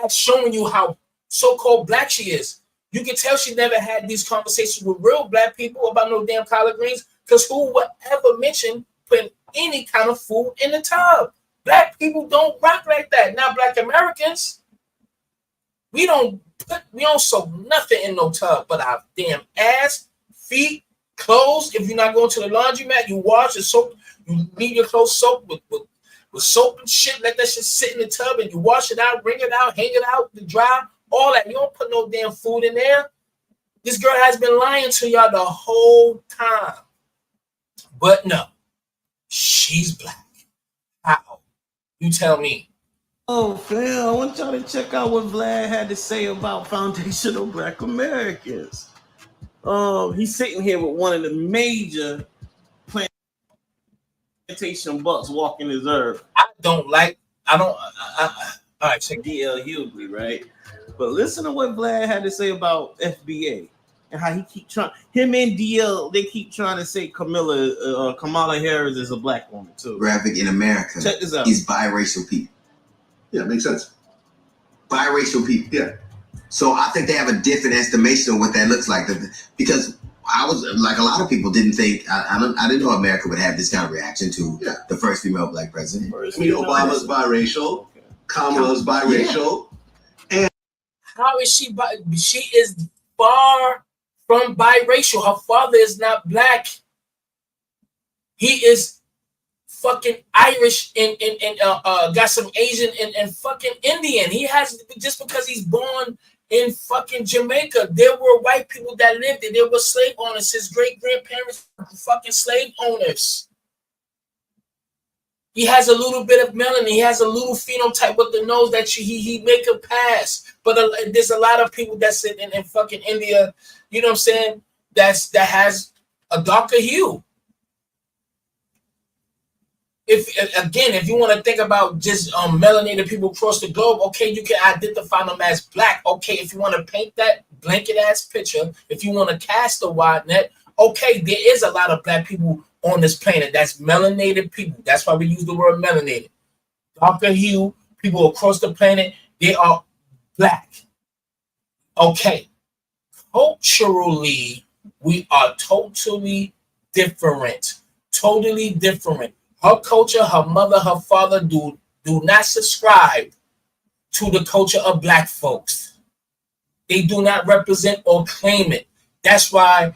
at showing you how so-called black she is. You can tell she never had these conversations with real black people about no damn collard greens, because who would ever mention putting any kind of food in the tub? Black people don't rock like that. Now, black Americans, we don't soak nothing in no tub but our damn ass, feet, clothes. If you're not going to the laundromat, you wash and soak. You leave your clothes soaked with soap and shit. Let that shit sit in the tub and you wash it out, wring it out, hang it out to dry. All that. You don't put no damn food in there. This girl has been lying to y'all the whole time. But no, she's black. How? You tell me. Oh, fam, I want y'all to check out what Vlad had to say about foundational black Americans. He's sitting here with one of the major plantation bucks walking his earth. All right, check DL Hughley, right? But listen to what Vlad had to say about FBA. and how he keep trying. Him and DL, they keep trying to say Kamala Harris is a black woman too. Graphic in America Check this out. is biracial people. Yeah, makes sense. Biracial people. Yeah. So I think they have a different estimation of what that looks like. Because I was like a lot of people didn't think I didn't know America would have this kind of reaction to the first female black president. I mean, Obama's biracial, Kamala's biracial, and How is she? She is far from biracial. Her father is not black. He is fucking Irish and got some Asian and fucking Indian. He has, just because he's born in fucking Jamaica. There were white people that lived there. There were slave owners. His great grandparents were fucking slave owners. He has a little bit of melanin. He has a little phenotype with the nose that he make a pass. But there's a lot of people that's in fucking India, you know what I'm saying, that has a darker hue. If you want to think about just melanated people across the globe, okay, you can identify them as black. Okay, if you want to paint that blanket ass picture, if you want to cast a wide net, okay, there is a lot of black people on this planet. That's melanated people. That's why we use the word melanated. Darker hue people across the planet, they are black. Okay, culturally, we are totally different. Totally different. Her culture, her mother, her father do not subscribe to the culture of black folks. They do not represent or claim it. That's why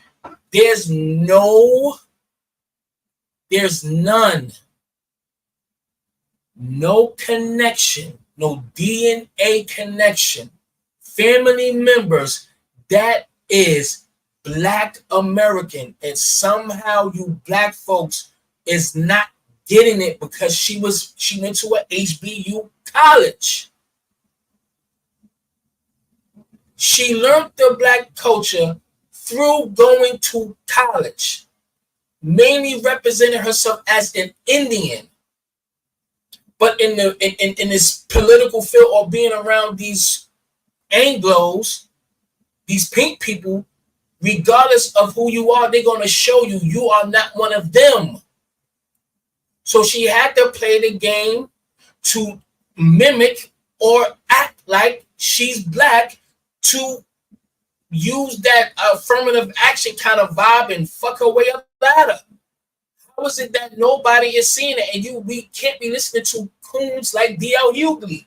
there's none, no connection, no DNA connection, family members that is Black American, and somehow you black folks is not getting it because she went to a HBU college. She learned the black culture through going to college, mainly representing herself as an Indian. But in this political field or being around these Anglos, these pink people, regardless of who you are, they're going to show you you are not one of them. So she had to play the game to mimic or act like she's black, to use that affirmative action kind of vibe and fuck her way up the ladder. How is it that nobody is seeing it, and we can't be listening to coons like D.L. Hughley?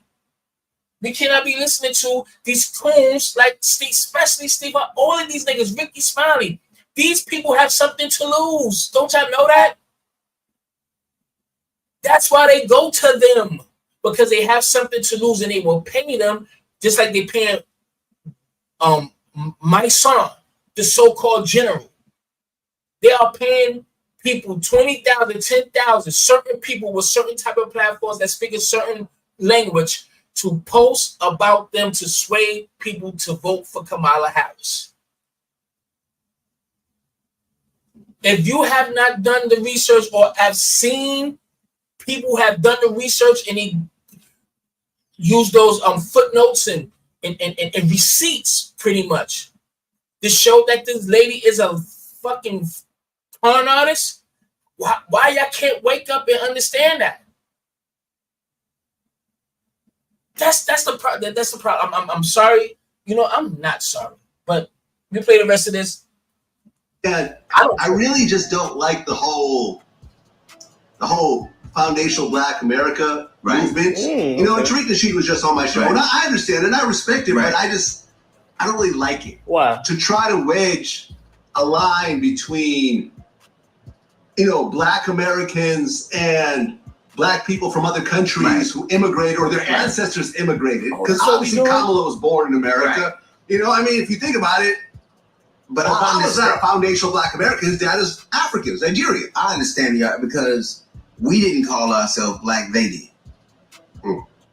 We cannot be listening to these coons like Steve, especially Steve, all of these niggas, Ricky Smiley. These people have something to lose. Don't y'all know that? That's why they go to them, because they have something to lose, and they will pay them just like they paying my son, the so-called general. They are paying people 20,000, 10,000, certain people with certain type of platforms that speak a certain language to post about them to sway people to vote for Kamala Harris. If you have not done the research or have seen people have done the research and they use those footnotes and receipts pretty much to show that this lady is a fucking con artist, why y'all can't wake up and understand that? That's the problem. That's the problem. I'm sorry. You know, I'm not sorry. But we play the rest of this. Yeah, I really just don't like the whole foundational Black America movement. You know, Tariq Nasheed was just on my show, and I understand it, and I respect it, but I don't really like it. Why? To try to wedge a line between, you know, Black Americans and Black people from other countries who immigrated or their ancestors immigrated. Because obviously Kamala was born in America. You know, I mean, if you think about it, But Obama's not a foundational Black American. His dad is African, Nigerian. I understand you because we didn't call ourselves Black. They did.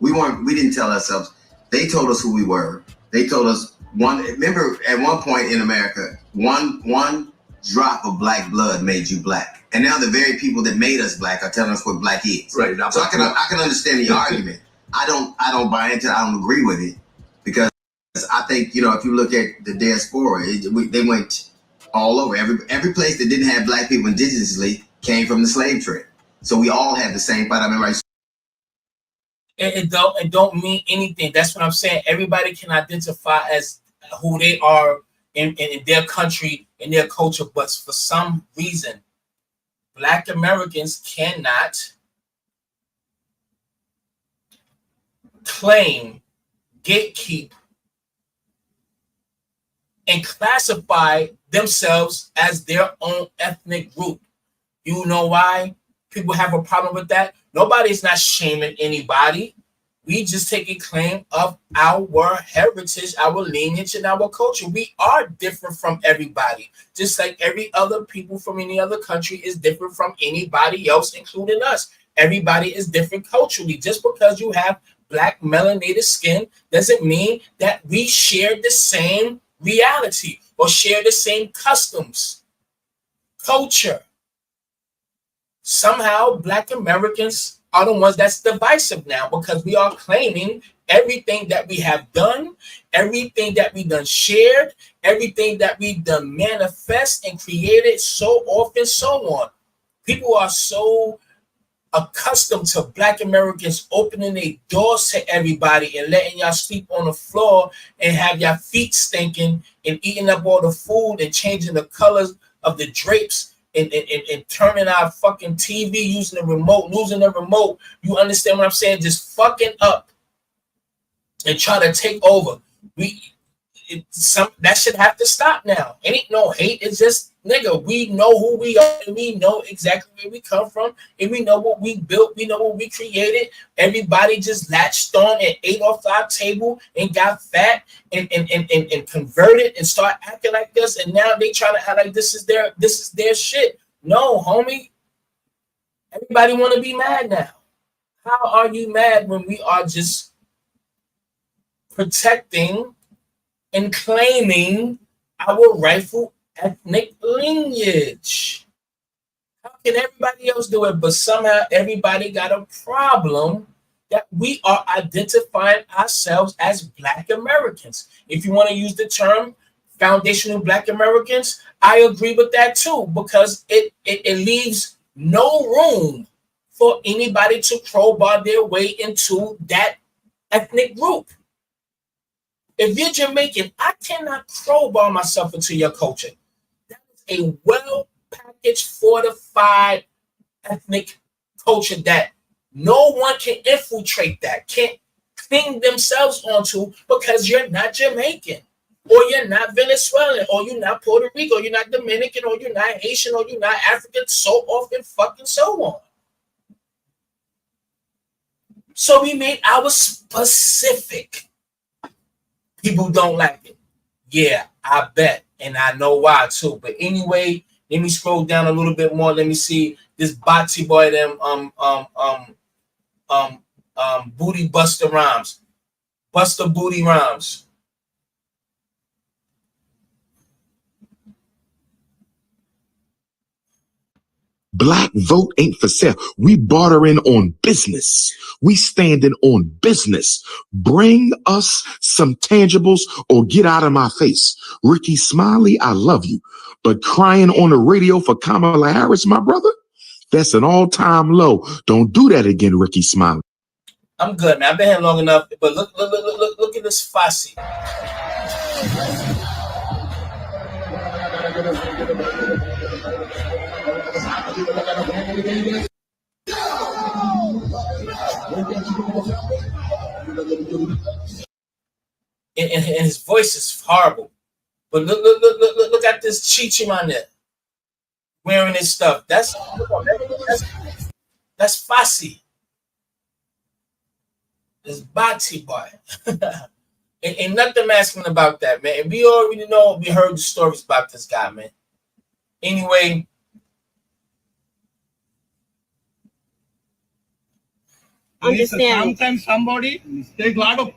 We didn't tell ourselves. They told us who we were. They told us remember at one point in America, one drop of Black blood made you Black. And now the very people that made us Black are telling us what Black is. Right. So I can understand the argument. I don't buy into it. I don't agree with it because I think think, you know, if you look at the diaspora, they went all over. Every place that didn't have black people indigenously came from the slave trade. So we all had the same fight. I remember It don't mean anything. That's what I'm saying. Everybody can identify as who they are in their country, in their culture, but for some reason, Black Americans cannot claim, gatekeep, and classify themselves as their own ethnic group. You know why people have a problem with that? Nobody's not shaming anybody. We just take a claim of our heritage, our lineage, and our culture. We are different from everybody, just like every other people from any other country is different from anybody else, including us. Everybody is different culturally. Just because you have Black melanated skin doesn't mean that we share the same reality or share the same customs, culture. Somehow Black Americans are the ones that's divisive now, because we are claiming everything that we have done, everything that we done shared, everything that we done manifest and created so often, so on. People are so accustomed to Black Americans opening their doors to everybody and letting y'all sleep on the floor and have your feet stinking and eating up all the food and changing the colors of the drapes and turning our fucking TV, using the remote, losing the remote. You understand what I'm saying? Just fucking up and try to take over. That should have to stop now. It ain't no hate. It's just, nigga, we know who we are and we know exactly where we come from and we know what we built. We know what we created. Everybody just latched on and ate off our table and got fat and converted and start acting like this. And now they trying to act like this is their shit. No, homie. Everybody want to be mad now. How are you mad when we are just protecting and claiming our rightful ethnic lineage? How can everybody else do it, but somehow everybody got a problem that we are identifying ourselves as Black Americans? If you want to use the term foundational Black Americans, I agree with that too, because it leaves no room for anybody to crowbar their way into that ethnic group. If you're Jamaican, I cannot crowbar myself into your culture. That is a well-packaged, fortified ethnic culture that no one can infiltrate, that can't cling themselves onto, because you're not Jamaican, or you're not Venezuelan, or you're not Puerto Rico, or you're not Dominican, or you're not Haitian, or you're not African, so often fucking so on. So we made our specific. People don't like it. Yeah, I bet. And I know why too. But anyway, let me scroll down a little bit more. Let me see this Bati boy, them Booty Buster Rhymes. Buster Booty Rhymes. Black vote ain't for sale. We bartering on business. We standing on business. Bring us some tangibles or get out of my face. Ricky Smiley, I love you. But crying on the radio for Kamala Harris, my brother, that's an all-time low. Don't do that again, Ricky Smiley. I'm good, man. I've been here long enough. But look at this FISHY. And his voice is horrible. But look at this Chichi man there wearing his stuff. That's FISHY. This Bati boy. Ain't nothing masculine about that, man. And we already know, we heard the stories about this guy, man. Anyway. Understand. Sometimes somebody take a lot of.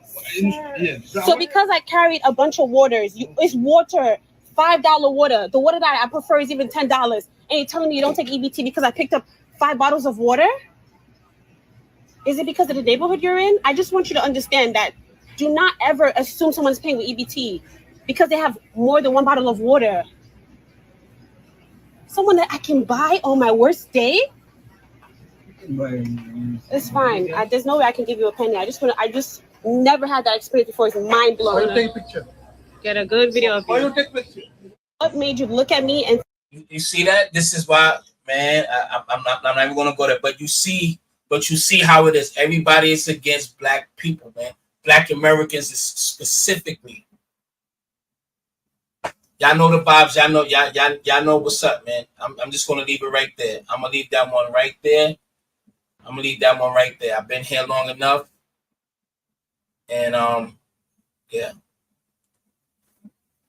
So because I carried a bunch of waters, it's water, $5 water. The water that I prefer is even $10. And you're telling me you don't take EBT because I picked up 5 bottles of water? Is it because of the neighborhood you're in? I just want you to understand that Do not ever assume someone's paying with EBT because they have more than one bottle of water. Someone that I can buy on my worst day? It's fine. There's no way I can give you a penny. I just never had that experience before. It's mind blowing. Take picture. Get a good video of Why you. you take picture? What made you look at me and You see that? This is why, man. I'm not even gonna go there. But you see how it is. Everybody is against black people, man. Black Americans specifically. Y'all know the vibes. Y'all know what's up, man. I'm just gonna leave it right there. I'm gonna leave that one right there. I've been here long enough, and yeah.